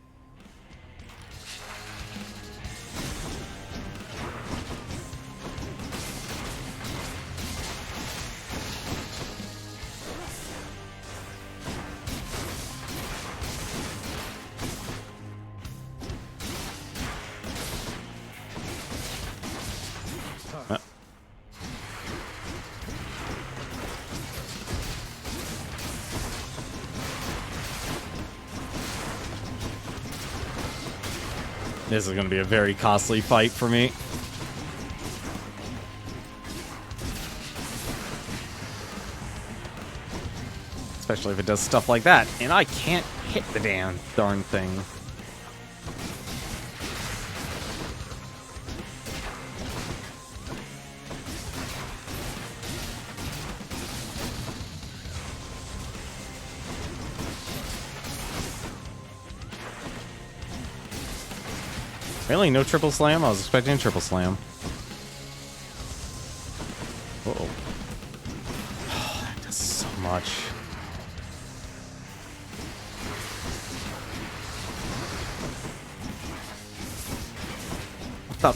This is going to be a very costly fight for me. Especially if it does stuff like that. And I can't hit the darn thing. Really? No triple slam? I was expecting a triple slam. Uh-oh. Oh, that does so much. What the?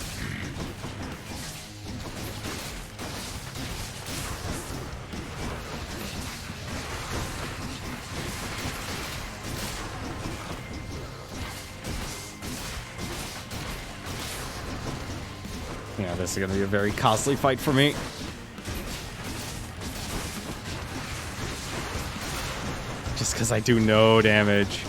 Yeah, this is gonna be a very costly fight for me. Just because I do no damage.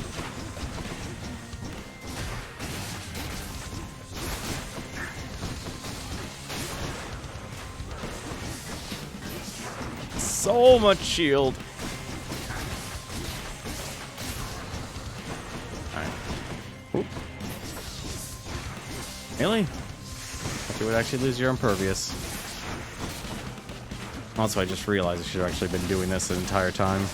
So much shield. Alright. Oop. Really? You would actually lose your impervious. Also, I just realized I should have actually been doing this the entire time.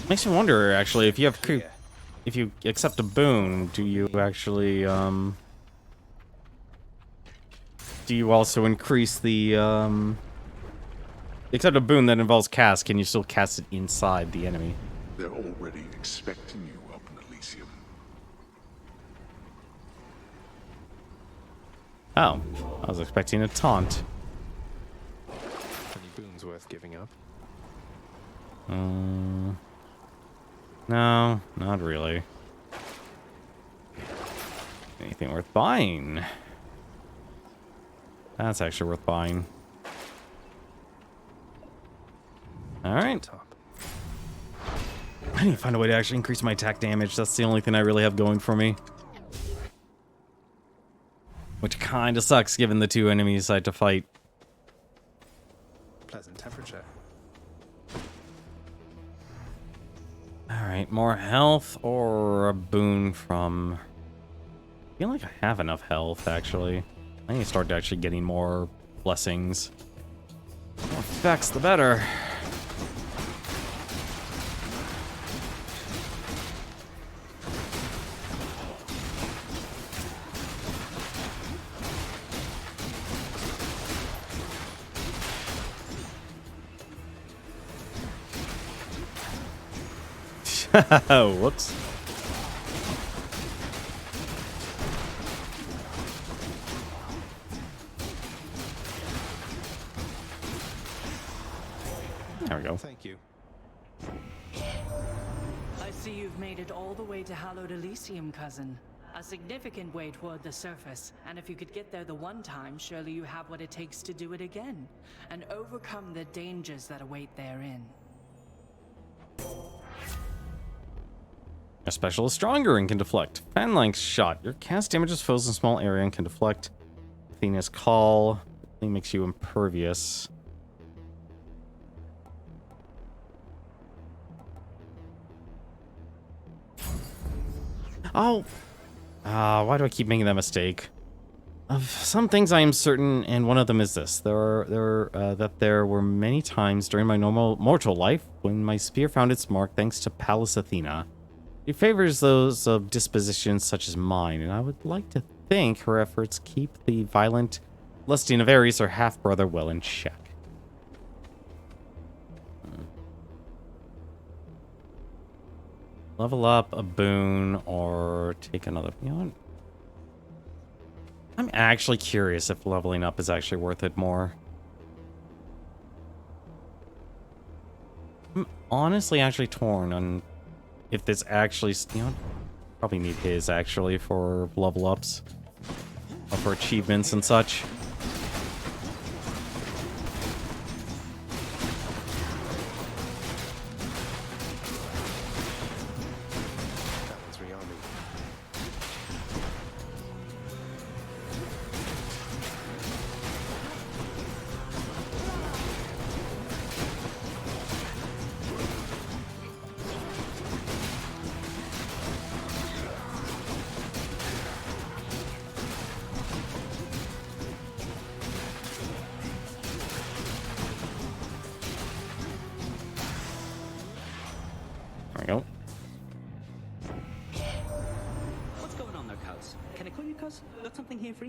Makes me wonder, actually, if you have if you accept a boon, do you actually do you also increase the accept a boon that involves cast? Can you still cast it inside the enemy? They're already expecting you up in Elysium. Oh, I was expecting a taunt. Any boons worth giving up? No, not really. Anything worth buying? That's actually worth buying. Alright. I need to find a way to actually increase my attack damage. That's the only thing I really have going for me. Which kind of sucks given the two enemies I had to fight. Pleasant temperature. Alright, more health or a boon from... I feel like I have enough health, actually. I need to start actually getting more blessings. The more effects, the better. Whoops. There we go. Thank you. I see you've made it all the way to Hallowed Elysium, cousin. A significant way toward the surface, and if you could get there the one time, surely you have what it takes to do it again, and overcome the dangers that await therein. Your special is stronger and can deflect. Fan length shot. Your cast damages foes in a small area and can deflect. Athena's call. It makes you impervious. Oh! Why do I keep making that mistake? Of some things I am certain, and one of them is this. That there were many times during my mortal life when my spear found its mark thanks to Pallas Athena. She favors those of dispositions such as mine, and I would like to think her efforts keep the violent lusting of Ares, her half-brother, well in check. Level up, a boon, or take another... You know what? I'm actually curious if leveling up is actually worth it more. I'm honestly actually torn on if this actually... You know, probably need his actually for level ups. Or for achievements and such.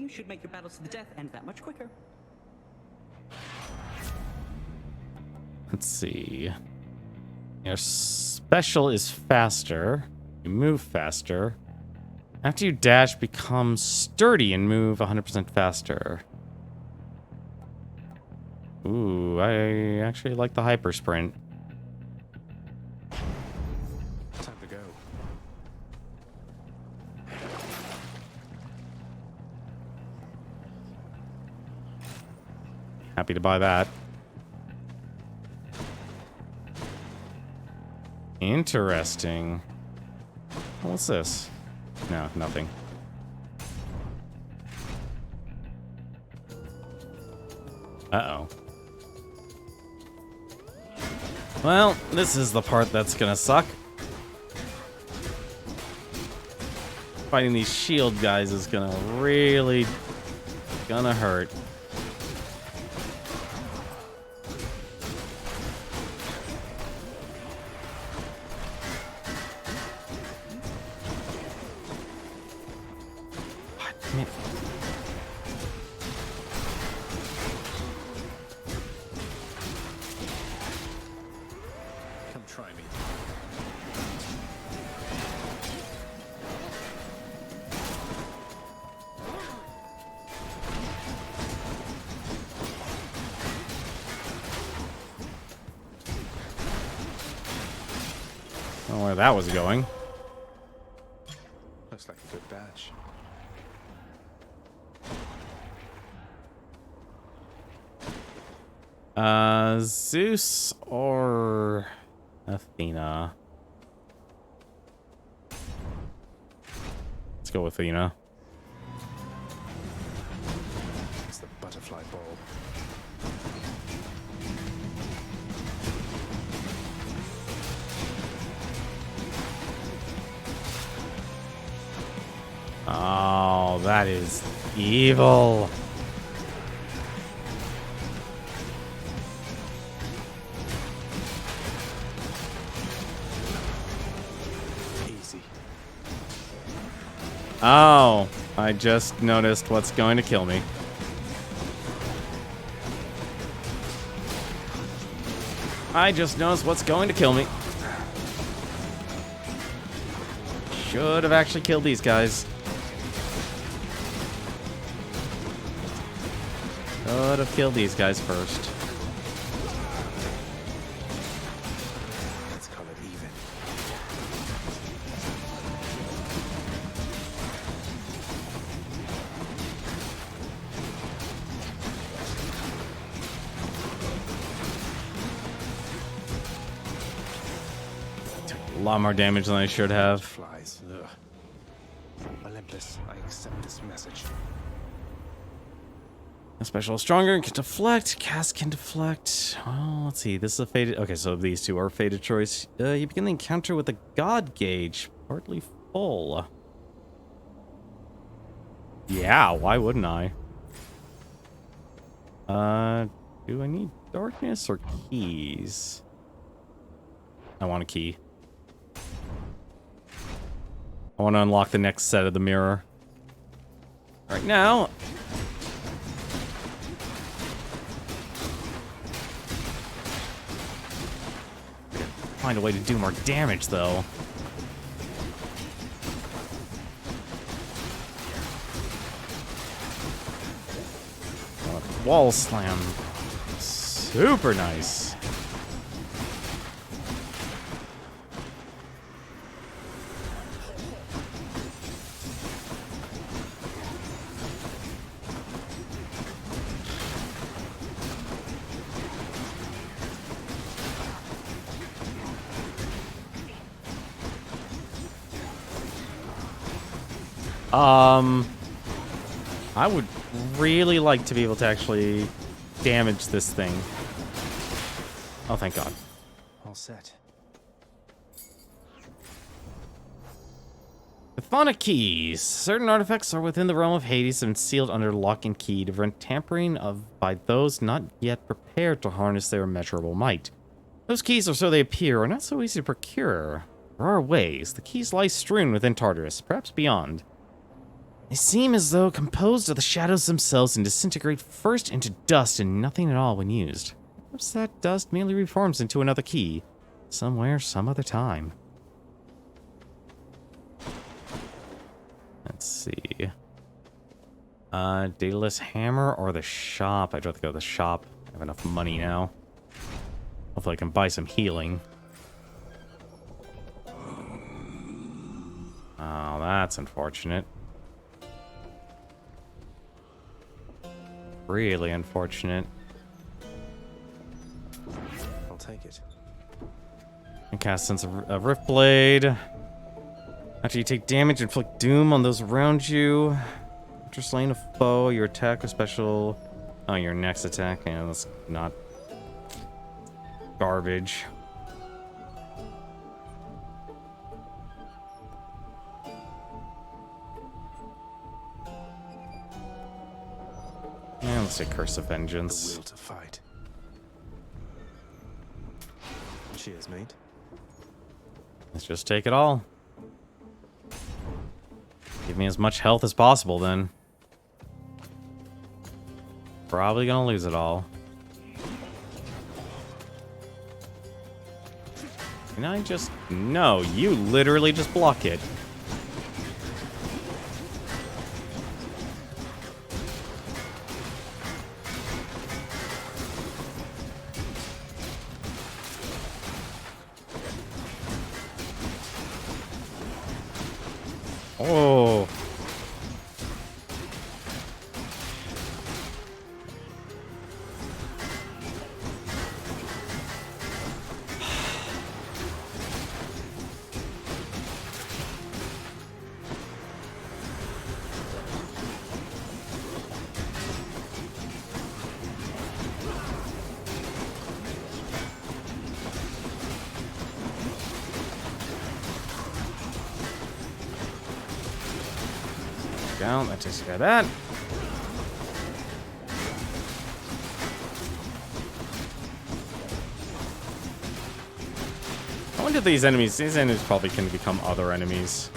Should make your battles to the death end that much quicker. Let's see. Your special is faster. You move faster. After you dash, become sturdy and move 100% faster. Ooh, I actually like the hyper sprint. Time to go. Happy to buy that. Interesting. What's this? No, nothing. Uh-oh. Well, this is the part that's gonna suck. Fighting these shield guys is gonna hurt. Come try me. I don't know where that was going. Looks like a good batch. Zeus or Athena? Let's go with Athena. It's the butterfly ball. Oh, that is evil. Easy. Oh, I just noticed what's going to kill me. I just noticed what's going to kill me. Should have actually killed these guys. Should have killed these guys first. Let's call it even. Took a lot more damage than I should have. Flies. Ugh. Olympus, I accept this message. A special stronger and can deflect. Cast can deflect. Well, let's see. This is a fated. Okay, so these two are fated choice. You begin the encounter with a god gauge, partly full. Yeah, why wouldn't I? Do I need darkness or keys? I want a key. I want to unlock the next set of the mirror. Right now. Find a way to do more damage, though. Wall slam. Super nice. I would really like to be able to actually damage this thing. Oh, thank God. All set. Chthonic keys. Certain artifacts are within the realm of Hades and sealed under lock and key to prevent tampering by those not yet prepared to harness their immeasurable might. Those keys, or so they appear, are not so easy to procure. There are ways. The keys lie strewn within Tartarus, perhaps beyond. They seem as though composed of the shadows themselves and disintegrate first into dust and nothing at all when used. Perhaps that dust merely reforms into another key, somewhere, some other time. Let's see. Daedalus Hammer or the shop? I'd rather go to the shop. have enough money now. Hopefully I can buy some healing. Oh, that's unfortunate. Really unfortunate. I'll take it. And cast Sense of Rift Blade. After you take damage, inflict doom on those around you. After slaying a foe, your attack or special... Oh, your next attack. Yeah, that's not... garbage. Yeah, let's say Curse of Vengeance. The will to fight. Cheers, mate. Let's just take it all. Give me as much health as possible, then. Probably gonna lose it all. Can I just... No, you literally just block it. Oh. Down, that takes care of that. I wonder if these enemies probably can become other enemies.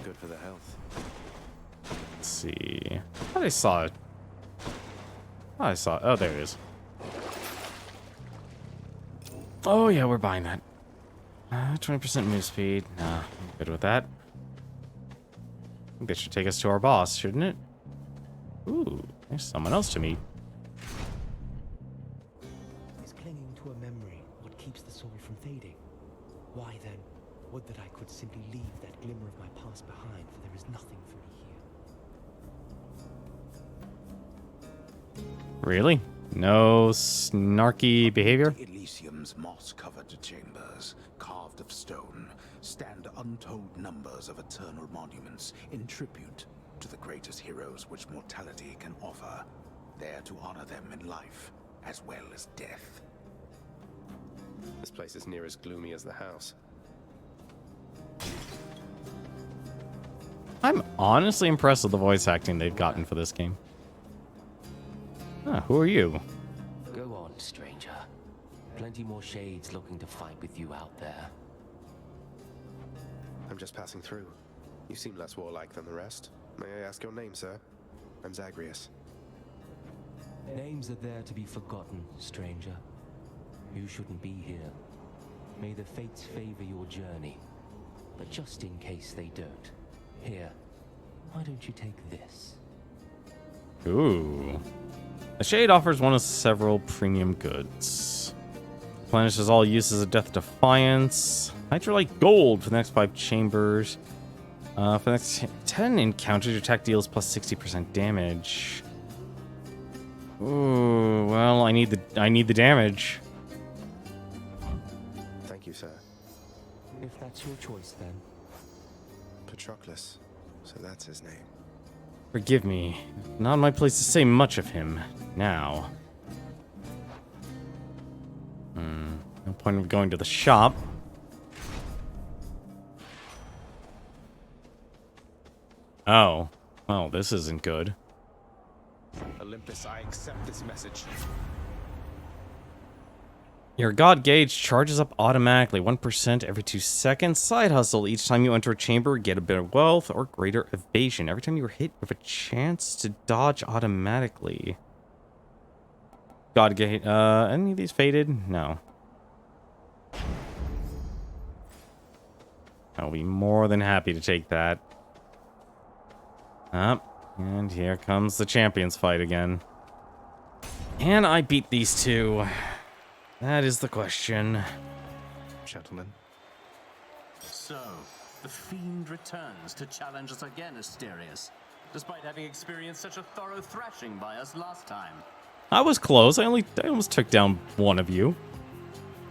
Good for the health. Let's see. I thought I saw it. Oh, there it is. Oh, yeah, we're buying that. 20% move speed. Nah, I'm good with that. I think that should take us to our boss, shouldn't it? Ooh, there's someone else to meet. Is clinging to a memory what keeps the soul from fading? Why then, would that I could simply leave that glimmer of my past behind, for there is nothing for me here. Really? No snarky behavior? Elysium's moss-covered chambers, carved of stone, stand untold numbers of eternal monuments in tribute to the greatest heroes which mortality can offer, there to honor them in life as well as death. This place is near as gloomy as the house. I'm honestly impressed with the voice acting they've gotten for this game. Who are you? Go on, stranger. Plenty more shades looking to fight with you out there. I'm just passing through. You seem less warlike than the rest. May I ask your name, sir? I'm Zagreus. Names are there to be forgotten, stranger. You shouldn't be here. May the fates favor your journey. But just in case they don't, here, why don't you take this? Ooh. The Shade offers one of several premium goods. Replenishes all uses of Death Defiance. Hydrolite Gold for the next 5 chambers. For the next 10 encounters, your attack deals plus 60% damage. Ooh, well, I need the damage. Thank you, sir. If that's your choice, then. Patroclus. So that's his name. Forgive me. Not my place to say much of him now. No point of going to the shop. Oh. Well, this isn't good. Olympus, I accept this message. Your God gauge charges up automatically 1% every 2 seconds. Side hustle. Each time you enter a chamber, get a bit of wealth or greater evasion. Every time you are hit, you have a chance to dodge automatically. God gauge. Any of these faded? No. I'll be more than happy to take that. And here comes the champions fight again. Can I beat these two? That is the question. Gentlemen. So, the Fiend returns to challenge us again, Asterius, despite having experienced such a thorough thrashing by us last time. I was close. I almost took down one of you.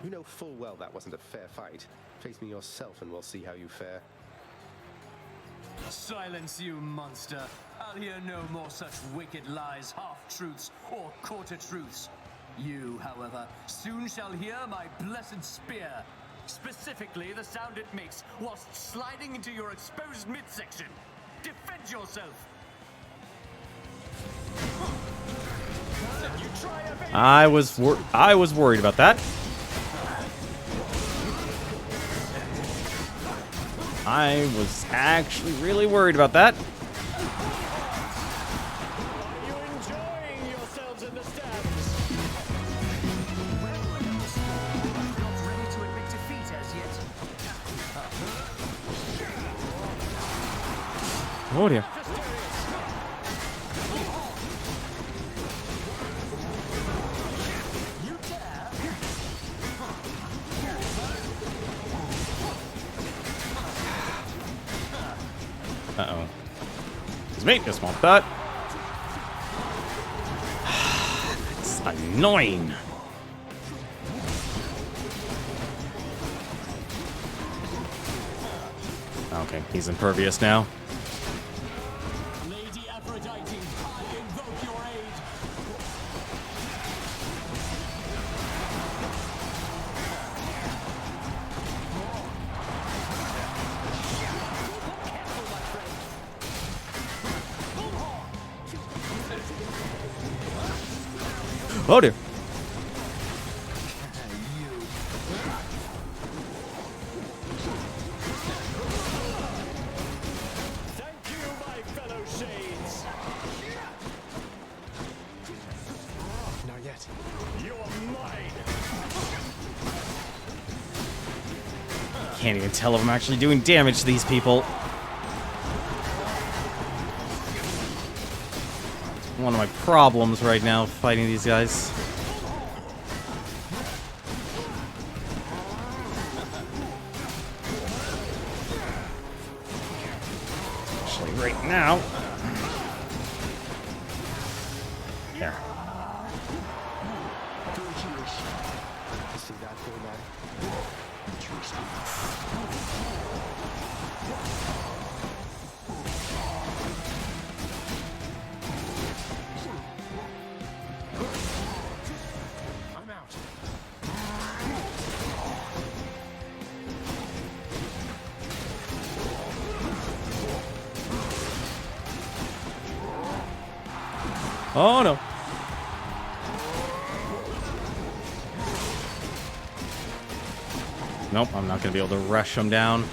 You know full well that wasn't a fair fight. Face me yourself and we'll see how you fare. Silence, you monster. I'll hear no more such wicked lies, half-truths, or quarter-truths. You, however, soon shall hear my blessed spear. Specifically, the sound it makes whilst sliding into your exposed midsection. Defend yourself! I was worried about that. I was actually really worried about that. Are you enjoying yourselves in the stands? Not ready to admit defeat as yet. Oh dear. Uh-oh. His mate just want that. It's annoying. Okay, he's impervious now. Lady Aphrodite, I invoke your aid. Oh dear. Thank you, my fellow shades. Not yet. You're mine. Can't even tell if I'm actually doing damage to these people. One of my problems right now fighting these guys. Actually, right now. There. See that thing, man? I'm out. Oh no. Nope, I'm not going to be able to rush them down.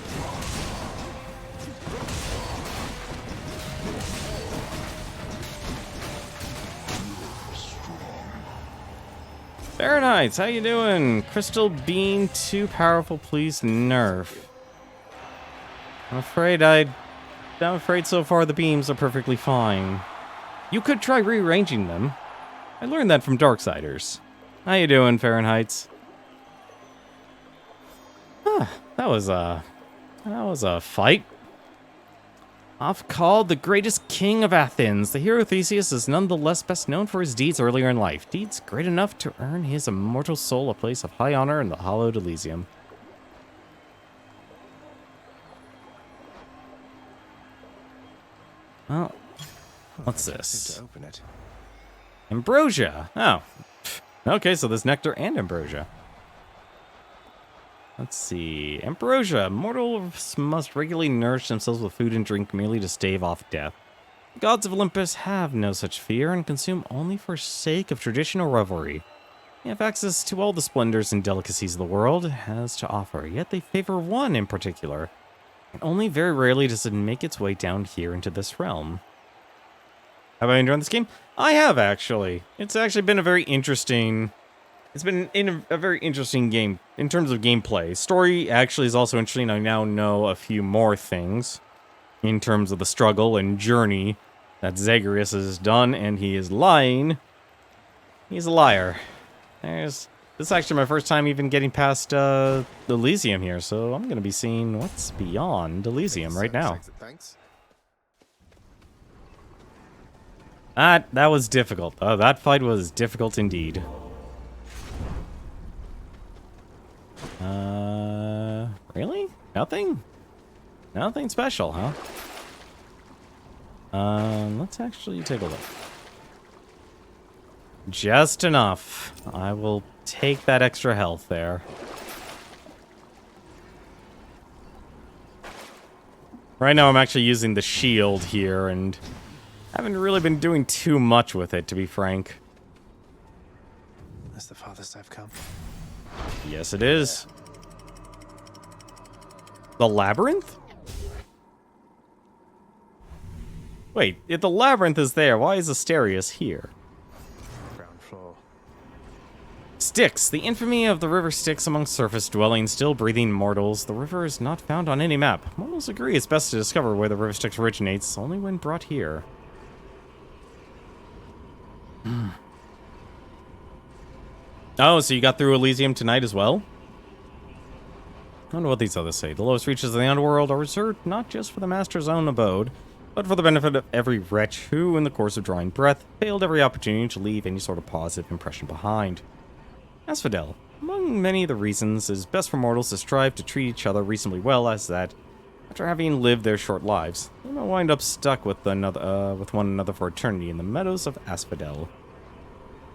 Fahrenheit, how you doing? Crystal Beam, too powerful, please nerf. I'm afraid so far the beams are perfectly fine. You could try rearranging them. I learned that from Darksiders. How you doing, Fahrenheit? That was a fight. Oft called the greatest king of Athens, the hero Theseus is nonetheless best known for his deeds earlier in life. Deeds great enough to earn his immortal soul a place of high honor in the hallowed Elysium. Well, what's this? To open it. Ambrosia. Oh. Okay, so there's nectar and ambrosia. Let's see. Ambrosia. Mortals must regularly nourish themselves with food and drink merely to stave off death. The gods of Olympus have no such fear and consume only for sake of tradition or revelry. They have access to all the splendors and delicacies the world has to offer, yet they favor one in particular. And only very rarely does it make its way down here into this realm. Have I enjoyed this game? I have, actually. It's actually been a very interesting... It's been a very interesting game in terms of gameplay. Story actually is also interesting. I now know a few more things in terms of the struggle and journey that Zagreus is done, and he is lying. He's a liar. This is actually my first time even getting past Elysium here, so I'm going to be seeing what's beyond Elysium right now. Thanks. That was difficult. That fight was difficult indeed. Really? Nothing? Nothing special, huh? Let's actually take a look. Just enough. I will take that extra health there. Right now I'm actually using the shield here, and haven't really been doing too much with it, to be frank. That's the farthest I've come. Yes, it is. The labyrinth? Wait, if the labyrinth is there, why is Asterius here? Ground floor. Styx. The infamy of the river Styx among surface-dwelling, still-breathing mortals. The river is not found on any map. Mortals agree it's best to discover where the river Styx originates, only when brought here. Oh, so you got through Elysium tonight as well? I wonder what these others say. The lowest reaches of the underworld are reserved not just for the master's own abode, but for the benefit of every wretch who, in the course of drawing breath, failed every opportunity to leave any sort of positive impression behind. Asphodel. Among many of the reasons, it is best for mortals to strive to treat each other reasonably well, as that, after having lived their short lives, they may wind up stuck with one another for eternity in the meadows of Asphodel.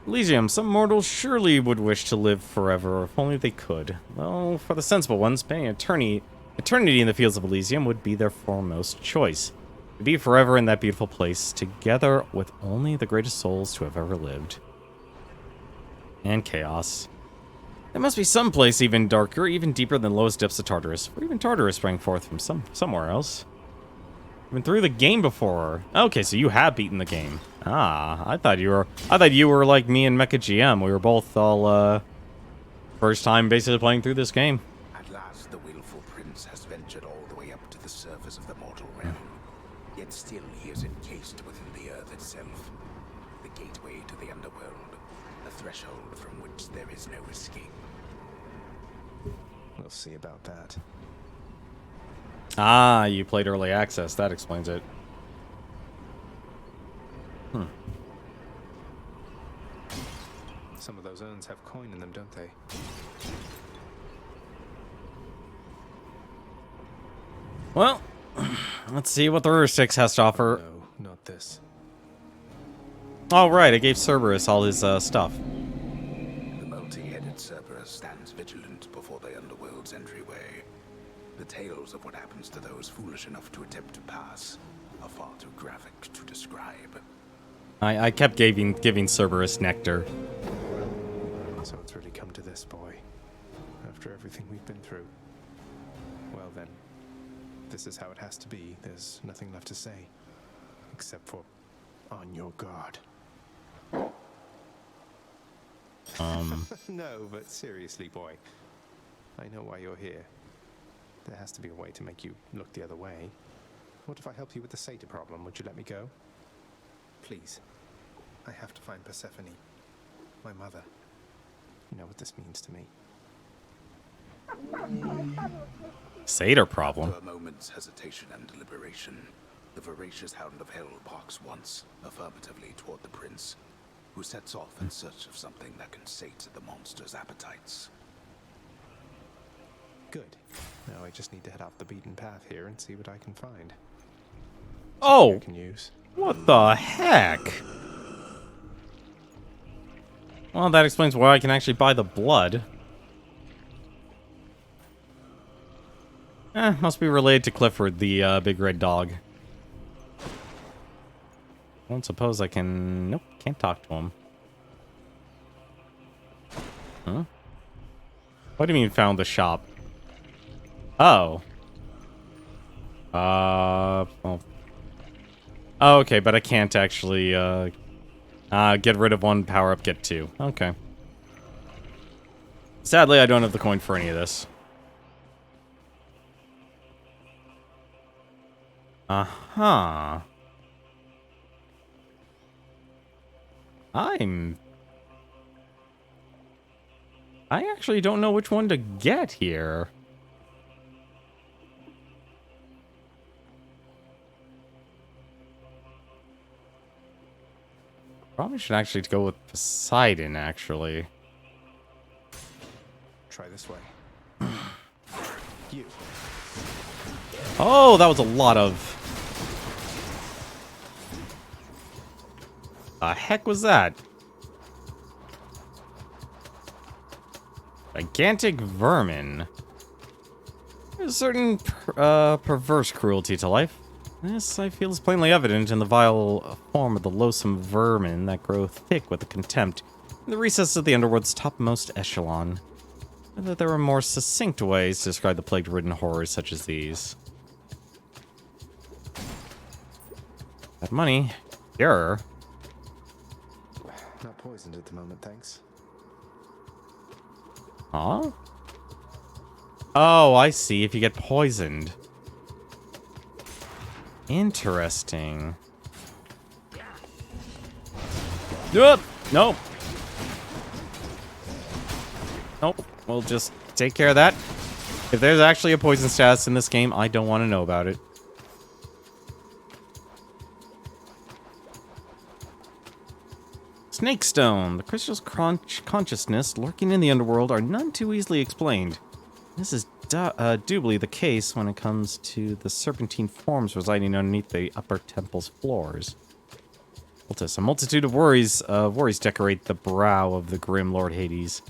Elysium. Some mortals surely would wish to live forever if only they could. Well, for the sensible ones, spending eternity in the fields of Elysium would be their foremost choice. To be forever in that beautiful place, together with only the greatest souls to have ever lived. And chaos. There must be some place even darker, even deeper than the lowest depths of Tartarus. For even Tartarus sprang forth from somewhere else. I've been through the game before. Okay, so you have beaten the game. Ah, I thought you were like me and Mecha GM. We were both all first time basically playing through this game. At last the willful prince has ventured all the way up to the surface of the mortal realm. Yet still he is encased within the earth itself. The gateway to the underworld. A threshold from which there is no escape. We'll see about that. Ah, you played early access. That explains it. Some of those urns have coin in them, don't they? Well, let's see what the River Styx has to offer. No, not this. Oh, right. I gave Cerberus all his stuff. The multi-headed Cerberus stands vigilant before the underworld's entryway. The tales of what happens to those foolish enough to attempt to pass are far too graphic to describe. I kept giving Cerberus nectar. So it's really come to this, boy. After everything we've been through. Well then, this is how it has to be. There's nothing left to say. Except for, on your guard. No, but seriously, boy. I know why you're here. There has to be a way to make you look the other way. What if I help you with the satyr problem? Would you let me go? Please. I have to find Persephone. My mother. You know what this means to me. Satyr problem? After a moment's hesitation and deliberation, the voracious hound of hell barks once, affirmatively toward the prince, who sets off in search of something that can sate the monster's appetites. Good. Now I just need to head off the beaten path here and see what I can find. Oh! I can use. What the heck? Well, that explains why I can actually buy the blood. Must be related to Clifford, the big red dog. I don't suppose I can... Nope, can't talk to him. Huh? What do you mean found the shop? Oh. Well. Oh, okay, but I can't actually, get rid of one, power up, get two. Okay. Sadly, I don't have the coin for any of this. Uh-huh. I actually don't know which one to get here. Probably should actually go with Poseidon, actually. Try this way. You. Oh, that was a lot of... The heck was that? Gigantic vermin. There's a certain perverse cruelty to life. This, I feel, is plainly evident in the vile form of the loathsome vermin that grow thick with the contempt in the recesses of the underworld's topmost echelon. Whether there were more succinct ways to describe the plague-ridden horrors such as these. That money. Error. Not poisoned at the moment, thanks. Huh? Oh, I see. If you get poisoned. Interesting. Nope. Nope. Nope. We'll just take care of that. If there's actually a poison status in this game, I don't want to know about it. Snake Stone. The crystal's consciousness lurking in the underworld are none too easily explained. This is doubly the case when it comes to the serpentine forms residing underneath the upper temple's floors. A multitude of worries decorate the brow of the grim Lord Hades.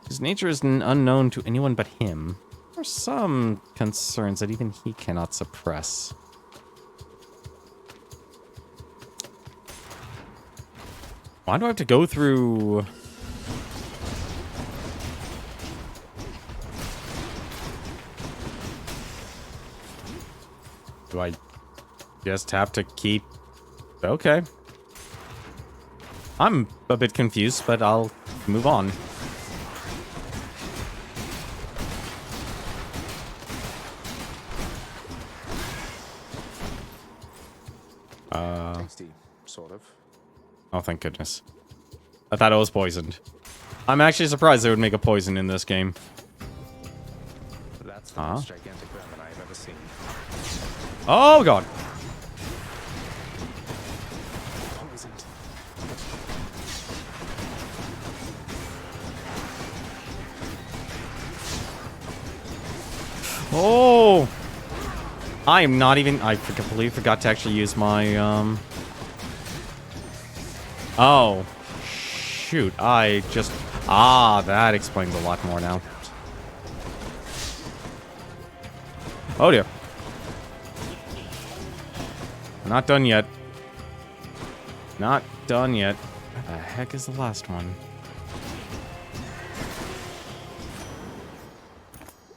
His nature is unknown to anyone but him. There are some concerns that even he cannot suppress. Why do I have to go through... Do I just have to keep... Okay. I'm a bit confused, but I'll move on. Tasty, sort of. Oh, thank goodness. I thought it was poisoned. I'm actually surprised they would make a poison in this game. That's the most gigantic vermin I've ever seen. Oh, God. Poisoned. Oh! I am not even... I completely forgot to actually use my, Oh. Shoot, I just... Ah, that explains a lot more now. Oh, dear. Not done yet. Not done yet. Where the heck is the last one?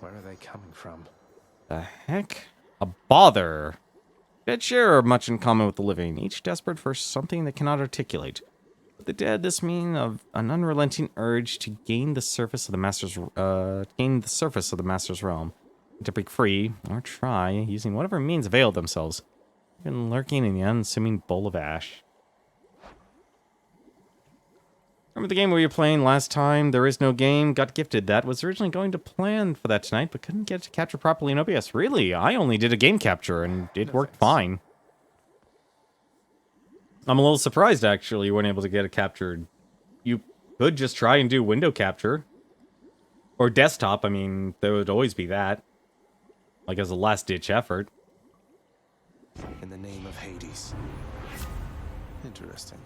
Where are they coming from? The heck? A bother. Dead share much in common with the living, each desperate for something they cannot articulate. With the dead, this means of an unrelenting urge to gain the surface of the master's realm, to break free or try using whatever means avail themselves, even lurking in the unassuming bowl of ash. Remember the game we were playing last time? There Is No Game. Got gifted that. Was originally going to plan for that tonight, but couldn't get it to capture properly in OBS. Really? I only did a game capture, and it worked fine. I'm a little surprised, actually, you weren't able to get it captured. You could just try and do window capture. Or desktop. I mean, there would always be that. Like, as a last-ditch effort. In the name of Hades. Interesting.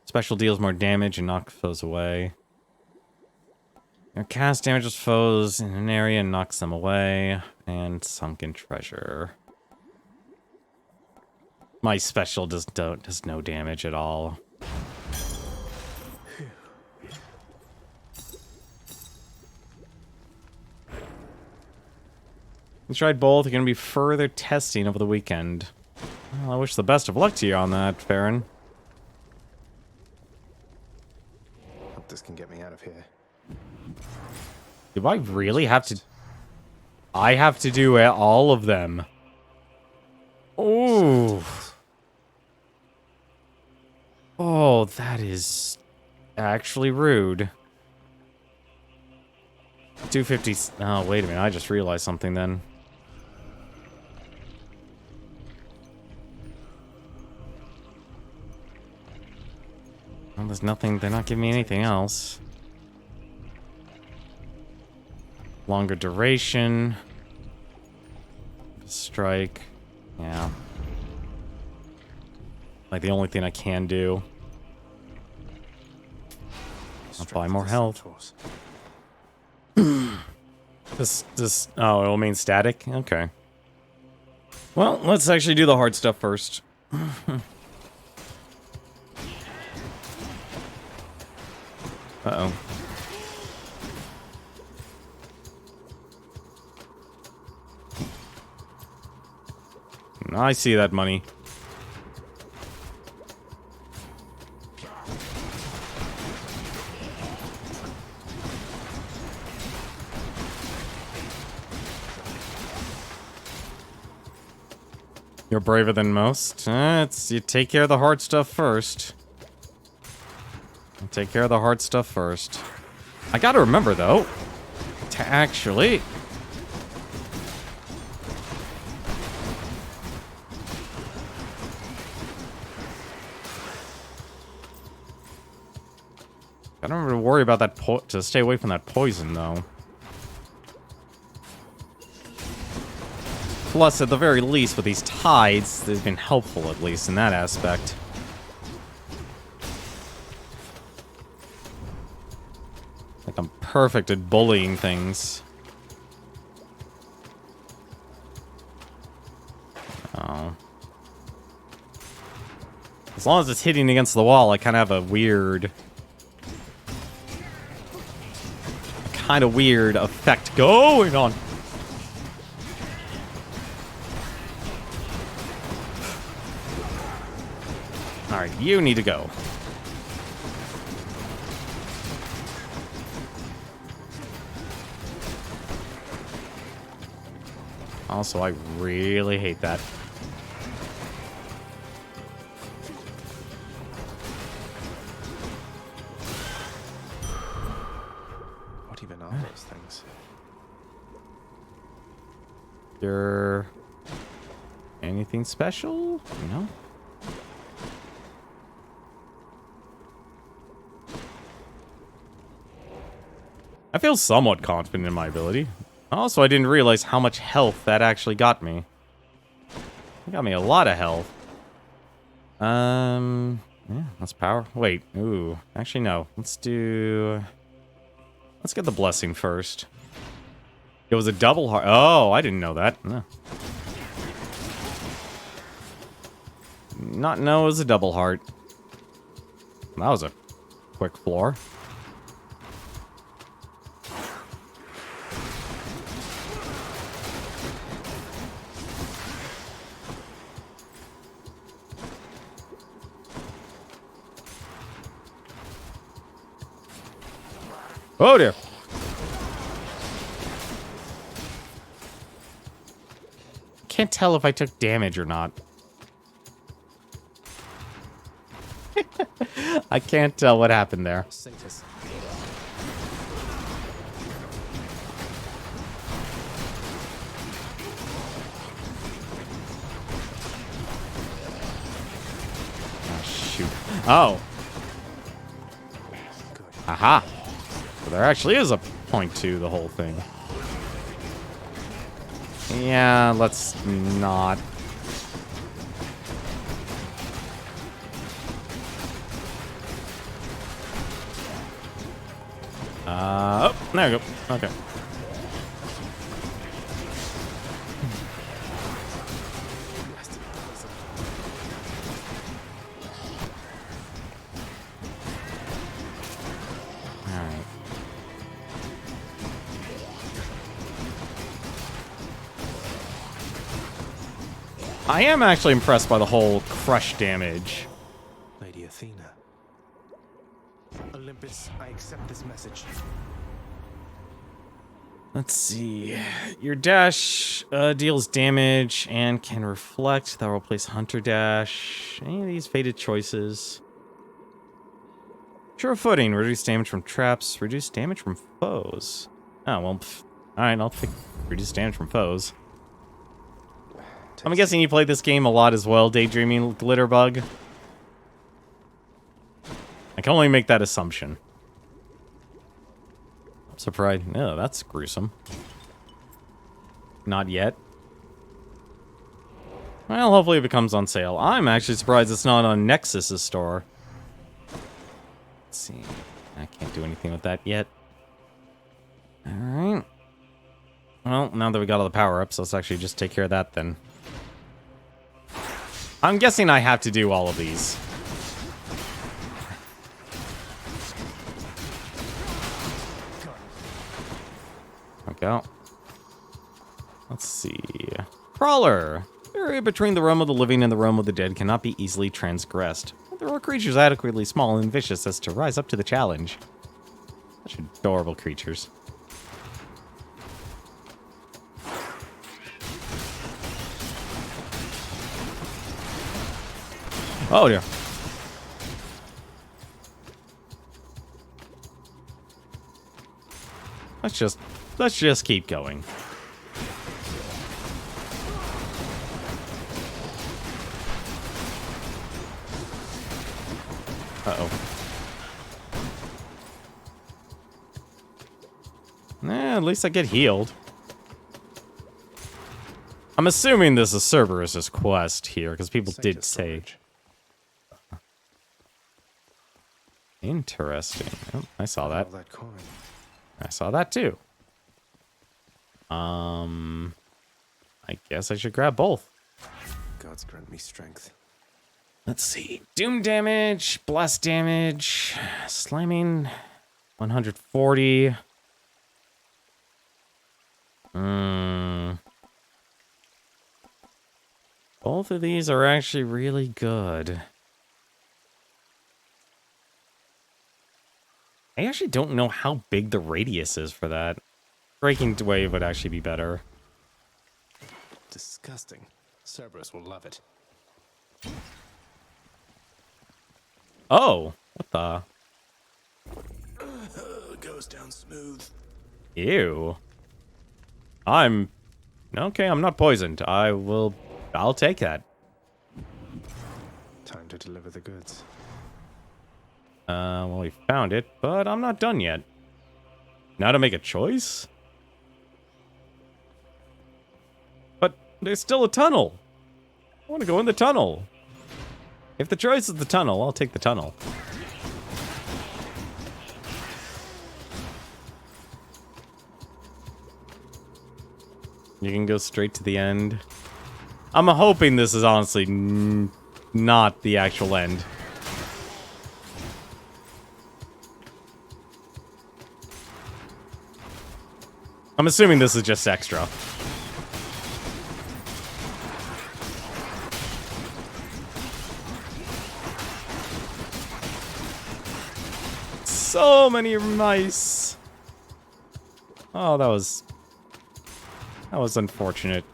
Special deals more damage and knocks foes away. Your cast damages foes in an area and knocks them away. And sunken treasure. My special does no damage at all. We tried both. You're going to be further testing over the weekend. Well, I wish the best of luck to you on that, Farron. Hope this can get me out of here. Do I really have to... I have to do all of them. Ooh. Oh, that is actually rude. 250. Oh, wait a minute. I just realized something then. Well, there's nothing. They're not giving me anything else. Longer duration. Strike. Yeah. Like the only thing I can do. I'll buy more health. This. Oh, it'll mean static? Okay. Well, let's actually do the hard stuff first. Uh-oh. I see that money. You're braver than most. You take care of the hard stuff first. Take care of the hard stuff first. I gotta remember, though, to actually... I don't remember to worry about that to stay away from that poison, though. Plus, at the very least, with these tides, they've been helpful, at least, in that aspect. Like, I'm perfect at bullying things. Oh. As long as it's hitting against the wall, I kind of have a weird... effect going on. Alright, you need to go. Also, I really hate that. What even are those things? You're... anything special? No? I feel somewhat confident in my ability. Also, I didn't realize how much health that actually got me. It got me a lot of health. Yeah, that's power. Wait, ooh. Actually, no. Let's get the blessing first. It was a double heart. Oh, I didn't know that. No. Not know it was a double heart. That was a quick floor. Oh dear. Can't tell if I took damage or not. I can't tell what happened there. Oh, shoot. Oh. Aha. So there actually is a point to the whole thing. Yeah, let's not. Oh, there we go. Okay. Alright. I am actually impressed by the whole crush damage. Lady Athena. Olympus, I accept this message. Let's see. Your dash deals damage and can reflect. That will replace Hunter Dash. Any of these faded choices? Sure footing. Reduce damage from traps. Reduce damage from foes. Oh, well. Alright, I'll pick reduce damage from foes. I'm guessing you played this game a lot as well, Daydreaming Glitterbug. I can only make that assumption. I'm surprised. No, that's gruesome. Not yet. Well, hopefully it becomes on sale. I'm actually surprised it's not on Nexus's store. Let's see. I can't do anything with that yet. Alright. Well, now that we got all the power-ups, let's actually just take care of that then. I'm guessing I have to do all of these. Okay. Let's see. Crawler. The area between the realm of the living and the realm of the dead cannot be easily transgressed. There are creatures adequately small and vicious as to rise up to the challenge. Such adorable creatures. Oh dear. Let's just keep going. Uh-oh. At least I get healed. I'm assuming this is Cerberus's quest here, because people did say. Interesting. Oh, I saw that. I saw that too. I guess I should grab both. Gods grant me strength. Let's see. Doom damage, blast damage, slamming, 140. Both of these are actually really good. I actually don't know how big the radius is for that. Breaking wave would actually be better. Disgusting. Cerberus will love it. Oh, what the? Goes down smooth. Ew. I'm not poisoned. I'll take that. Time to deliver the goods. Well, we found it, but I'm not done yet. Now to make a choice? But there's still a tunnel. I want to go in the tunnel. If the choice is the tunnel, I'll take the tunnel. You can go straight to the end. I'm hoping this is honestly not the actual end. I'm assuming this is just extra. So many mice. Oh, that was unfortunate.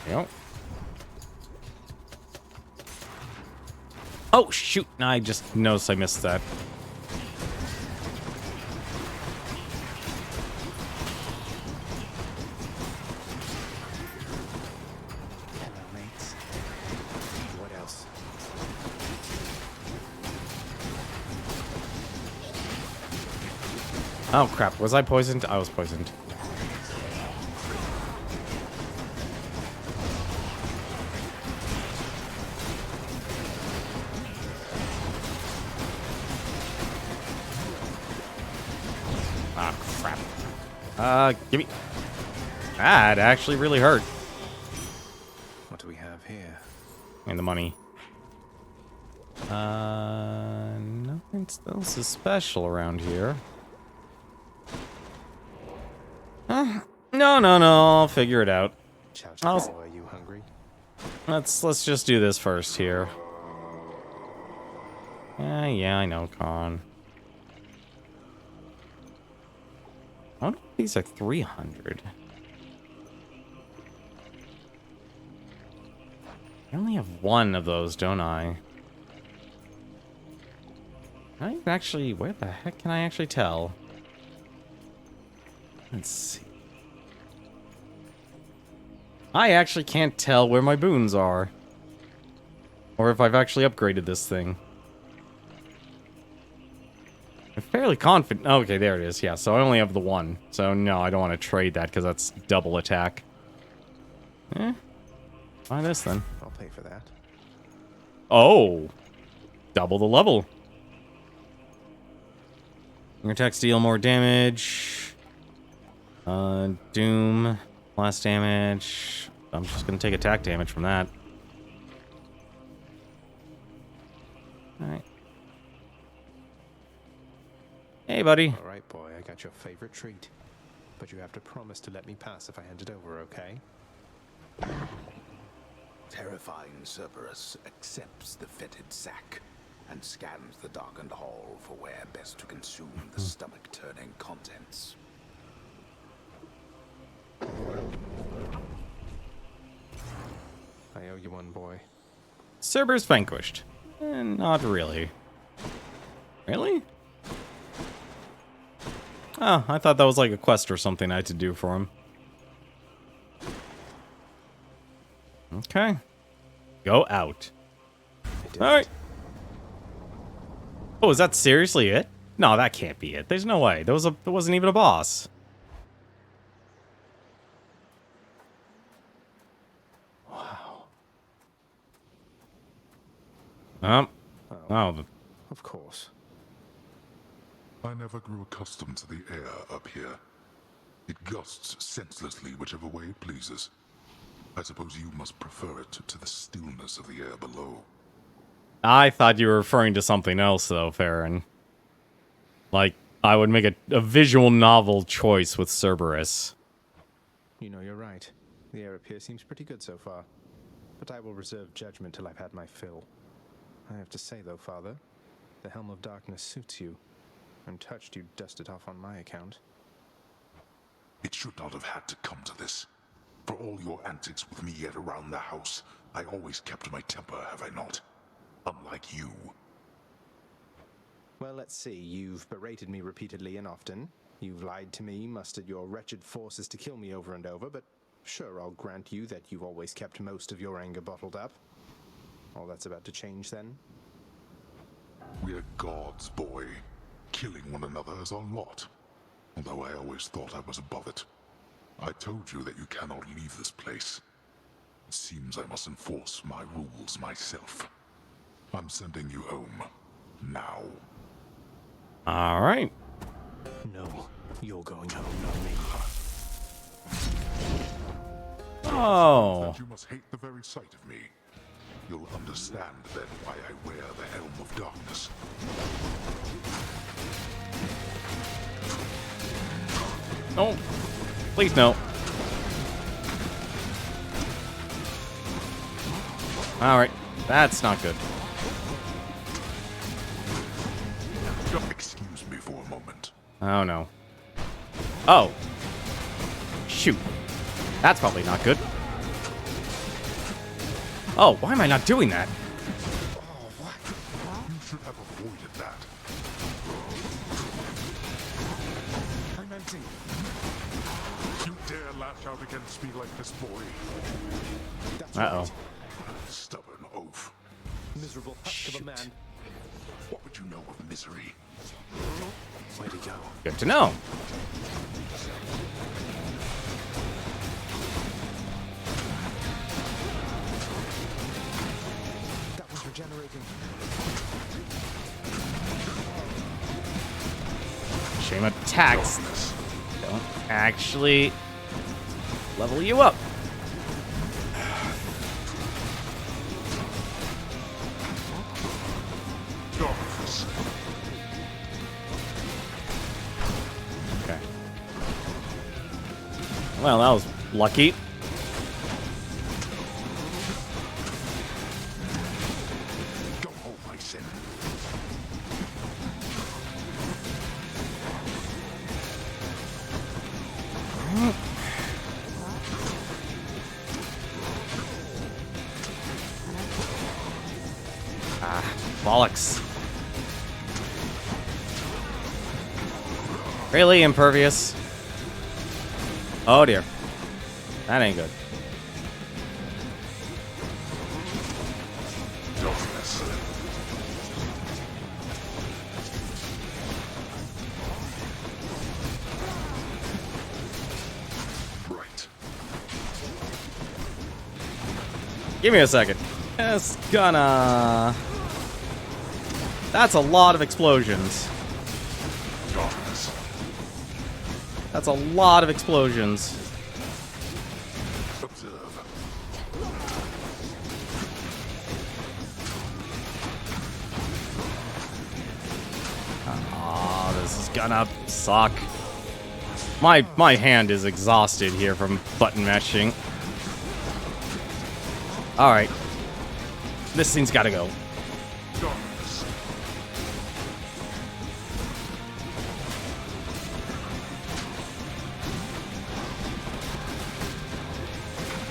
Yep. Oh, shoot. I just noticed I missed that. Hello, mates. What else? Oh, crap. Was I poisoned? I was poisoned. Ah, crap. Give me... That actually really hurt. What do we have here? And the money. Nothing else is special around here. No, I'll figure it out. Are you hungry? Let's just do this first here. Yeah, I know, Con. I wonder if these are 300. I only have one of those, don't I? I actually, where the heck can I actually tell? Let's see. I actually can't tell where my boons are. Or if I've actually upgraded this thing. I'm fairly confident. Okay, there it is. Yeah, so I only have the one. So no, I don't want to trade that because that's double attack. Try this then. I'll pay for that. Oh! Double the level. Your attacks deal more damage. Doom. Less damage. I'm just gonna take attack damage from that. Alright. Hey, buddy. Alright, boy, I got your favorite treat. But you have to promise to let me pass if I hand it over, okay? Terrifying Cerberus accepts the fetid sack and scans the darkened hall for where best to consume the stomach-turning contents. I owe you one, boy. Cerberus vanquished. Not really. Really? Oh, I thought that was like a quest or something I had to do for him. Okay. Go out. Alright. Oh, is that seriously it? No, that can't be it. There's no way. There wasn't even a boss. Wow. Oh. Of course. I never grew accustomed to the air up here. It gusts senselessly whichever way it pleases. I suppose you must prefer it to the stillness of the air below. I thought you were referring to something else, though, Farron. Like, I would make a visual novel choice with Cerberus. You know, you're right. The air up here seems pretty good so far. But I will reserve judgment till I've had my fill. I have to say, though, Father, the Helm of Darkness suits you. I'm touched you dusted off on my account. It should not have had to come to this. For all your antics with me yet around the house, I always kept my temper, have I not? Unlike you. Well, let's see. You've berated me repeatedly and often. You've lied to me, mustered your wretched forces to kill me over and over, but sure, I'll grant you that you've always kept most of your anger bottled up. All that's about to change, then? We're gods, boy. Killing one another is our lot. Although I always thought I was above it. I told you that you cannot leave this place. It seems I must enforce my rules myself. I'm sending you home. Now. Alright. No, you're going home, not me. Oh. That you must hate the very sight of me. You'll understand then why I wear the Helm of Darkness. No. Please no. Alright. That's not good. Excuse me for a moment. Oh no. Oh. Shoot. That's probably not good. Oh, why am I not doing that? You should have avoided that. I'm empty. You dare lash out against me like this, boy. That's Uh-oh. right. Stubborn oaf. Miserable husk of a man. What would you know of misery? Where'd he go? Good to know. That was regenerating. Shame attacks don't actually level you up. Okay. Well, that was lucky. Don't hold my sin. Bollocks. Really impervious? Oh dear. That ain't good. Right. Give me a second. It's gonna... That's a lot of explosions. That's a lot of explosions. Oh, this is gonna suck. My hand is exhausted here from button mashing. Alright. This thing's gotta go.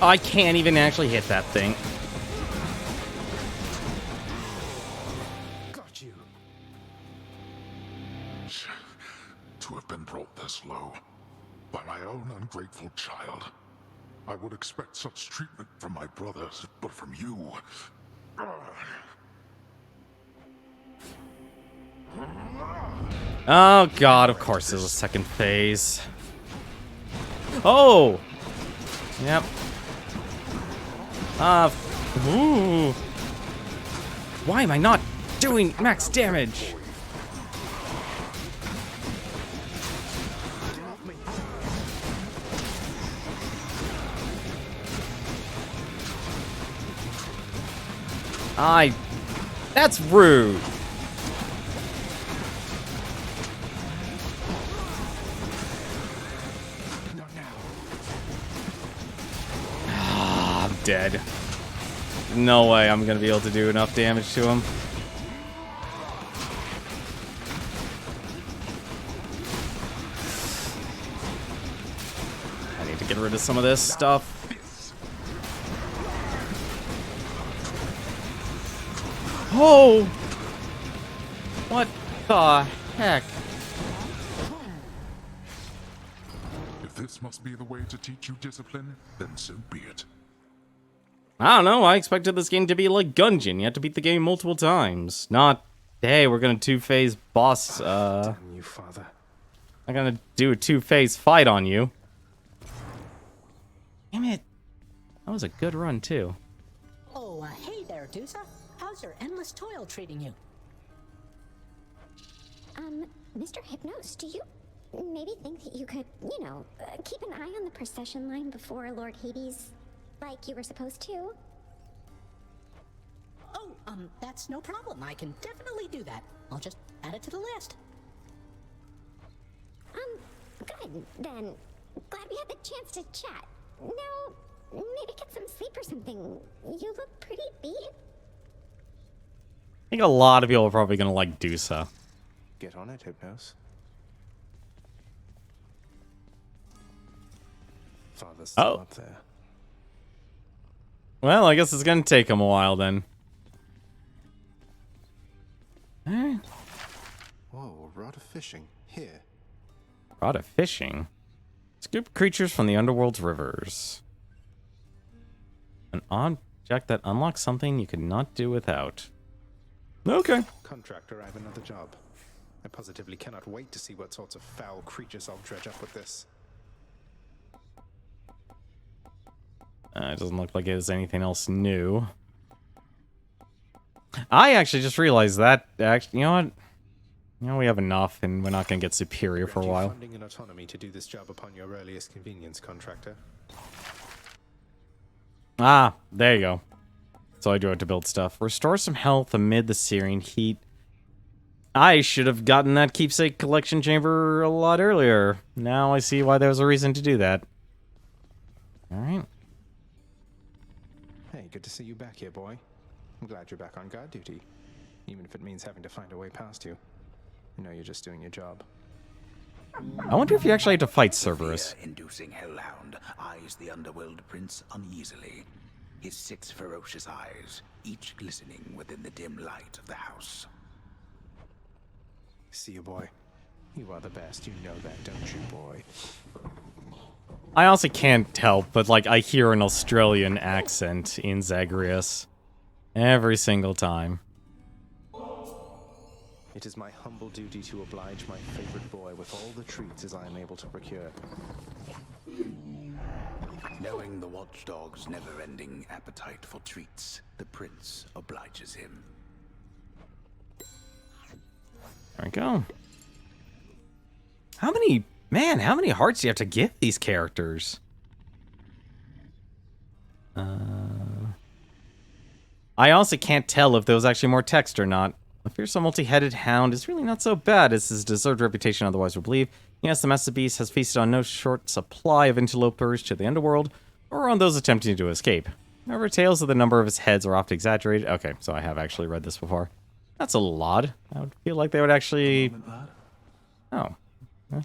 I can't even actually hit that thing. Got you. To have been brought this low by my own ungrateful child. I would expect such treatment from my brothers, but from you... Oh god, of course there's a second phase. Oh! Yep. Ooh. Why am I not doing max damage? That's rude. I'm dead. No way I'm gonna be able to do enough damage to him. I need to get rid of some of this stuff. Oh! What the heck? If this must be the way to teach you discipline, then so be it. I don't know, I expected this game to be like Gungeon. You have to beat the game multiple times. Not, hey, we're gonna two-phase boss, Damn you, father. I'm gonna do a two-phase fight on you. Damn it. That was a good run, too. Oh, hey there, Dusa. How's your endless toil treating you? Mr. Hypnos, do you maybe think that you could, you know, keep an eye on the procession line before Lord Hades, like you were supposed to? Oh, that's no problem. I can definitely do that. I'll just add it to the list. Good, then. Glad we had the chance to chat. Now, maybe get some sleep or something. You look pretty beat. I think a lot of people are probably gonna like Dusa. Get on it, Hypnos. Father's still up there. Well, I guess it's gonna take him a while then. Whoa, a rod of fishing. Here. Rod of fishing? Scoop creatures from the underworld's rivers. An object that unlocks something you could not do without. Okay. Contractor, I have another job. I positively cannot wait to see what sorts of foul creatures I'll dredge up with this. It doesn't look like there's anything else new. I actually just realized that, you know what? You know, we have enough, and we're not going to get superior for a while. Funding and autonomy to do this job upon your earliest convenience, contractor. Ah, there you go. So I do have to build stuff. Restore some health amid the searing heat. I should have gotten that keepsake collection chamber a lot earlier. Now I see why there was a reason to do that. Alright. Hey, good to see you back here, boy. I'm glad you're back on guard duty. Even if it means having to find a way past you. I know you're just doing your job. I wonder if you actually had to fight Cerberus. Fear-inducing hellhound eyes the underworld prince uneasily. his 6 ferocious eyes, each glistening within the dim light of the house. See you, boy. You are the best. You know that, don't you, boy? I also can't help but, like, I hear an Australian accent in Zagreus. Every single time. It is my humble duty to oblige my favorite boy with all the treats as I am able to procure. Knowing the watchdog's never-ending appetite for treats, the prince obliges him. There we go. How many hearts do you have to give these characters? I also can't tell if there was actually more text or not. A fearsome multi-headed hound is really not so bad as his deserved reputation otherwise would believe. Yes, the Master Beast has feasted on no short supply of interlopers to the underworld, or on those attempting to escape. However, tales of the number of his heads are often exaggerated. Okay, so I have actually read this before. That's a little odd. I would feel like they would actually... Oh.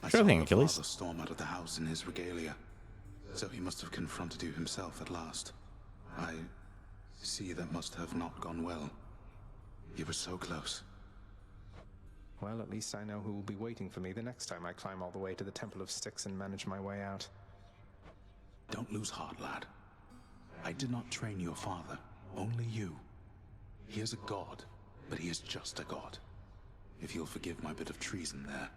Sure thing, Achilles. I saw the father storm out of the house in his regalia, so he must have confronted you himself at last. I see that must have not gone well. You were so close. Well, at least I know who will be waiting for me the next time I climb all the way to the Temple of Styx and manage my way out. Don't lose heart, lad. I did not train your father, only you. He is a god, but he is just a god. If you'll forgive my bit of treason there.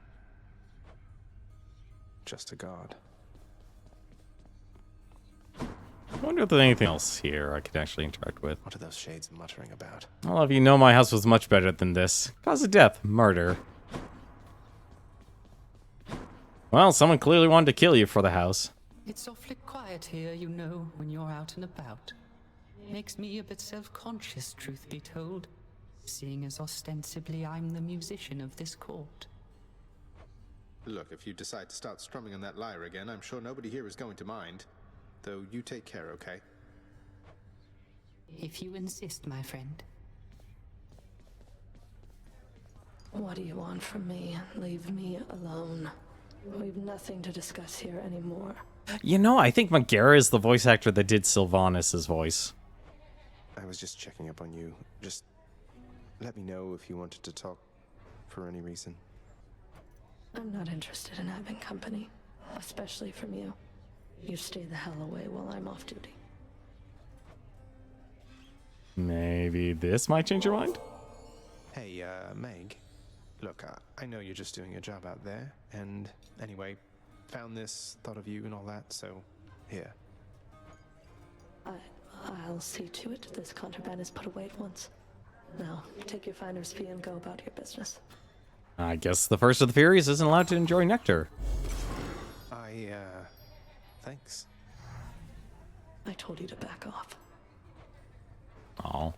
Just a god. I wonder if there's anything else here I could actually interact with. What are those shades muttering about? All of you know my house was much better than this. Cause of death, murder. Well, someone clearly wanted to kill you for the house. It's awfully quiet here, you know, when you're out and about. Makes me a bit self-conscious, truth be told, seeing as ostensibly I'm the musician of this court. Look, if you decide to start strumming on that lyre again, I'm sure nobody here is going to mind. Though you take care, okay? If you insist, my friend. What do you want from me? Leave me alone. We've nothing to discuss here anymore. You know, I think Megara is the voice actor that did Sylvanas' voice. I was just checking up on you. Just let me know if you wanted to talk for any reason. I'm not interested in having company, especially from you. You stay the hell away while I'm off duty. Maybe this might change your mind? Hey, Meg. Look, I know you're just doing your job out there, and anyway, found this, thought of you and all that, so here. I'll see to it this contraband is put away at once. Now, take your finder's fee and go about your business. I guess the first of the Furies isn't allowed to enjoy nectar. Thanks. I told you to back off. Aw.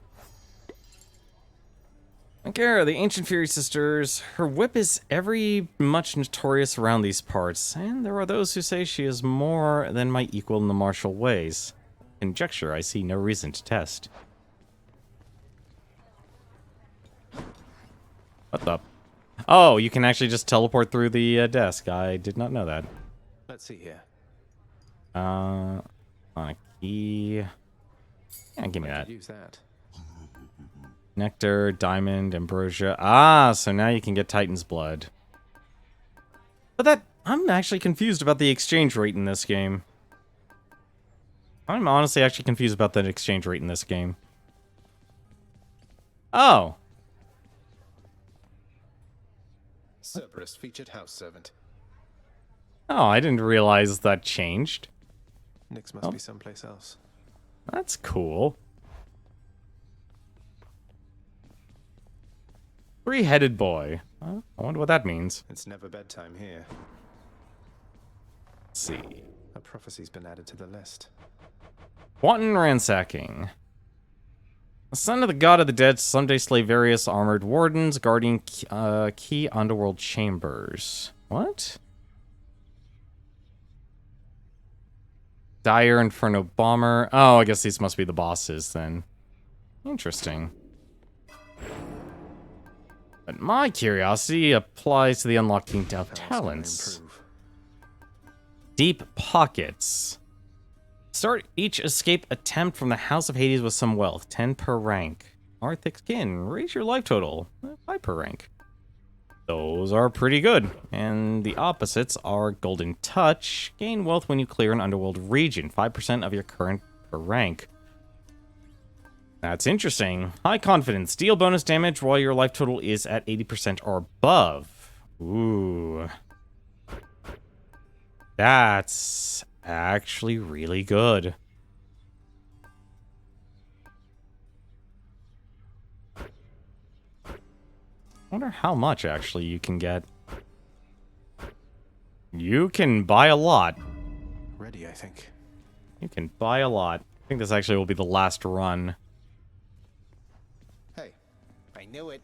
Megara, the ancient Fury sisters, her whip is every much notorious around these parts, and there are those who say she is more than my equal in the martial ways. Conjecture I see no reason to test. What the? Oh, you can actually just teleport through the desk. I did not know that. Let's see here. On a key. Yeah, give me that. Use that. Nectar, diamond, ambrosia. Ah, so now you can get Titan's blood. But I'm actually confused about the exchange rate in this game. I'm honestly actually confused about the exchange rate in this game. Oh. Cerberus, featured house servant. Oh, I didn't realize that changed. Nyx must be someplace else. That's cool. Three-headed boy. I wonder what that means. It's never bedtime here. Let's see. A prophecy's been added to the list. Wanton ransacking. The son of the god of the dead someday slay various armored wardens guarding key underworld chambers. What? Dire Inferno Bomber. Oh, I guess these must be the bosses then. Interesting. But my curiosity applies to the unlocking of talents. Deep Pockets. Start each escape attempt from the House of Hades with some wealth. 10 per rank. Our thick skin. Raise your life total. 5 per rank. Those are pretty good. And the opposites are Golden Touch. Gain wealth when you clear an underworld region. 5% of your current per rank. That's interesting. High confidence. Deal bonus damage while your life total is at 80% or above. Ooh. That's actually really good. I wonder how much actually you can get. You can buy a lot. Ready, I think. You can buy a lot. I think this actually will be the last run. Hey, I knew it.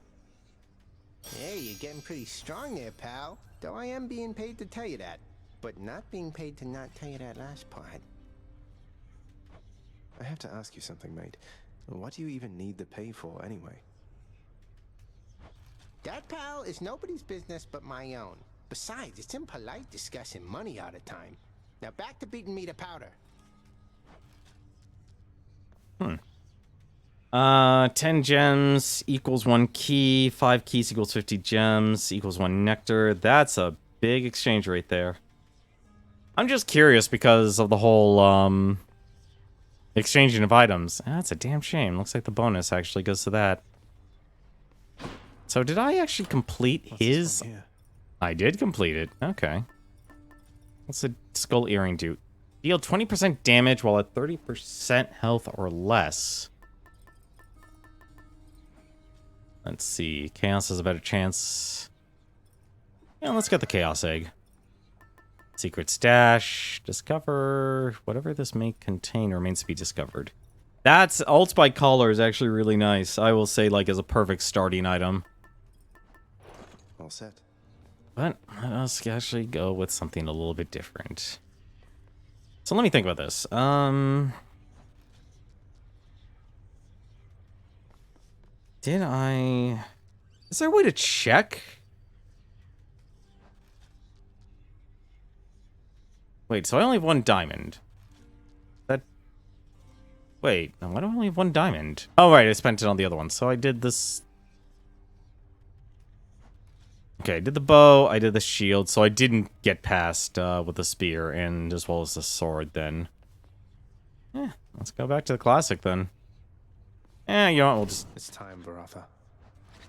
Hey, you're getting pretty strong there, pal. Though I am being paid to tell you that. But not being paid to not tell you that last part. I have to ask you something, mate. What do you even need the pay for, anyway? That, pal, is nobody's business but my own. Besides, it's impolite discussing money all the time. Now back to beating me to powder. 10 gems equals 1 key. 5 keys equals 50 gems equals 1 nectar. That's a big exchange rate there. I'm just curious because of the whole, exchanging of items. That's a damn shame. Looks like the bonus actually goes to that. So did I actually complete his? I did complete it. Okay. What's the skull earring do? Deal 20% damage while at 30% health or less. Let's see. Chaos has a better chance. Yeah, let's get the Chaos Egg. Secret stash. Discover. Whatever this may contain remains to be discovered. That's Allspike Collar is actually really nice. I will say, like, as a perfect starting item. All set. But let us actually go with something a little bit different. So let me think about this. Did I... Is there a way to check? Wait, so I only have 1 diamond. That... Wait, why do I only have 1 diamond? Oh, right, I spent it on the other one. So I did this... Okay, I did the bow, I did the shield, so I didn't get past with the spear and as well as the sword then. Yeah, let's go back to the classic then. Yeah, you know what, we'll just... It's time, Baratha.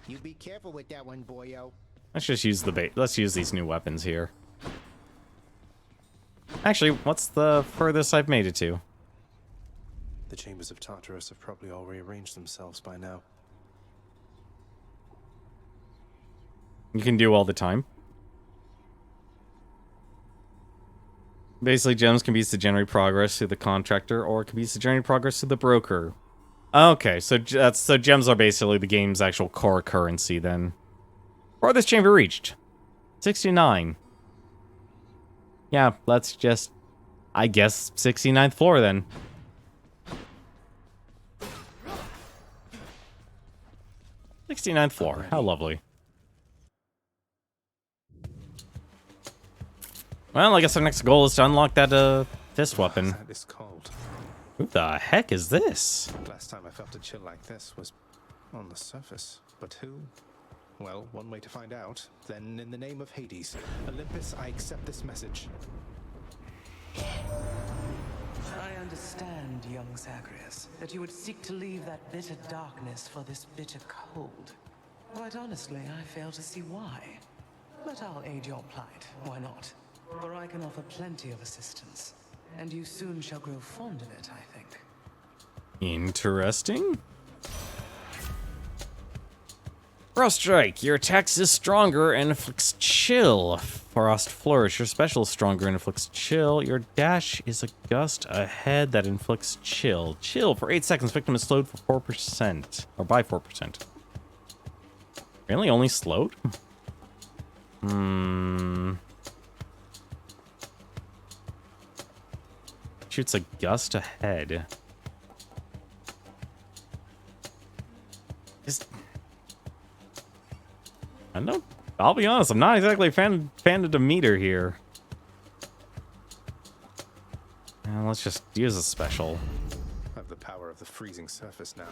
You be careful with that one, boyo. Let's just use the let's use these new weapons here. Actually, what's the furthest I've made it to? The chambers of Tartarus have probably all rearranged themselves by now. You can do all the time. Basically, gems can be used to generate progress through the contractor, or it can be used to generate progress through the broker. Okay, so gems are basically the game's actual core currency then. Farthest chamber reached. 69. Yeah, let's just, I guess, 69th floor then. '69th floor. How lovely. Well, I guess our next goal is to unlock that fist weapon. It's cold. Who the heck is this? Last time I felt a chill like this was on the surface. But who? Well, one way to find out. Then, in the name of Hades, Olympus, I accept this message. I understand, young Zagreus, that you would seek to leave that bitter darkness for this bitter cold. Quite honestly, I fail to see why. But I'll aid your plight, why not? For I can offer plenty of assistance, and you soon shall grow fond of it, I think. Interesting. Frost Strike. Your attacks is stronger and inflicts chill. Frost Flourish. Your special is stronger and inflicts chill. Your dash is a gust ahead that inflicts chill. Chill for 8 seconds. Victim is slowed for 4%. Or by 4%. Really? Only slowed? Shoots a gust ahead. I don't. I'll be honest. I'm not exactly a fan of the meter here. Let's just use a special. I have the power of the freezing surface now.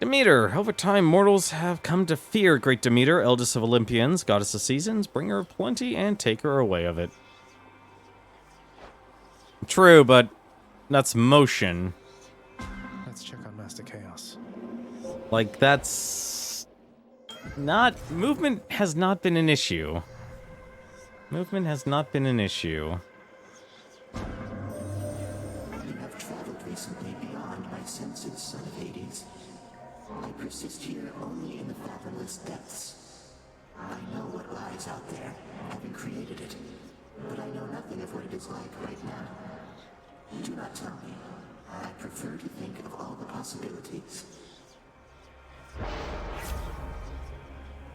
Demeter. Over time, mortals have come to fear great Demeter, eldest of Olympians, goddess of seasons, bringer of plenty, and taker away of it. True, but that's motion. Let's check on Master Chaos. Like, that's not... Movement has not been an issue. Movement has not been an issue. You have traveled recently beyond my senses, son of Hades. I persist here only in the fathomless depths. I know what lies out there, having created it, but I know nothing of what it is like right now. Do not tell me. I prefer to think of all the possibilities.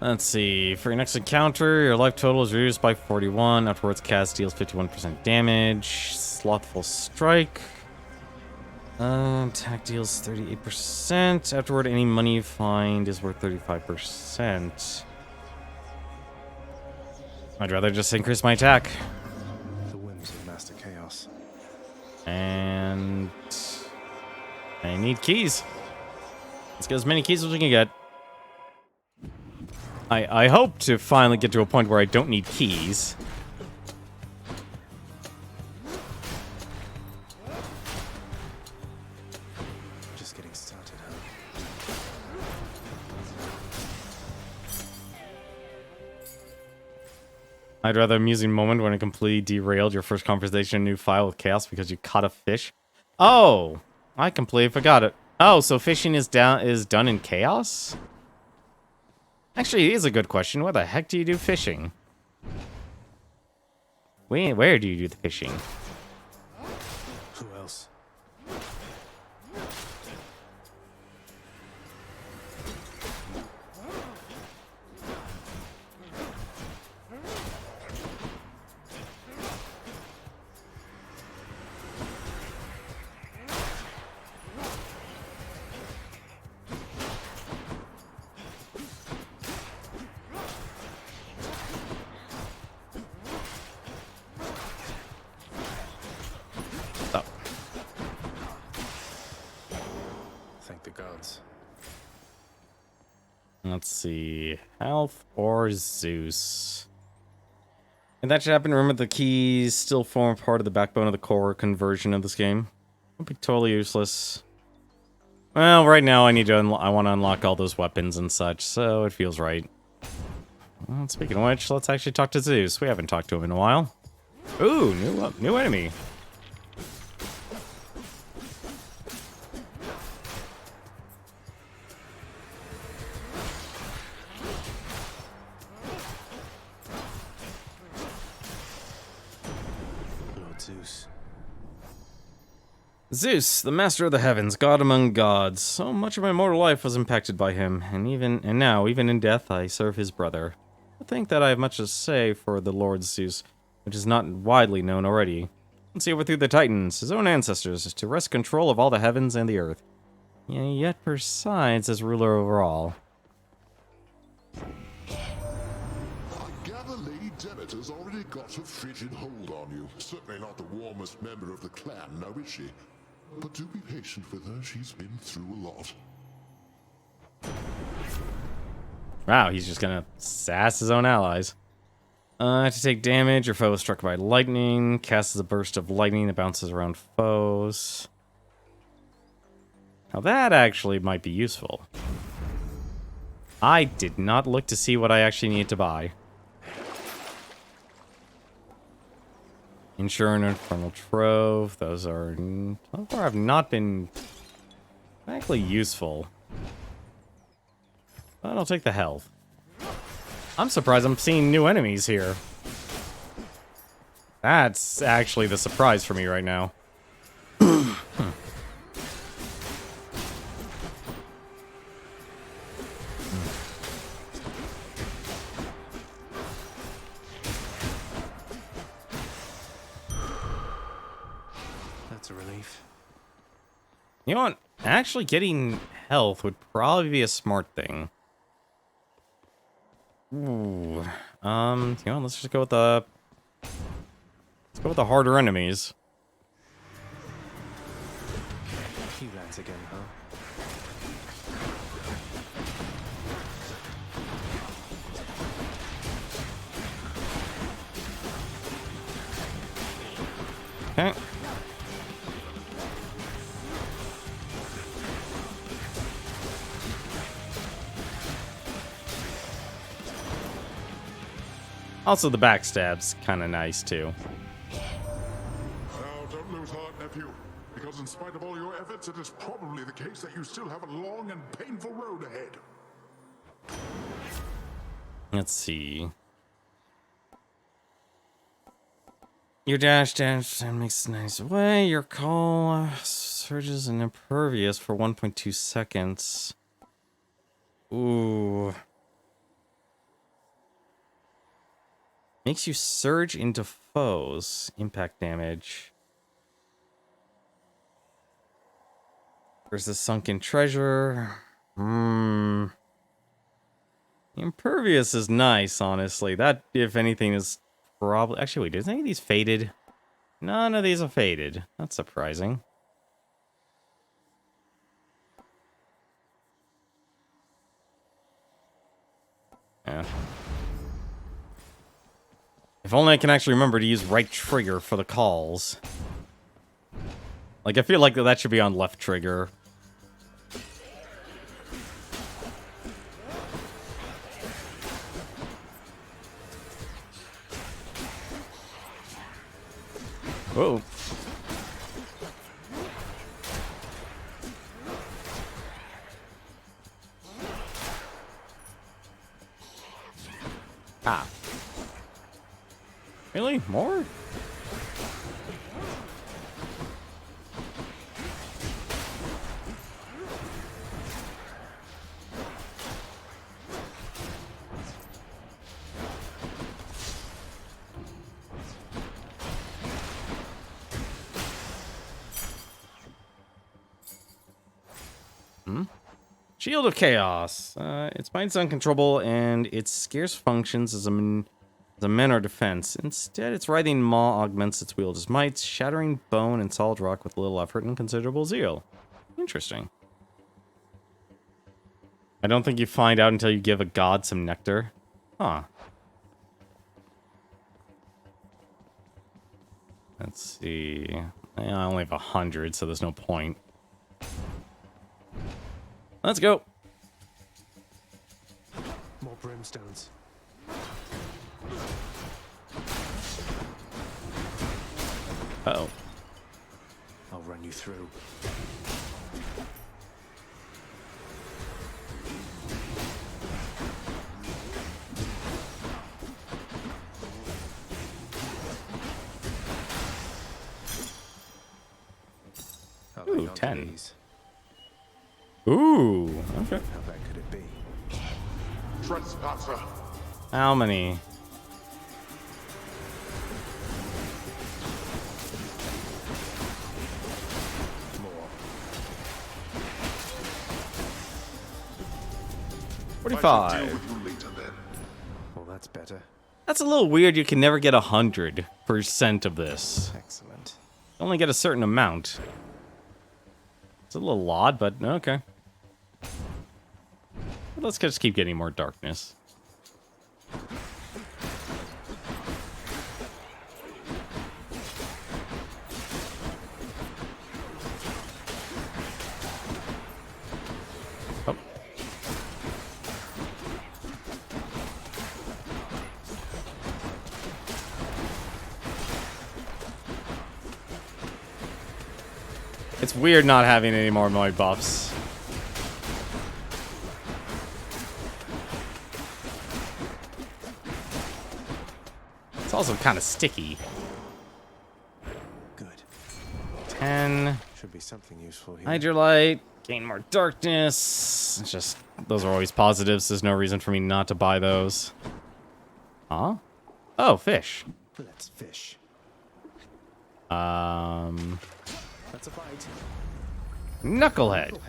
Let's see. For your next encounter, your life total is reduced by 41. Afterwards, cast deals 51% damage. Slothful Strike. Attack deals 38%. Afterward, any money you find is worth 35%. I'd rather just increase my attack. The whims of Master Chaos. And I need keys. Let's get as many keys as we can get. I hope to finally get to a point where I don't need keys. Just getting started, I'd rather amusing moment when it completely derailed your first conversation in a new file with Chaos because you caught a fish. Oh, I completely forgot it. Oh, so fishing is done in Chaos? Actually, it is a good question. Where the heck do you do fishing? Where do you do the fishing? Who else? Thank the gods. Let's see. Health or Zeus? And that should happen. Remember, the keys still form part of the backbone of the core conversion of this game. Would be totally useless. Well, right now I need to. I want to unlock all those weapons and such, so it feels right. Well, speaking of which, let's actually talk to Zeus. We haven't talked to him in a while. Ooh, new enemy. Lord Zeus. Zeus, the master of the heavens, god among gods. So much of my mortal life was impacted by him, and now, even in death, I serve his brother. I think that I have much to say for the Lord Zeus, which is not widely known already. Once he overthrew the Titans, his own ancestors, to wrest control of all the heavens and the earth. Yet presides as ruler over all. I gather Lady Demeter's already got a frigid hold on you. Certainly not the warmest member of the clan, now is she? But do be patient with her, she's been through a lot. Wow, he's just gonna sass his own allies. To take damage, your foe is struck by lightning. Casts a burst of lightning that bounces around foes. Now that actually might be useful. I did not look to see what I actually needed to buy. Ensure an Infernal Trove. Those are, so far, have not been exactly useful. But I'll take the health. I'm surprised I'm seeing new enemies here. That's actually the surprise for me right now. That's a relief. You know what? Actually getting health would probably be a smart thing. Ooh. Let's just go with the harder enemies. He lands again, huh? Okay. Also, the backstab's kind of nice too. Now, don't lose heart, nephew, because in spite of all your efforts, it is probably the case that you still have a long and painful road ahead. Let's see. Your dash and makes a nice way. Your call surges and impervious for 1.2 seconds. Ooh. Makes you surge into foes. Impact damage. There's the sunken treasure. Impervious is nice, honestly. That, if anything, is probably... Actually, wait, is any of these faded? None of these are faded. That's surprising. Yeah. If only I can actually remember to use right trigger for the calls. Like, I feel like that should be on left trigger. Whoa. Ah. Really? More? Shield of Chaos. Its mind's uncontrollable, and its scarce functions as a men or defense. Instead, its writhing maw augments its wielder's might, shattering bone and solid rock with little effort and considerable zeal. Interesting. I don't think you find out until you give a god some nectar. Huh. Let's see. I only have 100, so there's no point. Let's go. More brimstones. Uh-oh. I'll run you through. Ooh, 10. Ooh, okay. How bad could it be? Trespasser. How many? More. 45. Well, that's better. That's a little weird. You can never get 100% of this. Excellent. You only get a certain amount. It's a little odd, but okay. Let's just keep getting more darkness. Oh. It's weird not having any more Moy buffs. It's also kind of sticky. Good. 10. Should be something useful here. Hydrolite. Gain more darkness. It's just, those are always positives. There's no reason for me not to buy those. Huh? Oh, fish. Let's fish. That's a fight. Knucklehead.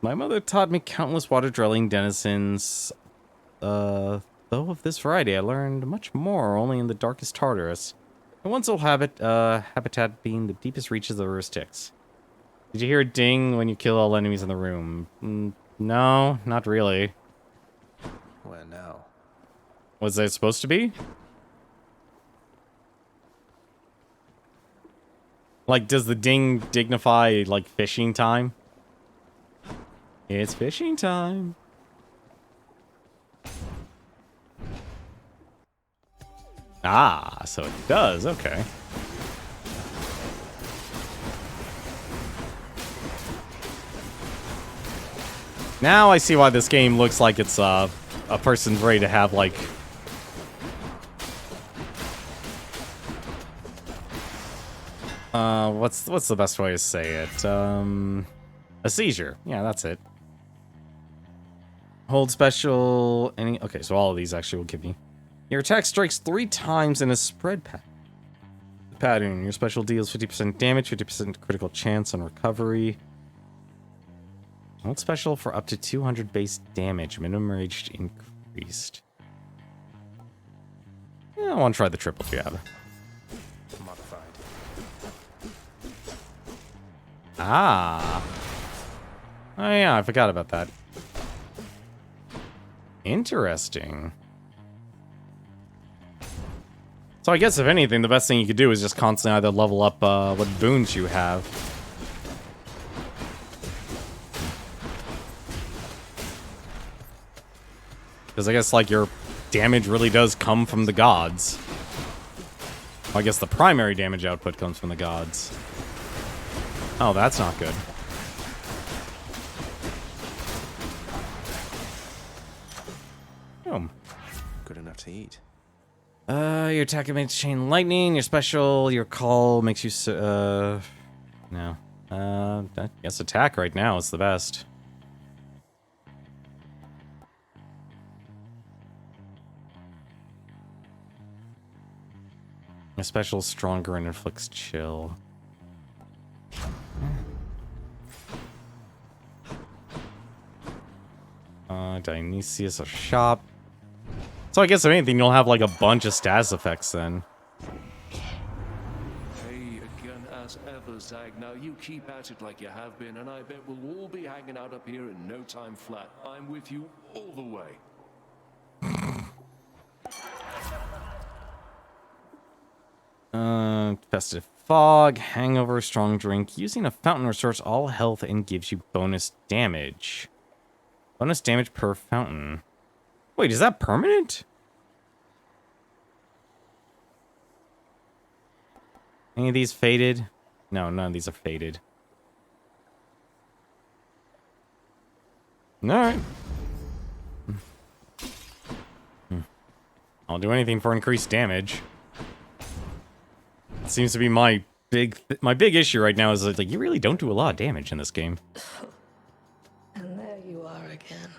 My mother taught me countless water-dwelling denizens. Though of this variety, I learned much more only in the darkest Tartarus. And one sole habitat being the deepest reaches of the river Styx. Did you hear a ding when you kill all enemies in the room? No, not really. Where now? Was it supposed to be? Like, does the ding dignify, like, fishing time? It's fishing time. Ah, so it does, okay. Now I see why this game looks like it's a person's ready to have, like... what's the best way to say it? A seizure. Yeah, that's it. Hold special... Okay, so all of these actually will give you... Your attack strikes 3 times in a spread pattern. Your special deals 50% damage, 50% critical chance on recovery. Hold special for up to 200 base damage. Minimum range increased. Yeah, I want to try the triple jab. Modified. Ah. Oh yeah, I forgot about that. Interesting. So I guess if anything, the best thing you could do is just constantly either level up what boons you have. Because I guess, like, your damage really does come from the gods. Well, I guess the primary damage output comes from the gods. Oh, that's not good. Oh. Good enough to eat. Your attack makes chain lightning. Your special, your call makes you... no. I guess attack right now is the best. My special is stronger and inflicts chill. Dionysius or shop. So I guess if anything, you'll have like a bunch of status effects then. Hey, again as ever, Zag. Now you keep at it like you have been, and I bet we'll all be hanging out up here in no time flat. I'm with you all the way. Festive fog, hangover, strong drink. Using a fountain restores all health and gives you bonus damage. Bonus damage per fountain. Wait, is that permanent? Any of these faded? No, none of these are faded. Alright. I'll do anything for increased damage. It seems to be my big issue right now is like you really don't do a lot of damage in this game. And there you are again.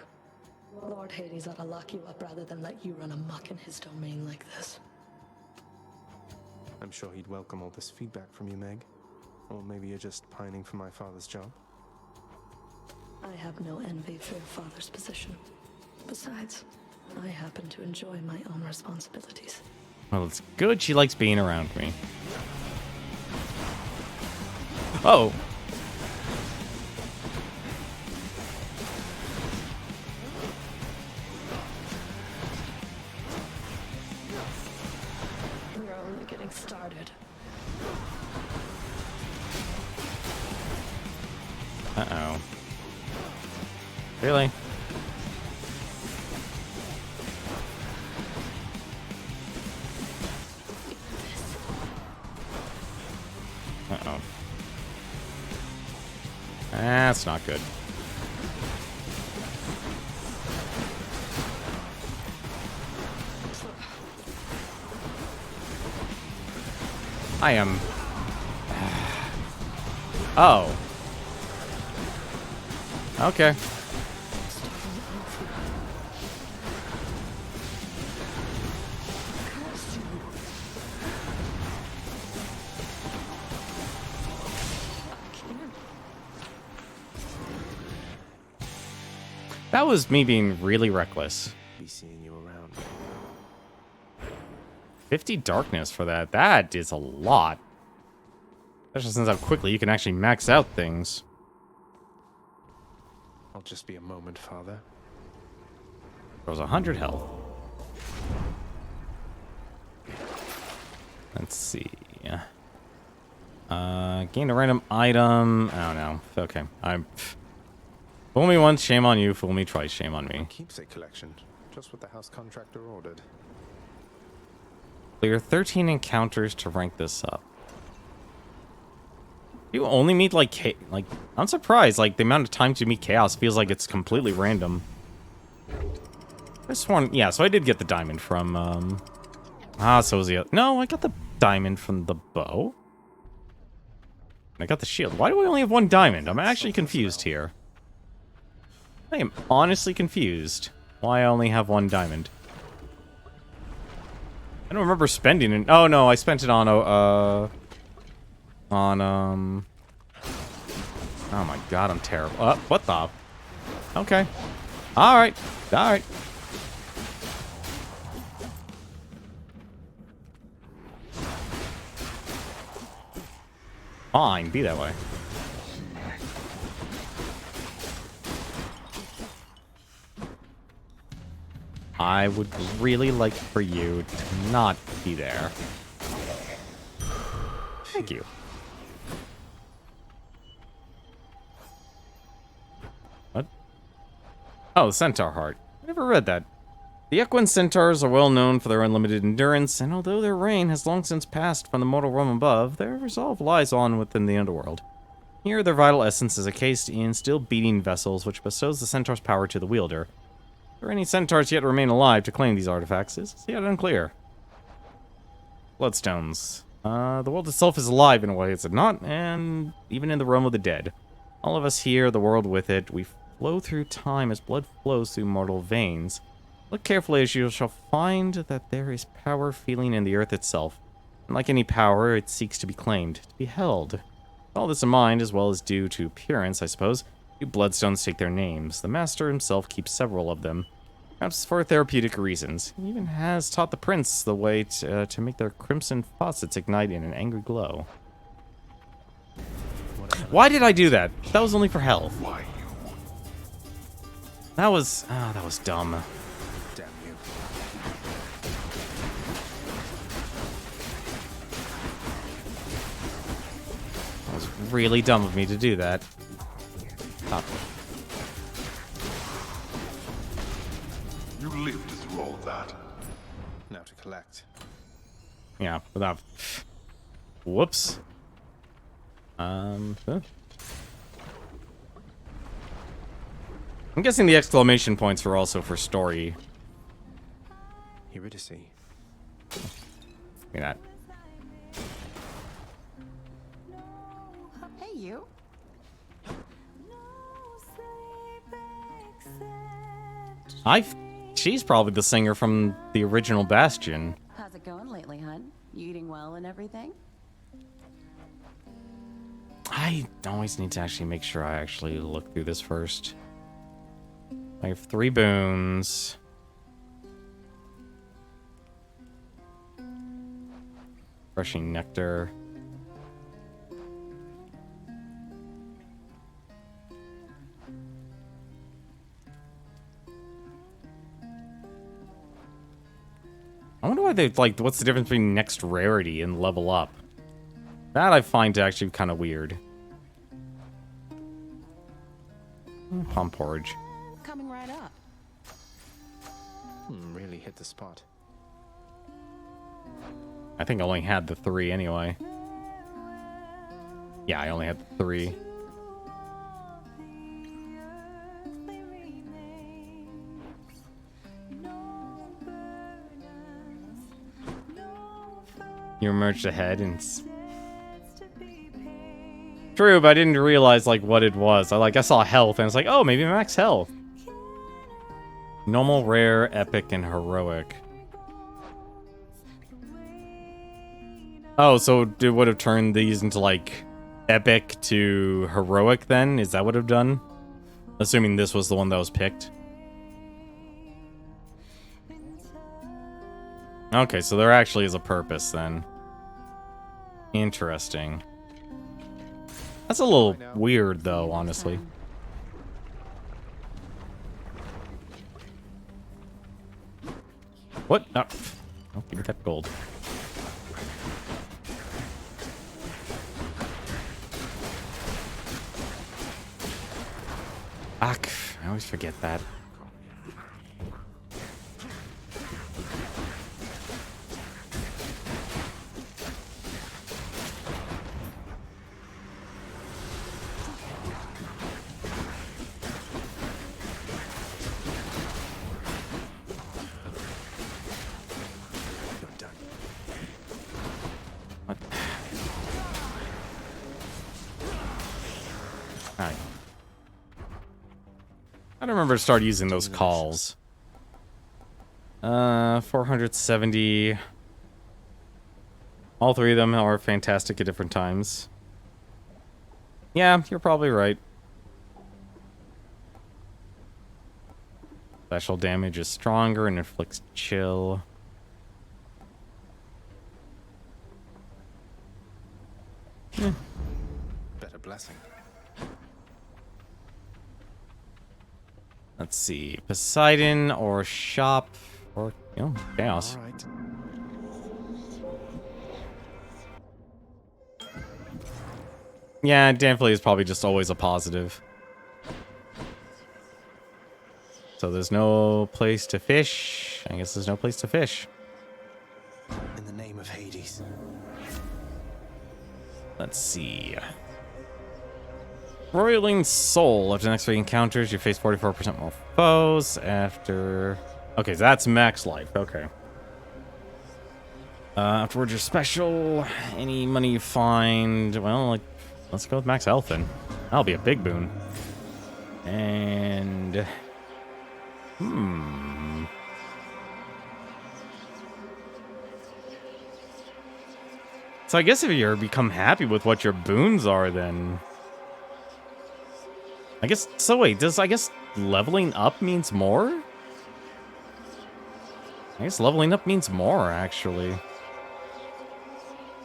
Lord Hades ought to lock you up rather than let you run amok in his domain like this. I'm sure he'd welcome all this feedback from you, Meg. Or maybe you're just pining for my father's job. I have no envy for your father's position. Besides, I happen to enjoy my own responsibilities. Well, it's good she likes being around me. Oh. We're only getting started. Uh-oh. Really? Uh-oh. That's not good. I am... Oh. Okay. That was me being really reckless. Be seeing you around. 50 darkness for that. That is a lot. Especially since how quickly you can actually max out things. I'll just be a moment, Father. There was 100 health. Let's see. Gain a random item. I don't know. Okay. Fool me once, shame on you. Fool me twice, shame on me. Keepsake collection. Just what the house contractor ordered. Clear 13 encounters to rank this up. You only meet like I'm surprised. Like the amount of times you meet chaos feels like it's completely random. This one, yeah. So I did get the diamond from. So was the no. I got the diamond from the bow. I got the shield. Why do we only have one diamond? I'm actually confused here. I am honestly confused. Why I only have one diamond. I don't remember spending it. Oh no, I spent it on oh my god, I'm terrible. What the? Okay. Alright. Alright. Fine, be that way. I would really like for you to not be there. Thank you. What? Oh, Centaur Heart. I never read that. The Equine Centaurs are well known for their unlimited endurance, and although their reign has long since passed from the mortal realm above, their resolve lies on within the underworld. Here, their vital essence is encased in still beating vessels, which bestows the Centaur's power to the wielder. If there are any Centaurs yet remain alive to claim these artifacts is yet unclear. Bloodstones. The world itself is alive in a way, is it not? And even in the realm of the dead. All of us here, the world with it, we flow through time as blood flows through mortal veins. Look carefully as you shall find that there is power feeling in the earth itself. And like any power, it seeks to be claimed, to be held. With all this in mind, as well as due to appearance, I suppose, few bloodstones take their names. The master himself keeps several of them, perhaps for therapeutic reasons. He even has taught the prince the way to make their crimson faucets ignite in an angry glow. Why did I do that? That was only for health. That was dumb. Damn you. That was really dumb of me to do that. Stop. You lived through all of that. Now to collect. Yeah, without... Whoops. Huh? I'm guessing the exclamation points were also for story. Eurydice. Give me that. Hey, you. She's probably the singer from the original Bastion. How's it going lately, hun? You eating well and everything? I always need to actually make sure I actually look through this first. I have 3 boons. Refreshing nectar. I wonder why they what's the difference between next rarity and level up? That I find actually kind of weird. Palm porridge. Coming right up. Really hit the spot. I think I only had the 3 anyway. Yeah, I only had the 3. You emerged ahead and... True, but I didn't realize, what it was. I saw health, and it's like, oh, maybe max health. Normal, rare, epic, and heroic. Oh, so it would have turned these into, epic to heroic, then? Is that what it would have done? Assuming this was the one that was picked. Okay, so there actually is a purpose then. Interesting. That's a little weird, though, honestly. What? Oh, give me that gold. I always forget that. What? Alright. I don't remember to start using those calls. 470. All three of them are fantastic at different times. Yeah, you're probably right. Special damage is stronger and inflicts chill. Better blessing. Let's see. Poseidon or shop or, chaos. All right. Yeah, definitely is probably just always a positive. So there's no place to fish. I guess there's no place to fish. In the name of Hades. Let's see. Roiling Soul. After the next 3 encounters, you face 44% more foes. After... Okay, so that's max life. Okay. Afterwards, your special. Any money you find... Well, like, let's go with max health then. That'll be a big boon. And... So I guess if you become happy with what your boons are, then... I guess... So wait, I guess leveling up means more? I guess leveling up means more, actually.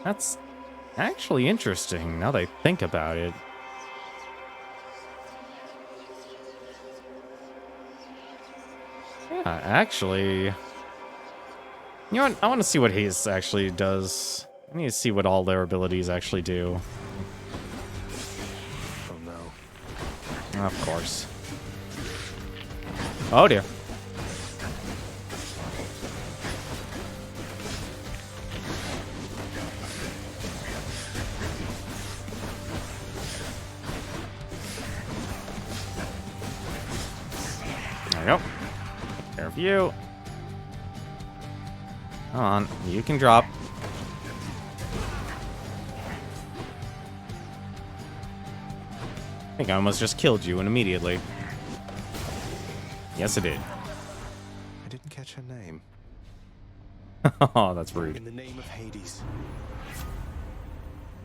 That's actually interesting, now that I think about it. Yeah, actually... You know what? I want to see what Haze actually does. I need to see what all their abilities actually do. Oh no. Of course. Oh dear. There we go. Take care of you. Come on, you can drop. I think I almost just killed you and immediately. Yes, it did. I didn't catch her name. Oh, that's rude. In the name of Hades.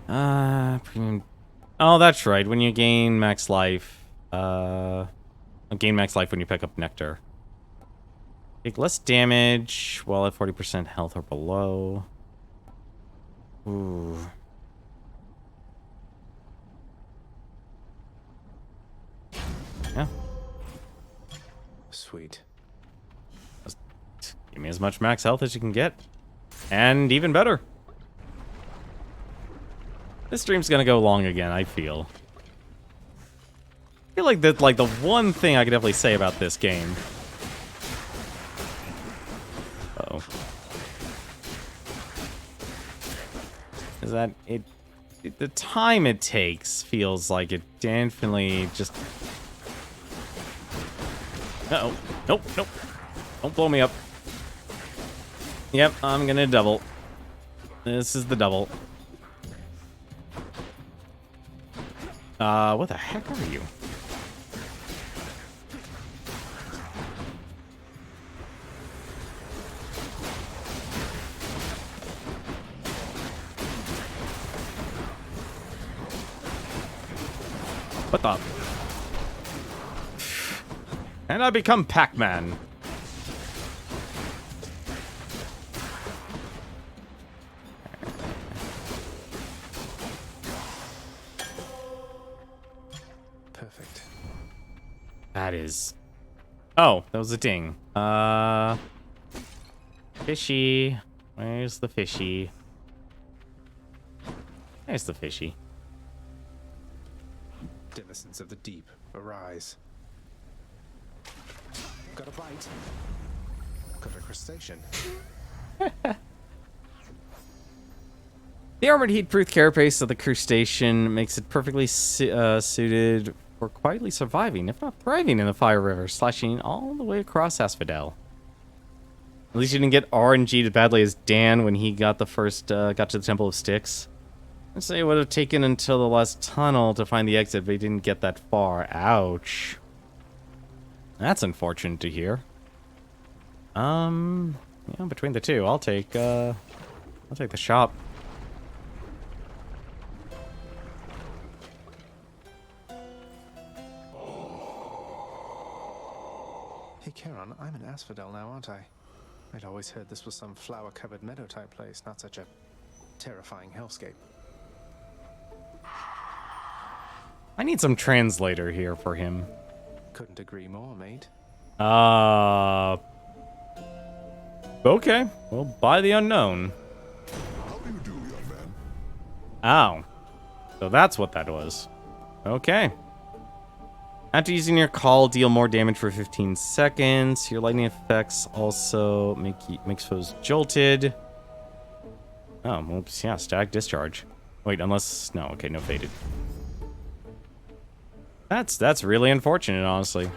Premium. Oh, that's right. When you gain max life, gain max life when you pick up nectar. Take less damage while at 40% health or below. Ooh. Yeah. Sweet. Just give me as much max health as you can get. And even better. This stream's gonna go long again, I feel. I feel like that's like the one thing I could definitely say about this game. Uh-oh. Is that the time it takes feels like it definitely just... Uh-oh. Nope, nope. Don't blow me up. Yep, I'm gonna double. This is the double. What the heck are you? What the? And I become Pac-Man. Perfect. That is... Oh, that was a ding. Fishy. Where's the fishy? There's the fishy. Denizens of the deep, arise. Got a bite. Got a crustacean. The armored heat-proof carapace of the crustacean makes it perfectly suited for quietly surviving, if not thriving, in the Fire River, slashing all the way across Asphodel. At least you didn't get RNG'd as badly as Dan when he got the first got to the Temple of Styx. I'd say it would have taken until the last tunnel to find the exit, but he didn't get that far. Ouch. That's unfortunate to hear. Yeah, between the two, I'll take the shop. Hey, Charon, I'm in Asphodel now, aren't I? I'd always heard this was some flower-covered meadow-type place, not such a terrifying hellscape. I need some translator here for him. Couldn't agree more, mate. Okay. Well, by the unknown. How do you do, young man? Oh. So that's what that was. Okay. After using your call, deal more damage for 15 seconds. Your lightning effects also make foes jolted. Oh, oops, yeah, static discharge. Wait, unless... No, okay, no faded. That's really unfortunate, honestly.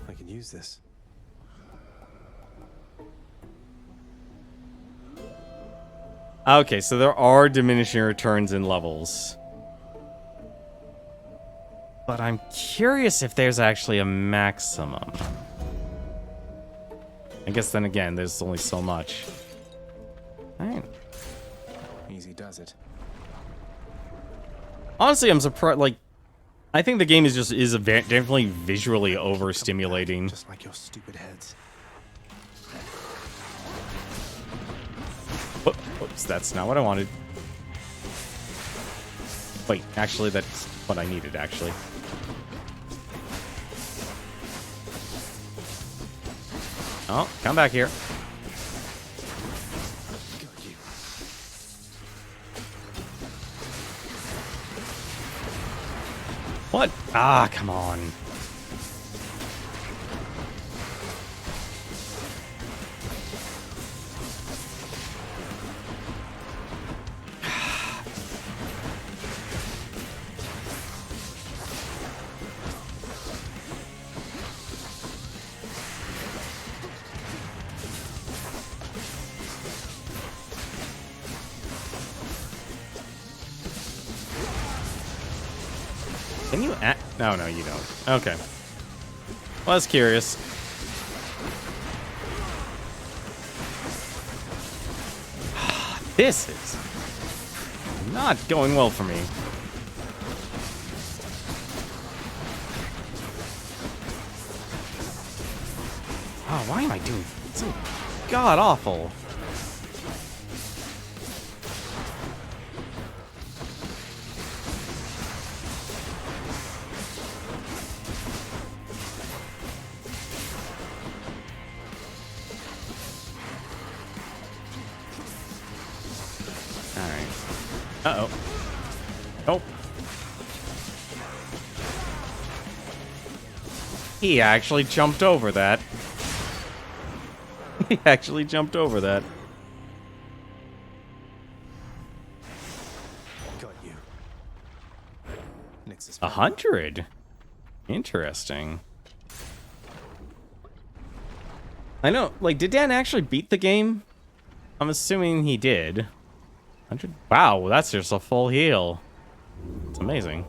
I can use this. Okay, so there are diminishing returns in levels. But I'm curious if there's actually a maximum. I guess then again, there's only so much. Alright. Easy does it. Honestly, I'm surprised, like, I think the game is definitely visually overstimulating. Just like your stupid heads. Oops, that's not what I wanted. Wait, actually, that's what I needed, actually. Oh, come back here. What? Ah, come on. Can you act? No, no, you don't. Okay. Was curious. This is not going well for me. Oh, why am I doing so god awful? Uh-oh. Oh. He actually jumped over that. He actually jumped over that. Got you. 100? Interesting. I know, like, did Dan actually beat the game? I'm assuming he did. 100? Wow, that's just a full heal. It's amazing.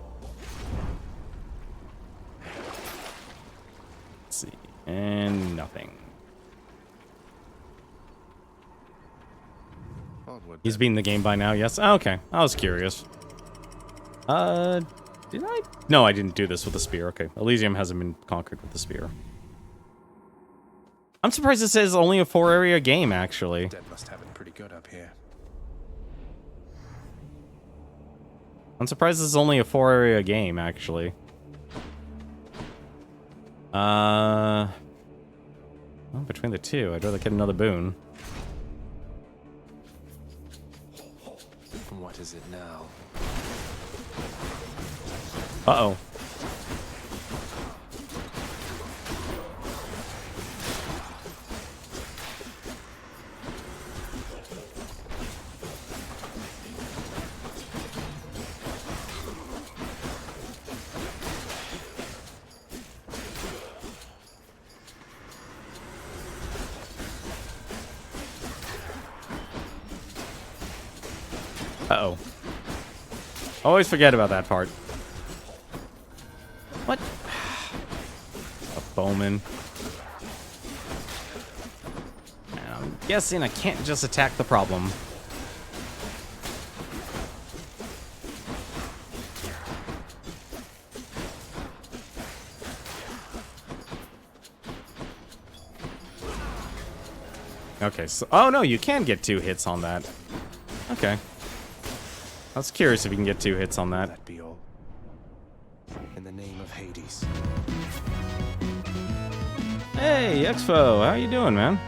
Let's see. And nothing. He's beaten the game by now, yes? Oh, okay, I was curious. Did I? No, I didn't do this with the spear. Okay, Elysium hasn't been conquered with the spear. I'm surprised it says only a 4-area game, actually. Dead must have it pretty good up here. I'm surprised this is only a 4-area game, actually. Well, between the two, I'd rather get another boon. What is it now? Uh-oh. Uh-oh. Always forget about that part. What? A bowman. And I'm guessing I can't just attack the problem. Okay, so... Oh, no, you can get 2 hits on that. Okay. I was curious if you can get 2 hits on that. That be all. In the name of Hades. Hey, Expo, how you doing, man?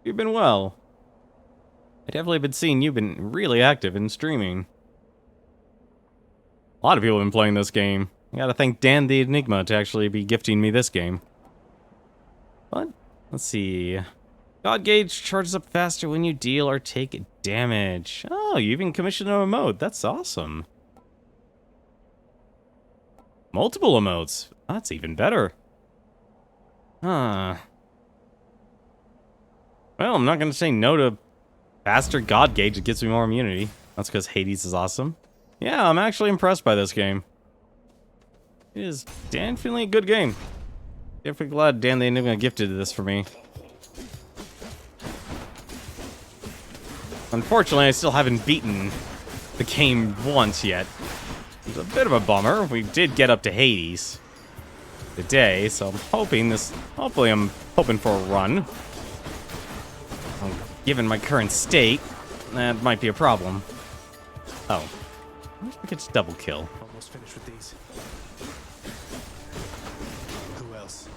You've been well. I definitely been seeing you've been really active in streaming. A lot of people have been playing this game. I gotta thank Dan the Enigma to actually be gifting me this game. But, let's see. God gauge charges up faster when you deal or take damage. Oh, you even commissioned an emote. That's awesome. Multiple emotes. That's even better. Huh. Well, I'm not going to say no to faster God gauge. It gives me more immunity. That's because Hades is awesome. Yeah, I'm actually impressed by this game. It is definitely a good game. Definitely glad Dan the Enigma gifted this for me. Unfortunately, I still haven't beaten the game once yet. It's a bit of a bummer. We did get up to Hades today, so I'm hoping this... Hopefully I'm hoping for a run. Given my current state, that might be a problem. Oh. I wish we could just double kill. Almost finished with these. Who else?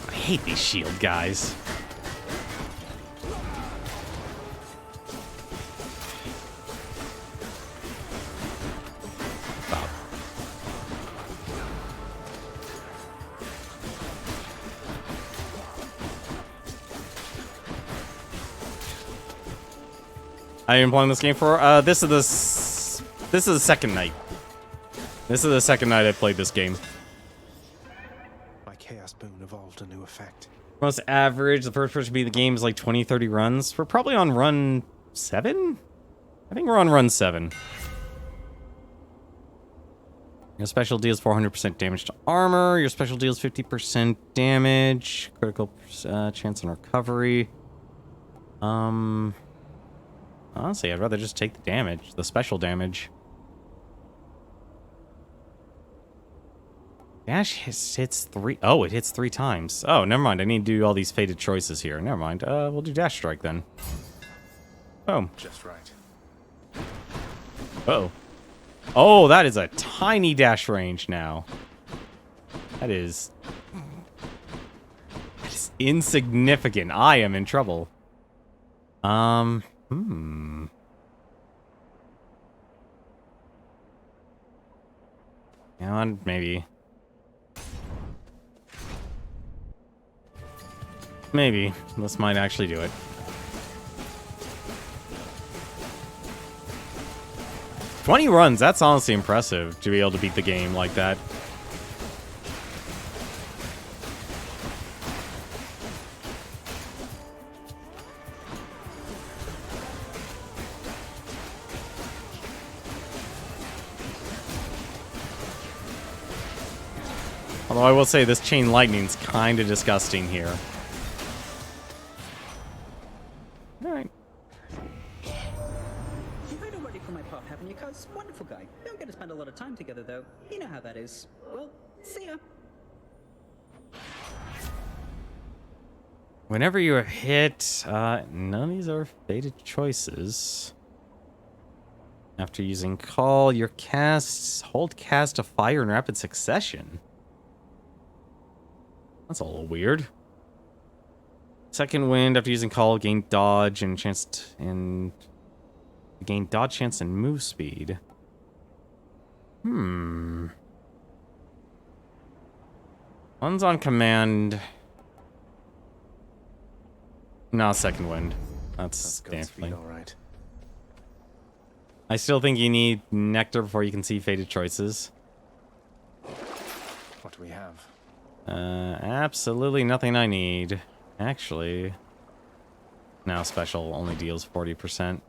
I hate these shield guys. I've been playing this game for, this is the second night. This is the second night I played this game. My Chaos Boon evolved a new effect. Most average, the first person to beat the game is like 20, 30 runs. We're probably on run 7? I think we're on run 7. Your special deals 400% damage to armor. Your special deals 50% damage. Critical chance on recovery. Honestly, I'd rather just take the damage, the special damage. Dash hits 3. Oh, it hits 3 times. Oh, never mind. I need to do all these fated choices here. Never mind. We'll do dash strike then. Oh. Just right. Uh-oh. Oh, that is a tiny dash range now. That is insignificant. I am in trouble. Hang on, maybe. Maybe. This might actually do it. 20 runs, that's honestly impressive to be able to beat the game like that. Although I will say this chain lightning's kind of disgusting here. Alright. You've heard already from my pop, haven't you, cuz? Wonderful guy. Don't get to spend a lot of time together, though. You know how that is. Well, see ya. Whenever you are hit, none of these are fated choices. After using call, your casts hold cast to fire in rapid succession. That's a little weird. Second wind after using call, gain dodge and gain dodge chance and move speed. One's on command. No, second wind. That's definitely all right. I still think you need nectar before you can see fated choices. What do we have? Absolutely nothing I need. Actually, now special only deals 40%.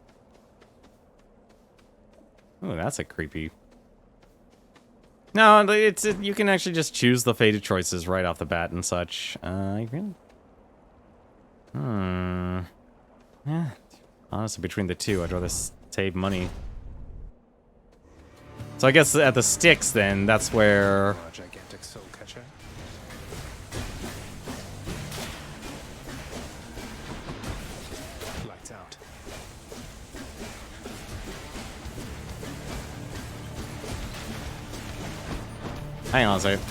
Oh, that's a creepy. No, you can actually just choose the fated choices right off the bat and such. Really? Yeah. Honestly, between the two, I'd rather save money. So I guess at the sticks, then, that's where... Gigantic soul catcher. Lights out. Hang on a second.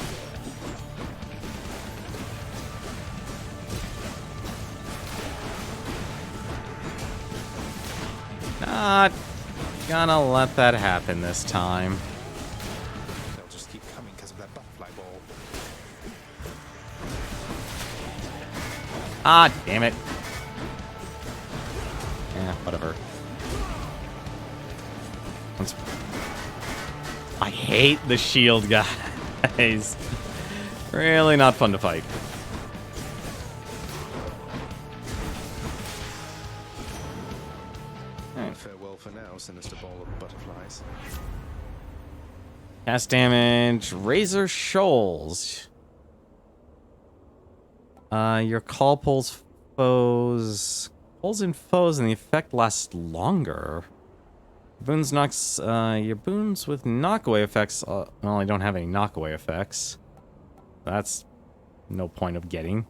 Not gonna let that happen this time. They'll just keep coming because of that butterfly ball. Ah, damn it. Yeah, whatever. I hate the shield guys. Really not fun to fight. Farewell for now, sinister ball of butterflies. Cast damage, Razor Shoals. Your call pulls in foes, and the effect lasts longer. Boons knocks your boons with knockaway effects. Well, I don't have any knockaway effects. That's no point of getting.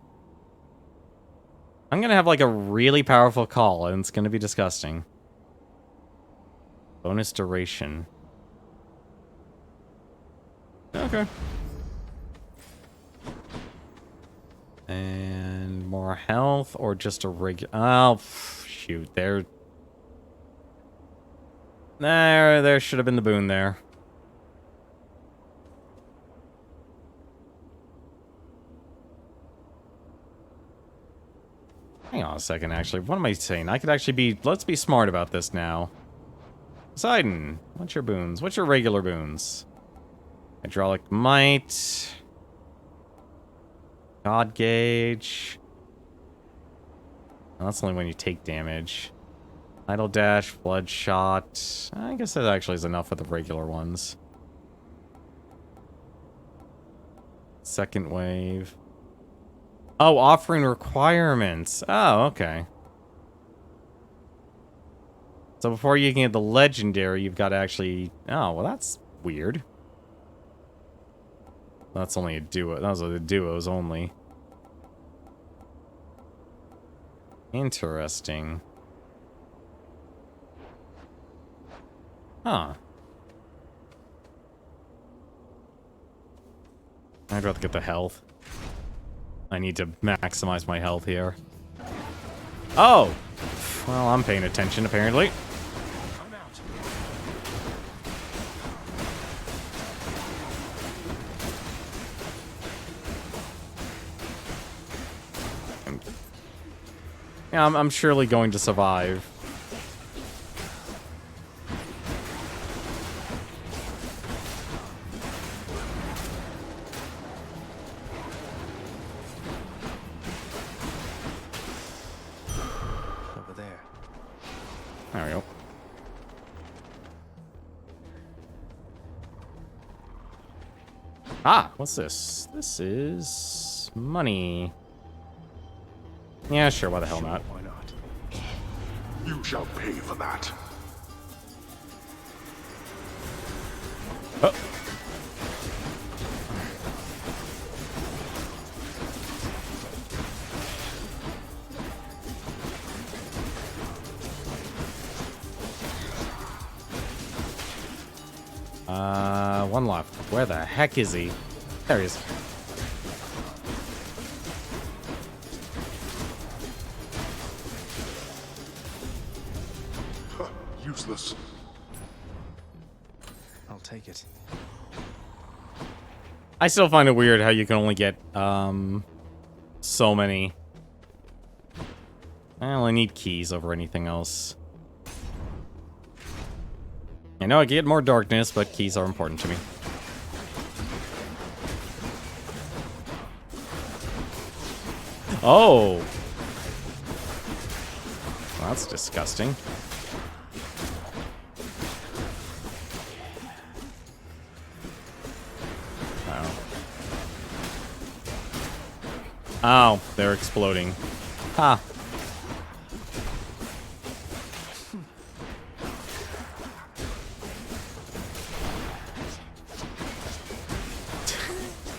I'm gonna have like a really powerful call, and it's gonna be disgusting. Bonus duration. Okay. And more health, or just a regular... Oh, shoot. There should have been the boon there. Hang on a second, actually. What am I saying? I could actually be... Let's be smart about this now. Poseidon, what's your boons? What's your regular boons? Hydraulic Might. God Gauge. Well, that's only when you take damage. Idle Dash, Bloodshot. I guess that actually is enough for the regular ones. Second Wave. Oh, offering requirements. Oh, okay. So before you can get the legendary, you've got to actually... Oh, well, that's weird. That's only a duo. Those are the duos only. Interesting. Huh. I'd rather get the health. I need to maximize my health here. Oh! Well, I'm paying attention, apparently. Yeah, I'm surely going to survive. Over there. There we go. Ah, what's this? This is money. Yeah, sure, why the hell not? Why not? You shall pay for that. Oh. One left. Where the heck is he? There he is. Useless. I'll take it. I still find it weird how you can only get, so many. I only need keys over anything else. I know I get more darkness, but keys are important to me. Oh! Well, that's disgusting. Oh, they're exploding. Ha.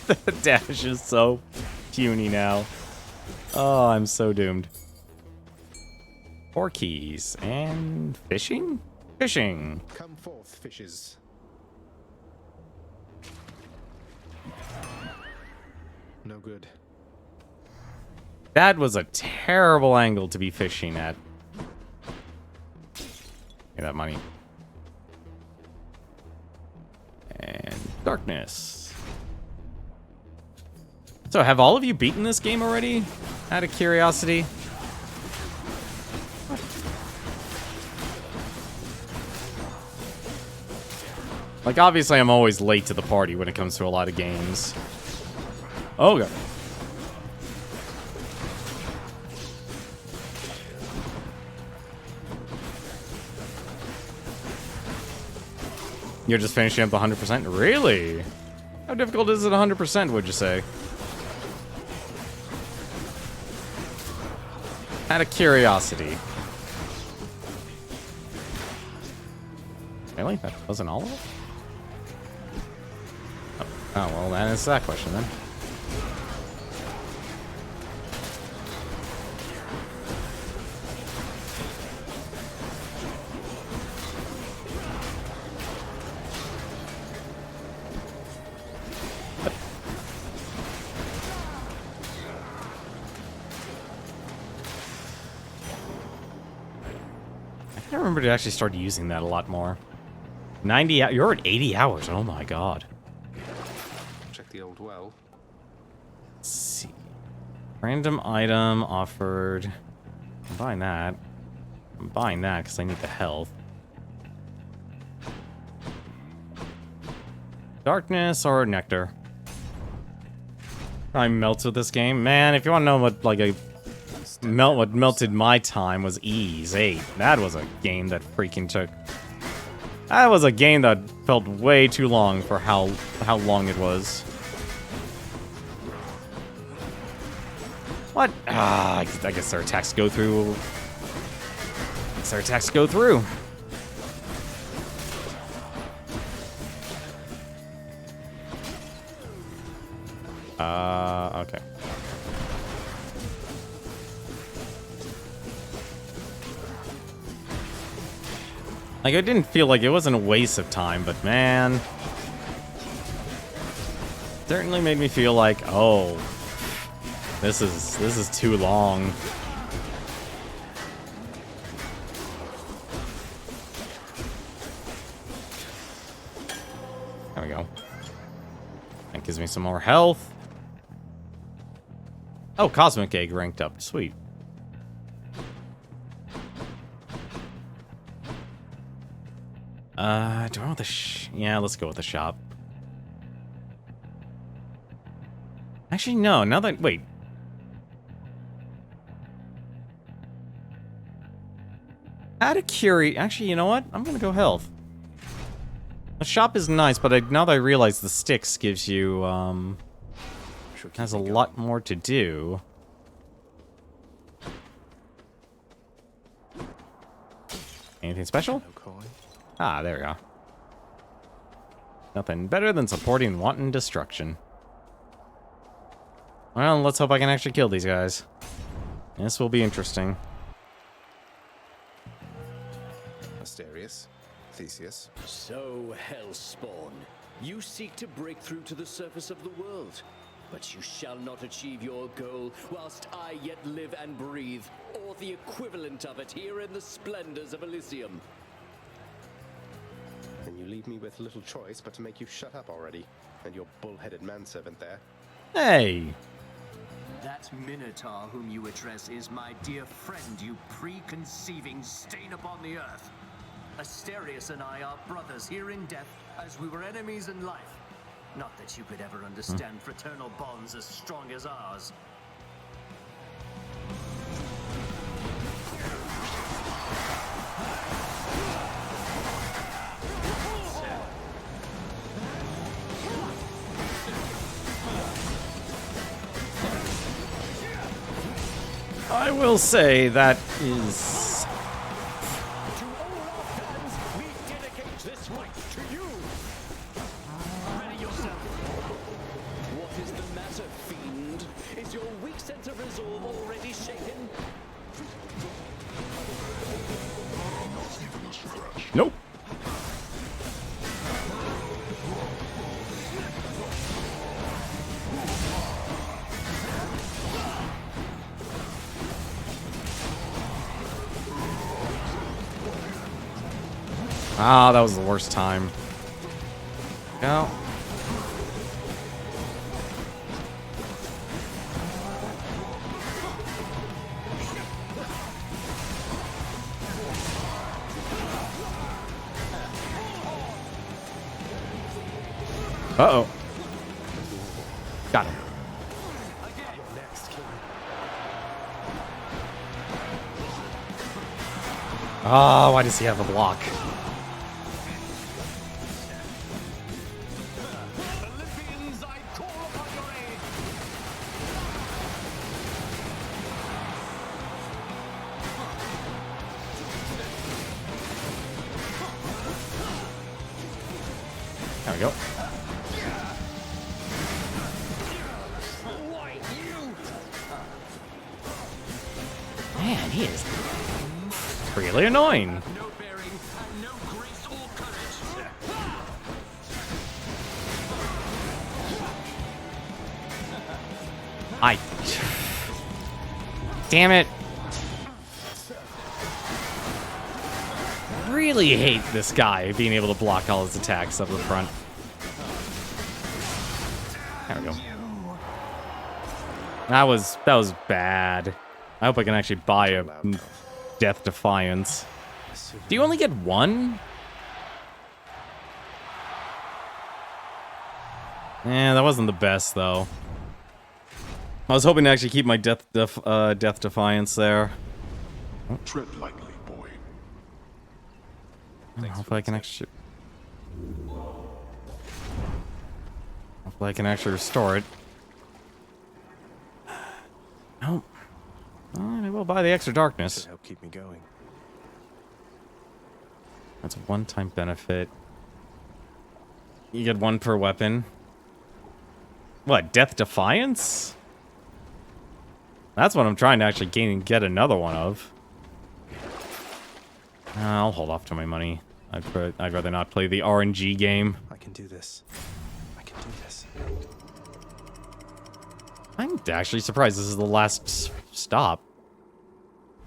The dash is so puny now. Oh, I'm so doomed. 4 keys. And fishing? Fishing. Come forth, fishes. No good. That was a terrible angle to be fishing at. Get that money. And darkness. So, have all of you beaten this game already? Out of curiosity? Like, obviously I'm always late to the party when it comes to a lot of games. Oh, God. You're just finishing up the 100%? Really? How difficult is it 100%, would you say? Out of curiosity. Really? That wasn't all of it? Oh, well, that is that question then. I remember to actually start using that a lot more. 90 you're at 80 hours. Oh my god. Check the old well. Let's see. Random item offered. I'm buying that. I'm buying that because I need the health. Darkness or nectar. I melted this game. Man, if you want to know what like what melted my time was Ease 8. That was a game that freaking took. That was a game that felt way too long for how long it was. What? I guess their attacks go through. I guess their attacks go through. Okay. Like, it didn't feel like it wasn't a waste of time, but man. Certainly made me feel like, oh, this is too long. There we go. That gives me some more health. Oh, Cosmic Egg ranked up. Sweet. Do I want the yeah, let's go with the shop. Actually, no. Now that... Wait. Out of curiosity... Actually, you know what? I'm gonna go health. The shop is nice, but now that I realize the sticks gives you, has a lot more to do. Anything special? Ah, there we go. Nothing better than supporting wanton destruction. Well, let's hope I can actually kill these guys. This will be interesting. Mysterious. Theseus. So, Hellspawn, you seek to break through to the surface of the world, but you shall not achieve your goal whilst I yet live and breathe, or the equivalent of it here in the splendors of Elysium. And you leave me with little choice but to make you shut up already, and your bull-headed manservant there. Hey! That Minotaur whom you address is my dear friend, you preconceiving stain upon the earth. Asterius and I are brothers here in death, as we were enemies in life. Not that you could ever understand fraternal bonds as strong as ours. I will say that is... To all our fans, we dedicate this fight to you! Ready yourself! What is the matter, fiend? Is your weak sense of resolve already shaken? Nope. Ah, that was the worst time. No. Uh-oh. Got him. Oh, why does he have a block? There we go. Man, he is really annoying. I... Damn it. Really hate this guy being able to block all his attacks up the front. There we go. That was bad. I hope I can actually buy a Death Defiance. Do you only get one? Yeah, that wasn't the best though. I was hoping to actually keep my Death Defiance there. Tread lightly, boy. Hopefully I can actually... Hopefully I can actually restore it. Nope. Alright, I will buy the extra darkness. Should help keep me going. That's a one-time benefit. You get one per weapon. What, Death Defiance? That's what I'm trying to actually get another one of. I'll hold off to my money. I'd rather not play the RNG game. I can do this. I can do this. I'm actually surprised this is the last stop.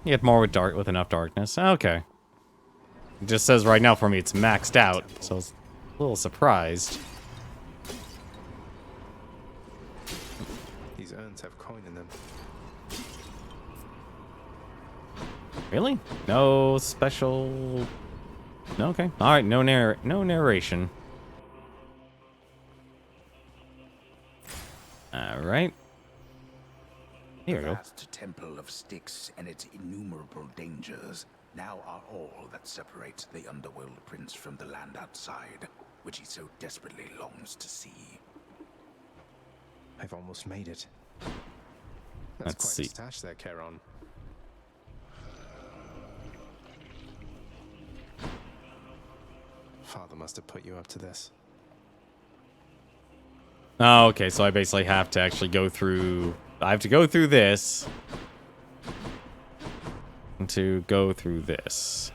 You get more with enough darkness. Okay. It just says right now for me it's maxed out, so I was a little surprised. These urns have coin in them. Really? No special... No, okay. Alright, no narration. Alright. Here we The go. vast temple of Styx and its innumerable dangers now are all that separates the underworld prince from the land outside, which he so desperately longs to see. I've almost made it. That's Let's quite see. a stash there, Charon. Father must have put you up to this. Oh, okay, so I basically have to actually go through... I have to go through this. And to go through this.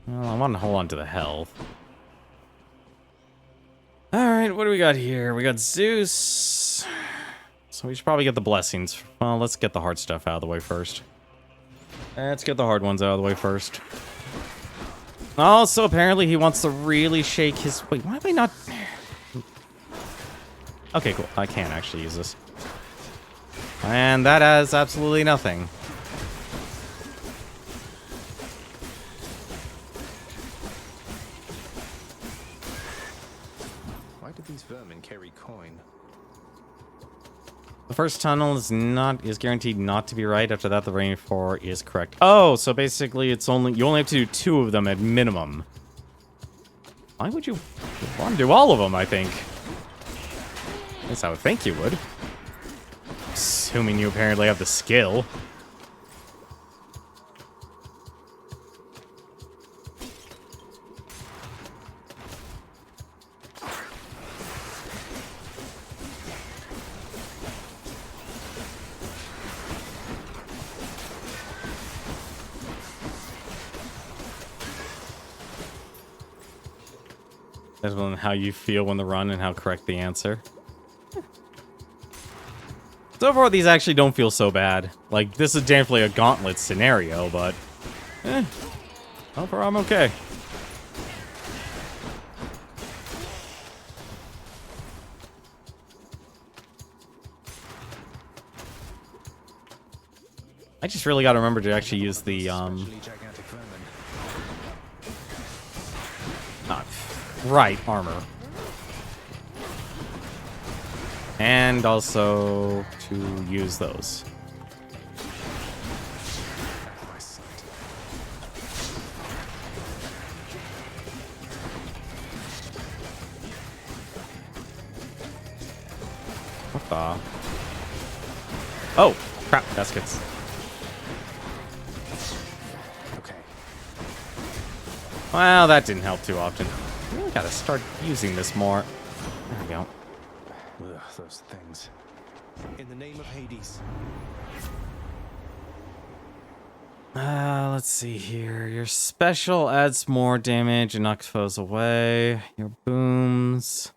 Well, I want to hold on to the health. Alright, what do we got here? We got Zeus. So we should probably get the blessings. Well, let's get the hard stuff out of the way first. Let's get the hard ones out of the way first. Oh, so apparently he wants to really shake his... Wait, why am I not... Okay, cool. I can actually use this. And that has absolutely nothing. Why do these vermin carry coin? The first tunnel is guaranteed not to be right. After that, the remaining 4 is correct. Oh, so basically you only have to do 2 of them at minimum. Why would you want to do all of them, I think? At least I would think you would. Assuming you apparently have the skill. Depends on how you feel when the run and how correct the answer. So far, these actually don't feel so bad. Like, this is definitely a gauntlet scenario, but... so far, I'm okay. I just really gotta remember to actually use the, right, armor. And also to use those. What the? Oh, crap, baskets. Okay. Well, that didn't help too often. Really gotta start using this more. There we go. Ugh, those things. In the name of Hades. Let's see here. Your special adds more damage and knocks foes away. Your booms.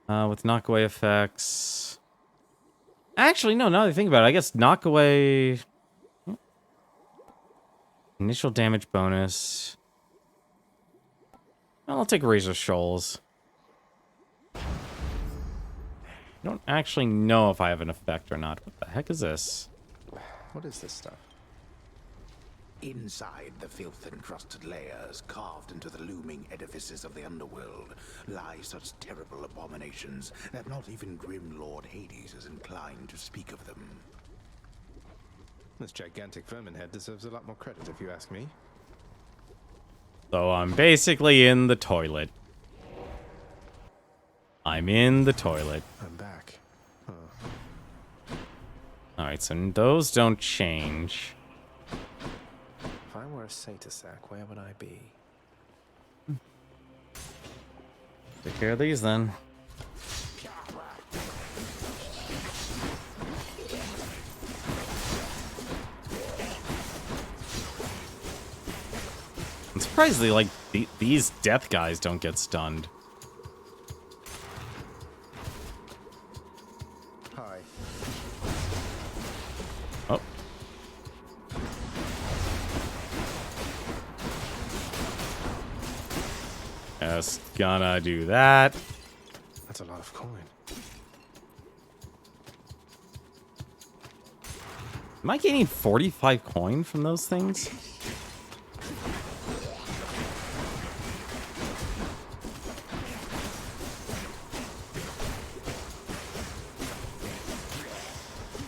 With knock away effects. Actually, no, now that I think about it, I guess knock away... Initial damage bonus. Well, I'll take Razor Shoals. I don't actually know if I have an effect or not. What the heck is this? What is this stuff? Inside the filth-encrusted layers carved into the looming edifices of the underworld lie such terrible abominations that not even grim Lord Hades is inclined to speak of them. This gigantic vermin head deserves a lot more credit, if you ask me. So I'm basically in the toilet. I'm in the toilet. I'm back. Huh. Alright, so those don't change. If I were a satyr sack, where would I be? Take care of these then. I'm surprised they, like, these death guys don't get stunned. Hi. Oh. Just gonna do that. That's a lot of coin. Am I gaining 45 coin from those things?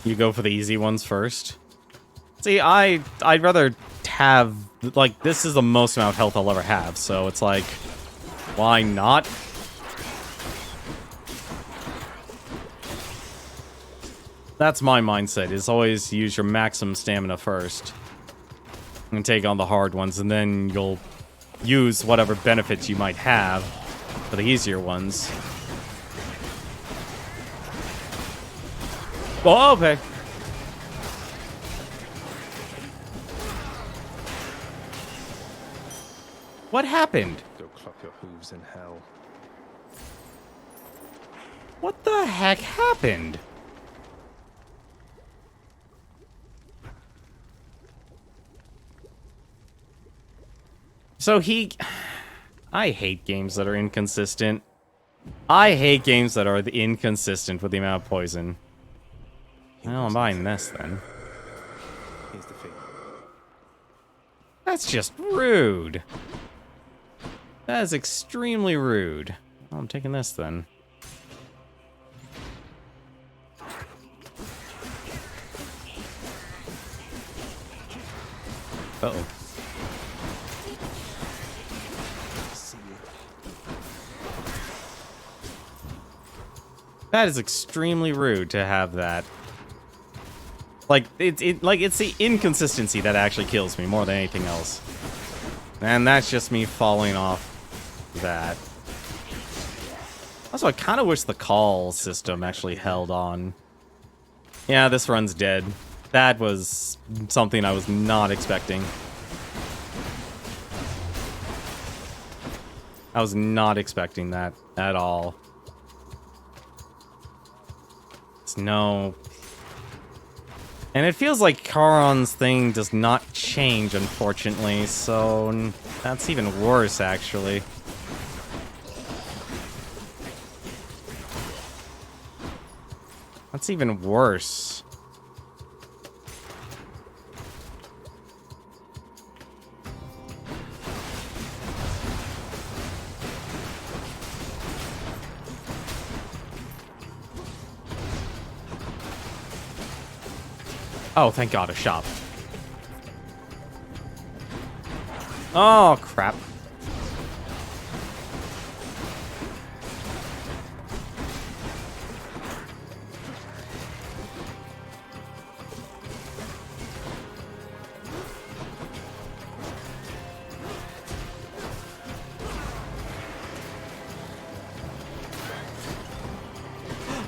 You go for the easy ones first. See, I'd rather have, like, this is the most amount of health I'll ever have, so it's like, why not? That's my mindset, is always use your maximum stamina first. And take on the hard ones, and then you'll use whatever benefits you might have for the easier ones. Oh, okay. What happened? Go clop your hooves in hell. What the heck happened? So I hate games that are inconsistent. I hate games that are inconsistent with the amount of poison. Well, I'm buying this then. Here's the fee. That's just rude. That is extremely rude. Well, I'm taking this then. Uh-oh. That is extremely rude to have that. Like it's the inconsistency that actually kills me more than anything else. And that's just me falling off that. Also, I kind of wish the call system actually held on. Yeah, this run's dead. That was something I was not expecting. I was not expecting that at all. No. And it feels like Charon's thing does not change, unfortunately, so that's even worse, actually. That's even worse. Oh, thank God, a shop. Oh, crap.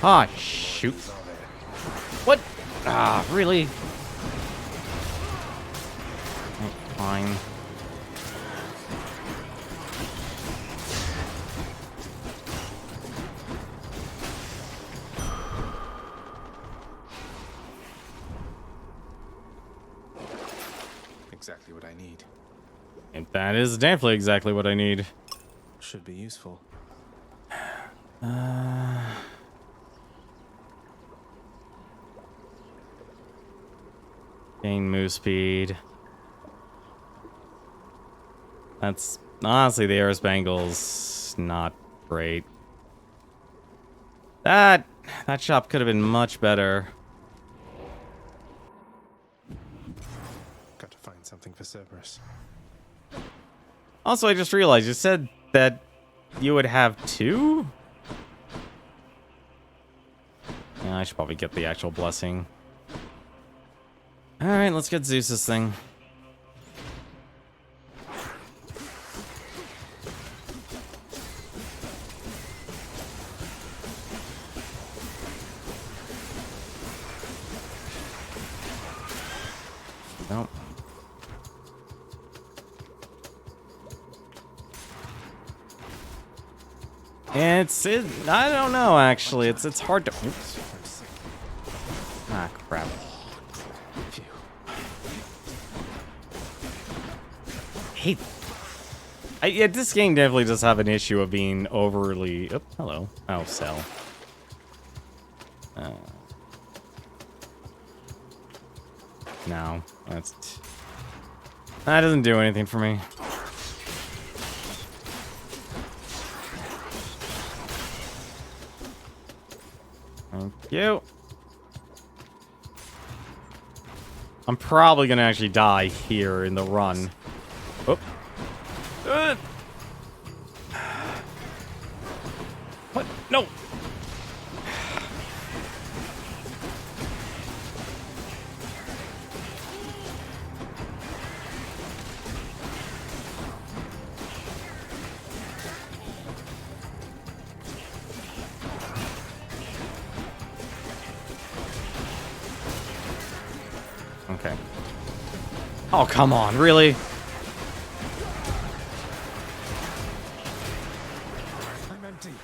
Ah, shoot. What? Ah, really? Fine. Exactly what I need. And that is definitely exactly what I need. Should be useful. Gain move speed. That's honestly the Air Spangle's not great. That shop could have been much better. Got to find something for Cerberus. Also, I just realized you said that you would have two? Yeah, I should probably get the actual blessing. Alright, let's get Zeus's thing. Nope. I don't know, actually. It's hard to... Oops. Ah, crap. Yeah, this game definitely does have an issue of being overly... Oh, hello. Oh, sell. No, that doesn't do anything for me. Thank you. I'm probably gonna actually die here in the run. Oop. What? No. Okay. Oh, come on, really? empty.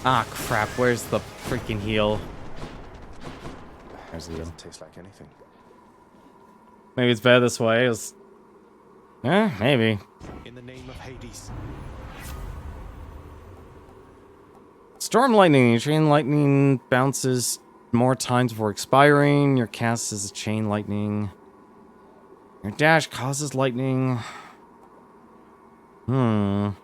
Ah, crap. Where's the freaking heal? There's the heal. Doesn't taste like anything. Maybe it's better this way. Maybe. In the name of Hades. Storm lightning. Your chain lightning bounces more times before expiring. Your cast is a chain lightning. Your dash causes lightning. Can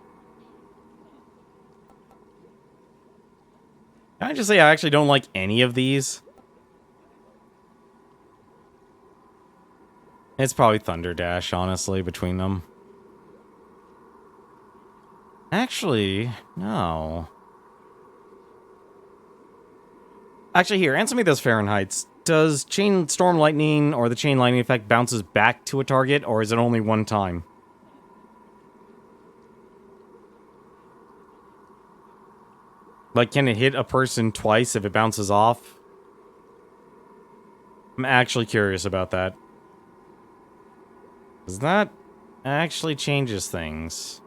I just say I actually don't like any of these? It's probably Thunder Dash, honestly, between them. Actually, no. Actually, here, answer me this, Fahrenheit. Does Chain Storm Lightning or the Chain Lightning effect bounces back to a target, or is it only one time? Like, can it hit a person twice if it bounces off? I'm actually curious about that. Because that actually changes things.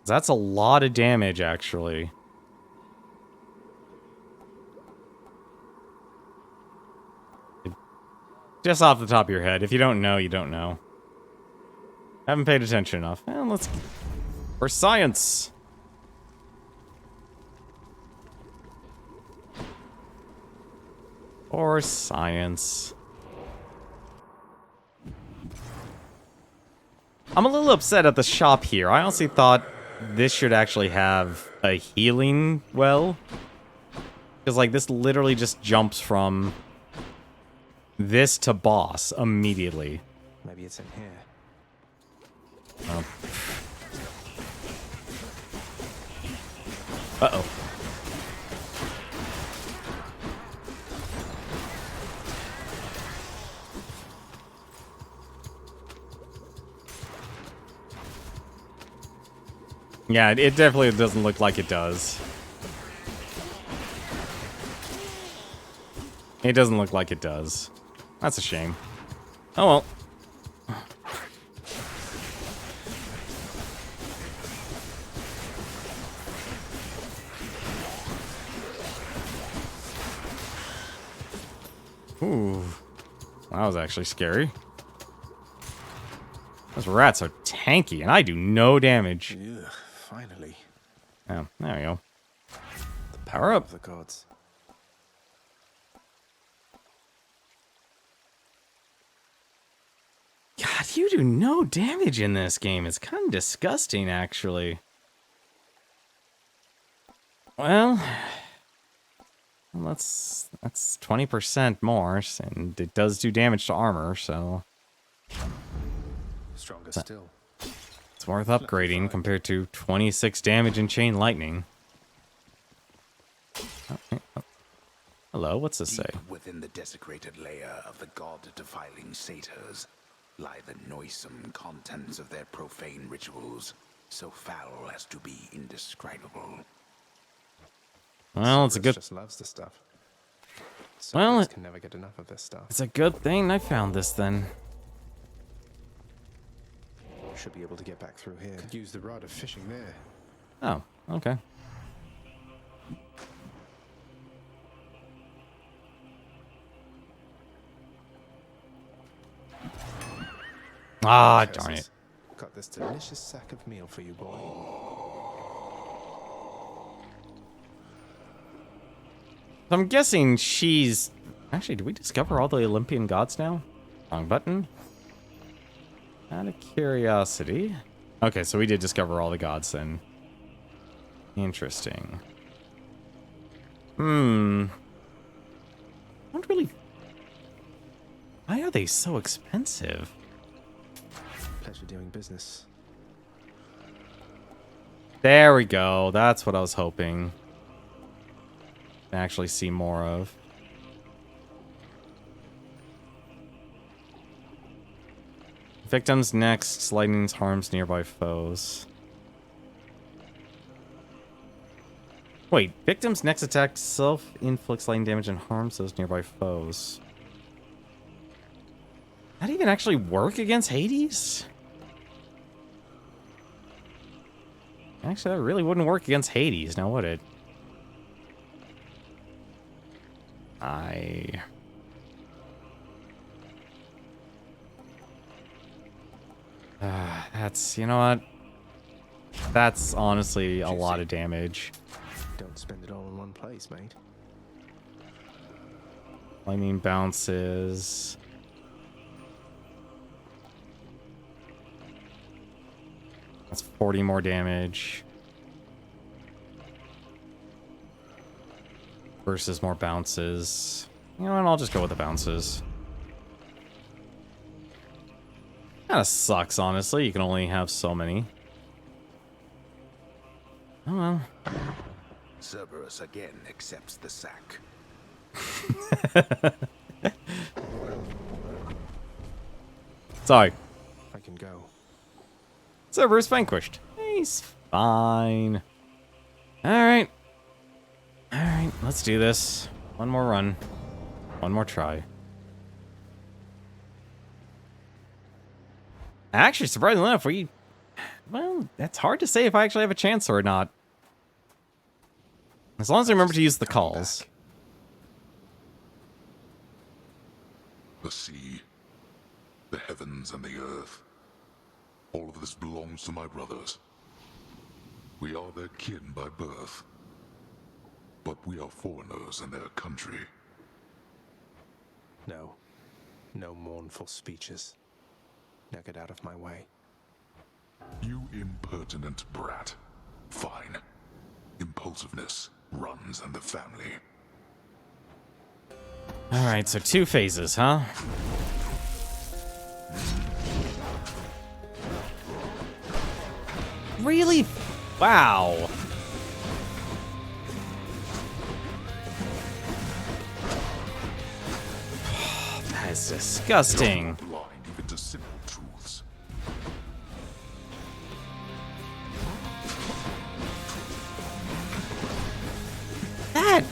That's a lot of damage, actually. Just off the top of your head. If you don't know, you don't know. Haven't paid attention enough. Well, let's... For science! For science. I'm a little upset at the shop here. I honestly thought this should actually have a healing well. Because, like, this literally just jumps from this to boss immediately. Maybe it's in here. Oh. Uh-oh. Yeah, it definitely doesn't look like it does. It doesn't look like it does. That's a shame. Oh well. Ooh. That was actually scary. Those rats are tanky, and I do no damage. Ugh, finally. Oh, there we go. The Power up. Of the gods. God, you do no damage in this game. It's kind of disgusting, actually. Well, that's 20% more, and it does do damage to armor, so... Stronger still. It's worth upgrading compared to 26 damage in Chain Lightning. Oh. Hello, what's this say? Deep within the desecrated layer of the god-defiling satyrs lie the noisome contents of their profane rituals, so foul as to be indescribable. Well, it's a good... Just loves the stuff. Well, can never get enough of this stuff. It's a good thing I found this then. Should be able to get back through here. Could use the rod of fishing there. Oh, okay. Ah, darn it. Got this delicious sack of meal for you, boy. I'm guessing she's... Actually, did we discover all the Olympian gods now? Wrong button. Out of curiosity. Okay, so we did discover all the gods then. Interesting. I don't really... Why are they so expensive? Pleasure doing business. There we go. That's what I was hoping to actually see more of. Victims next. Lightning harms nearby foes. Wait, victim's next attack self-inflicts lightning damage and harms those nearby foes. That even actually work against Hades? Actually, that really wouldn't work against Hades, now would it? That's, you know what? That's honestly a lot of damage. Don't spend it all in one place, mate. Lightning bounces. That's 40 more damage. Versus more bounces. You know what? I'll just go with the bounces. Kinda sucks, honestly. You can only have so many. Oh well. Cerberus again accepts the sack. Sorry. I can go. Cerberus vanquished. He's fine. Alright. Alright, let's do this. One more run. One more try. Actually, surprisingly enough, well, that's hard to say if I actually have a chance or not. As long as I remember to use the calls. The sea, the heavens and the earth. All of this belongs to my brothers. We are their kin by birth. But we are foreigners in their country. No. No mournful speeches. Now get out of my way. You impertinent brat. Fine. Impulsiveness runs in the family. Alright, so 2 phases, huh? Really? Wow. That is disgusting. Blind even to simple truths. That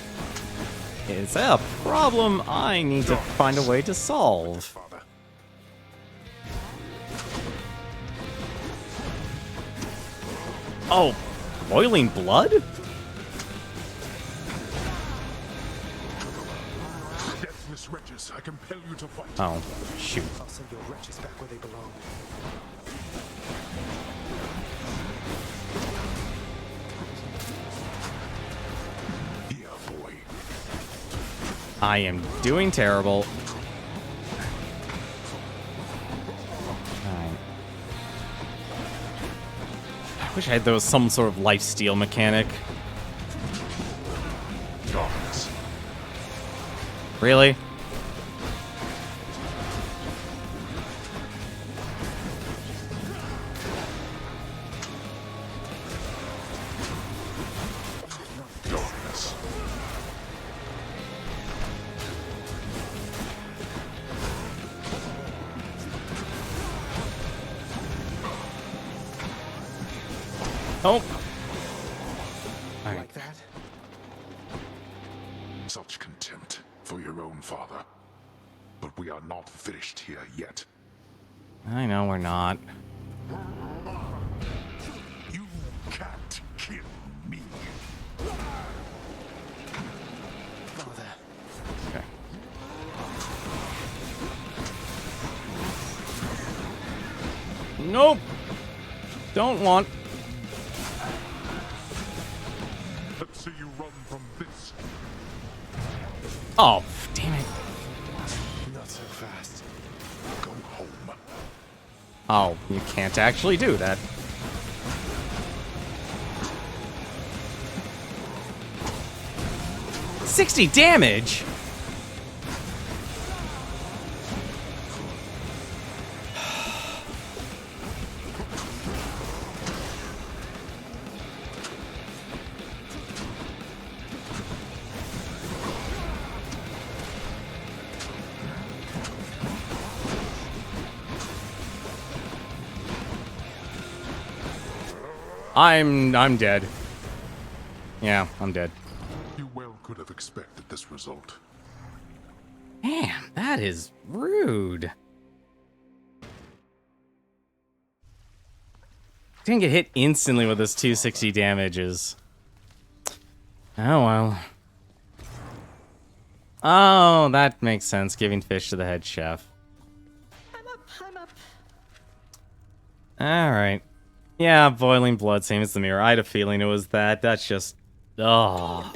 is a problem I need to find a way to solve. Oh, boiling blood? Deathless wretches, I compel you to fight. Oh, shoot. I'll send your wretches back where they belong. Yeah, boy. I am doing terrible. Alright. I wish I had some sort of lifesteal mechanic. Darkness. Really? Darkness. Oh. Like that? Such contempt for your own father. But we are not finished here yet. I know we're not. You can't kill me. Father. Okay. Nope. Don't want. Let's see you run from this. Oh, damn it. Not so fast. Go home. Oh, you can't actually do that. $60 damage? I'm dead. Yeah, I'm dead. You well could have expected this result. Damn, that is rude. Didn't get hit instantly with this 260 damages. Oh well. Oh, that makes sense. Giving fish to the head chef. I'm up. Alright. Yeah, boiling blood, same as the mirror. I had a feeling it was that. That's just... Oh.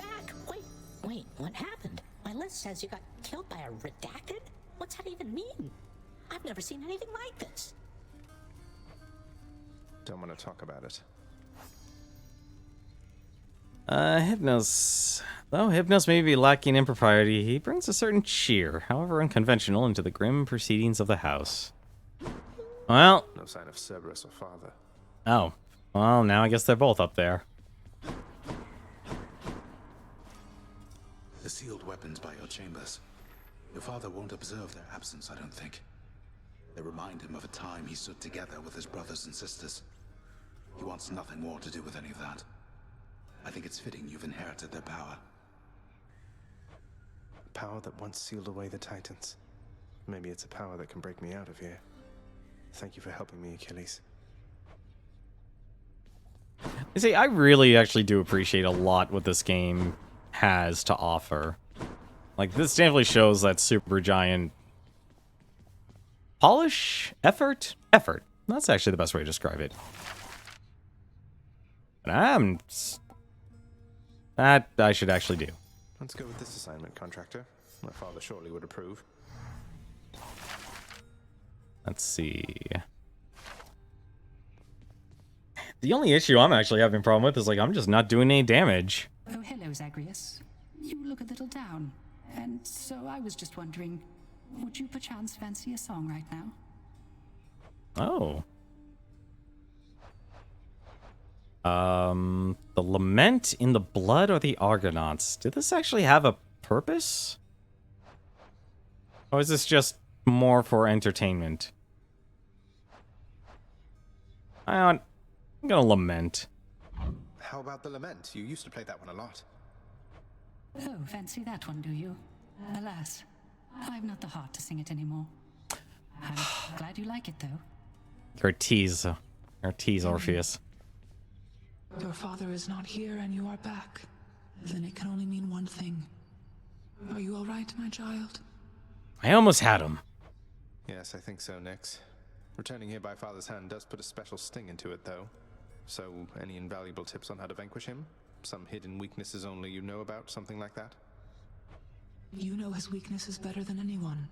Wait, what happened? My list says you got killed by a redacted? What's that even mean? I've never seen anything like this. Don't want to talk about it. Hypnos. Though Hypnos may be lacking in propriety, he brings a certain cheer, however unconventional, into the grim proceedings of the house. Well... No sign of Cerberus or father. Oh. Well, now I guess they're both up there. The sealed weapons by your chambers. Your father won't observe their absence, I don't think. They remind him of a time he stood together with his brothers and sisters. He wants nothing more to do with any of that. I think it's fitting you've inherited their power. Power that once sealed away the Titans. Maybe it's a power that can break me out of here. Thank you for helping me, Achilles. You see, I really actually do appreciate a lot what this game has to offer. Like, this definitely shows that Supergiant polish? Effort? Effort. That's actually the best way to describe it. But that I should actually do. Let's go with this assignment, contractor. My father surely would approve. Let's see. The only issue I'm actually having a problem with is, like, I'm just not doing any damage. Oh, hello, Zagreus. You look a little down. And so I was just wondering, would you perchance fancy a song right now? Oh. The Lament in the Blood or the Argonauts. Did this actually have a purpose? Or is this just more for entertainment? I'm gonna lament. How about the Lament? You used to play that one a lot. Oh, fancy that one, do you? Alas, I've not the heart to sing it anymore. I'm glad you like it, though. You're a tease. You're a tease, Orpheus. Your father is not here and you are back. Then it can only mean one thing. Are you all right, my child? I almost had him. Yes, I think so, Nyx. Returning here by father's hand does put a special sting into it, though. So, any invaluable tips on how to vanquish him? Some hidden weaknesses only you know about, something like that? You know his weaknesses better than anyone.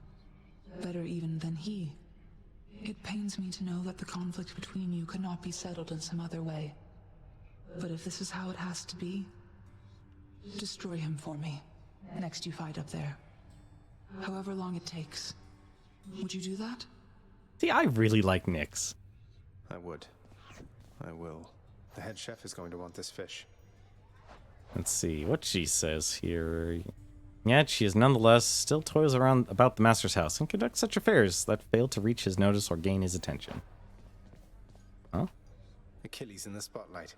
Better even than he. It pains me to know that the conflict between you could not be settled in some other way. But if this is how it has to be, destroy him for me. Next you fight up there. However long it takes. Would you do that? See, I really like Nyx. I would. I will. The head chef is going to want this fish. Let's see what she says here. Yet she is nonetheless still toils around about the master's house and conducts such affairs that fail to reach his notice or gain his attention. Huh? Achilles in the spotlight.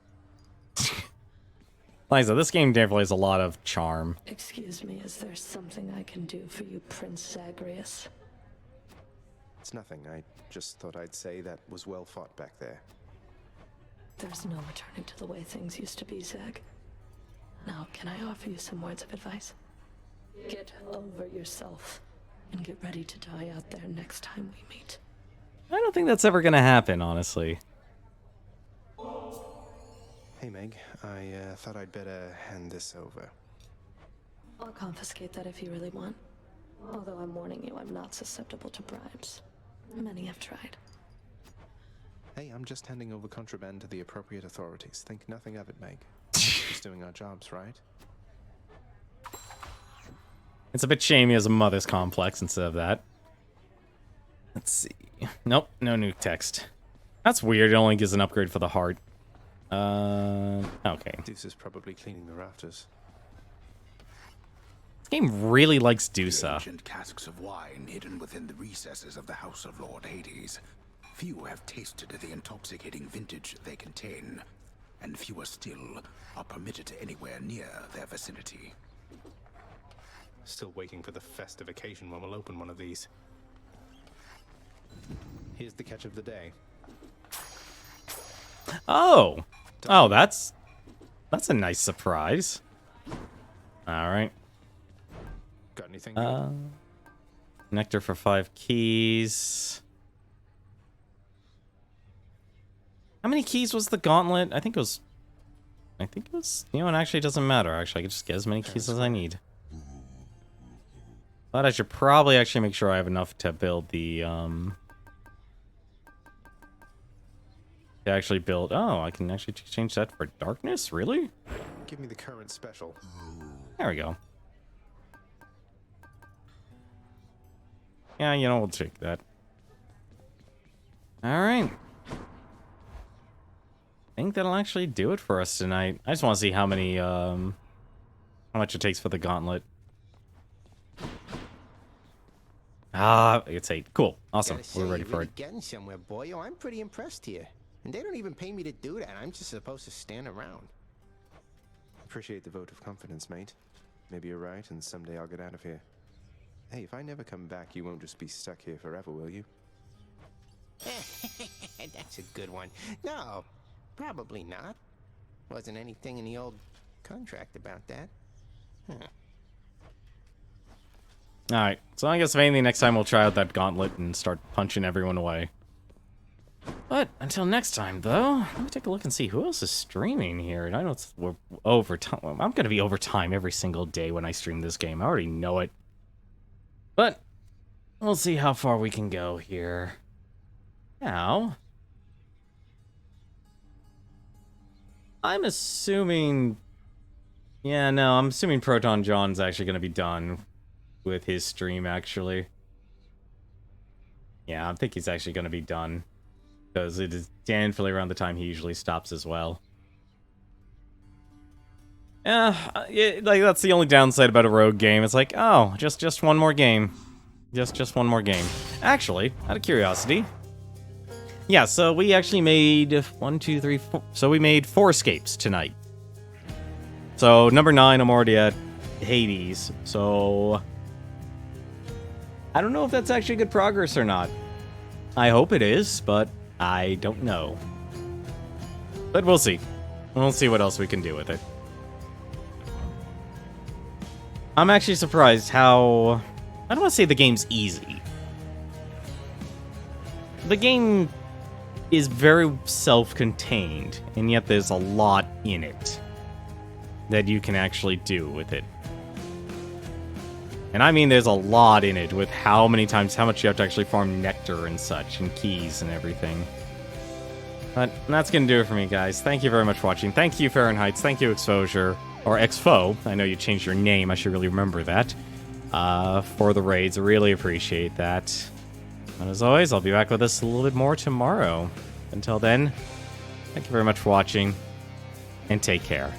Liza, this game definitely has a lot of charm. Excuse me, is there something I can do for you, Prince Zagreus? It's nothing. I just thought I'd say that was well fought back there. There's no returning to the way things used to be, Zag. Now, can I offer you some words of advice? Get over yourself and get ready to die out there next time we meet. I don't think that's ever gonna happen, honestly. Hey, Meg. I thought I'd better hand this over. I'll confiscate that if you really want. Although I'm warning you, I'm not susceptible to bribes. Many have tried. Hey, I'm just handing over contraband to the appropriate authorities. Think nothing of it, Meg. Just doing our jobs, right? It's a bit shamey as a mother's complex instead of that. Let's see. Nope, no new text. That's weird. It only gives an upgrade for the heart. Okay. Deuce is probably cleaning the rafters. This game really likes Dusa. Ancient casks of wine hidden within the recesses of the House of Lord Hades. Few have tasted the intoxicating vintage they contain. and fewer still are permitted anywhere near their vicinity. Still waiting for the festive occasion when we'll open one of these. Here's the catch of the day. Oh! Oh, that's a nice surprise. Alright. Got anything? Nectar for 5 keys. How many keys was the gauntlet? I think it was... You know, it actually doesn't matter. Actually, I can just get as many keys as I need. But I should probably actually make sure I have enough to build the, to actually build... Oh, I can actually change that for darkness? Really? Give me the current special. There we go. Yeah, you know, we'll take that. Alright. I think that'll actually do it for us tonight. I just want to see how many, how much it takes for the gauntlet. It's 8. Cool. Awesome. We're ready for it. Getting somewhere, boy. I'm pretty impressed here. And they don't even pay me to do that. I'm just supposed to stand around. Appreciate the vote of confidence, mate. Maybe you're right, and someday I'll get out of here. Hey, if I never come back, you won't just be stuck here forever, will you? That's a good one. No, probably not. Wasn't anything in the old contract about that. Huh. Alright, so I guess if anything, next time we'll try out that gauntlet and start punching everyone away. But until next time, though, let me take a look and see who else is streaming here. And I know we're overtime. I'm going to be overtime every single day when I stream this game. I already know it. But we'll see how far we can go here. Now, I'm assuming... Yeah, no, I'm assuming Proton John's actually going to be done with his stream, actually. Yeah, I think he's actually going to be done. Because it is definitely around the time he usually stops as well. Yeah, like, that's the only downside about a rogue game. It's like, oh, just one more game. Just one more game. Actually, out of curiosity... Yeah, so we actually made 1, 2, 3, 4. So we made 4 escapes tonight. So number 9, I'm already at Hades. So I don't know if that's actually good progress or not. I hope it is, but I don't know. But we'll see. We'll see what else we can do with it. I'm actually surprised how... I don't want to say the game's easy. The game is very self-contained, and yet there's a lot in it that you can actually do with it. And I mean there's a lot in it with how much you have to actually farm nectar and such, and keys and everything. But that's gonna do it for me, guys. Thank you very much for watching. Thank you, Fahrenheit. Thank you, Exposure. Or Exfo. I know you changed your name. I should really remember that. For the raids. I really appreciate that. And as always, I'll be back with this a little bit more tomorrow. Until then, thank you very much for watching, and take care.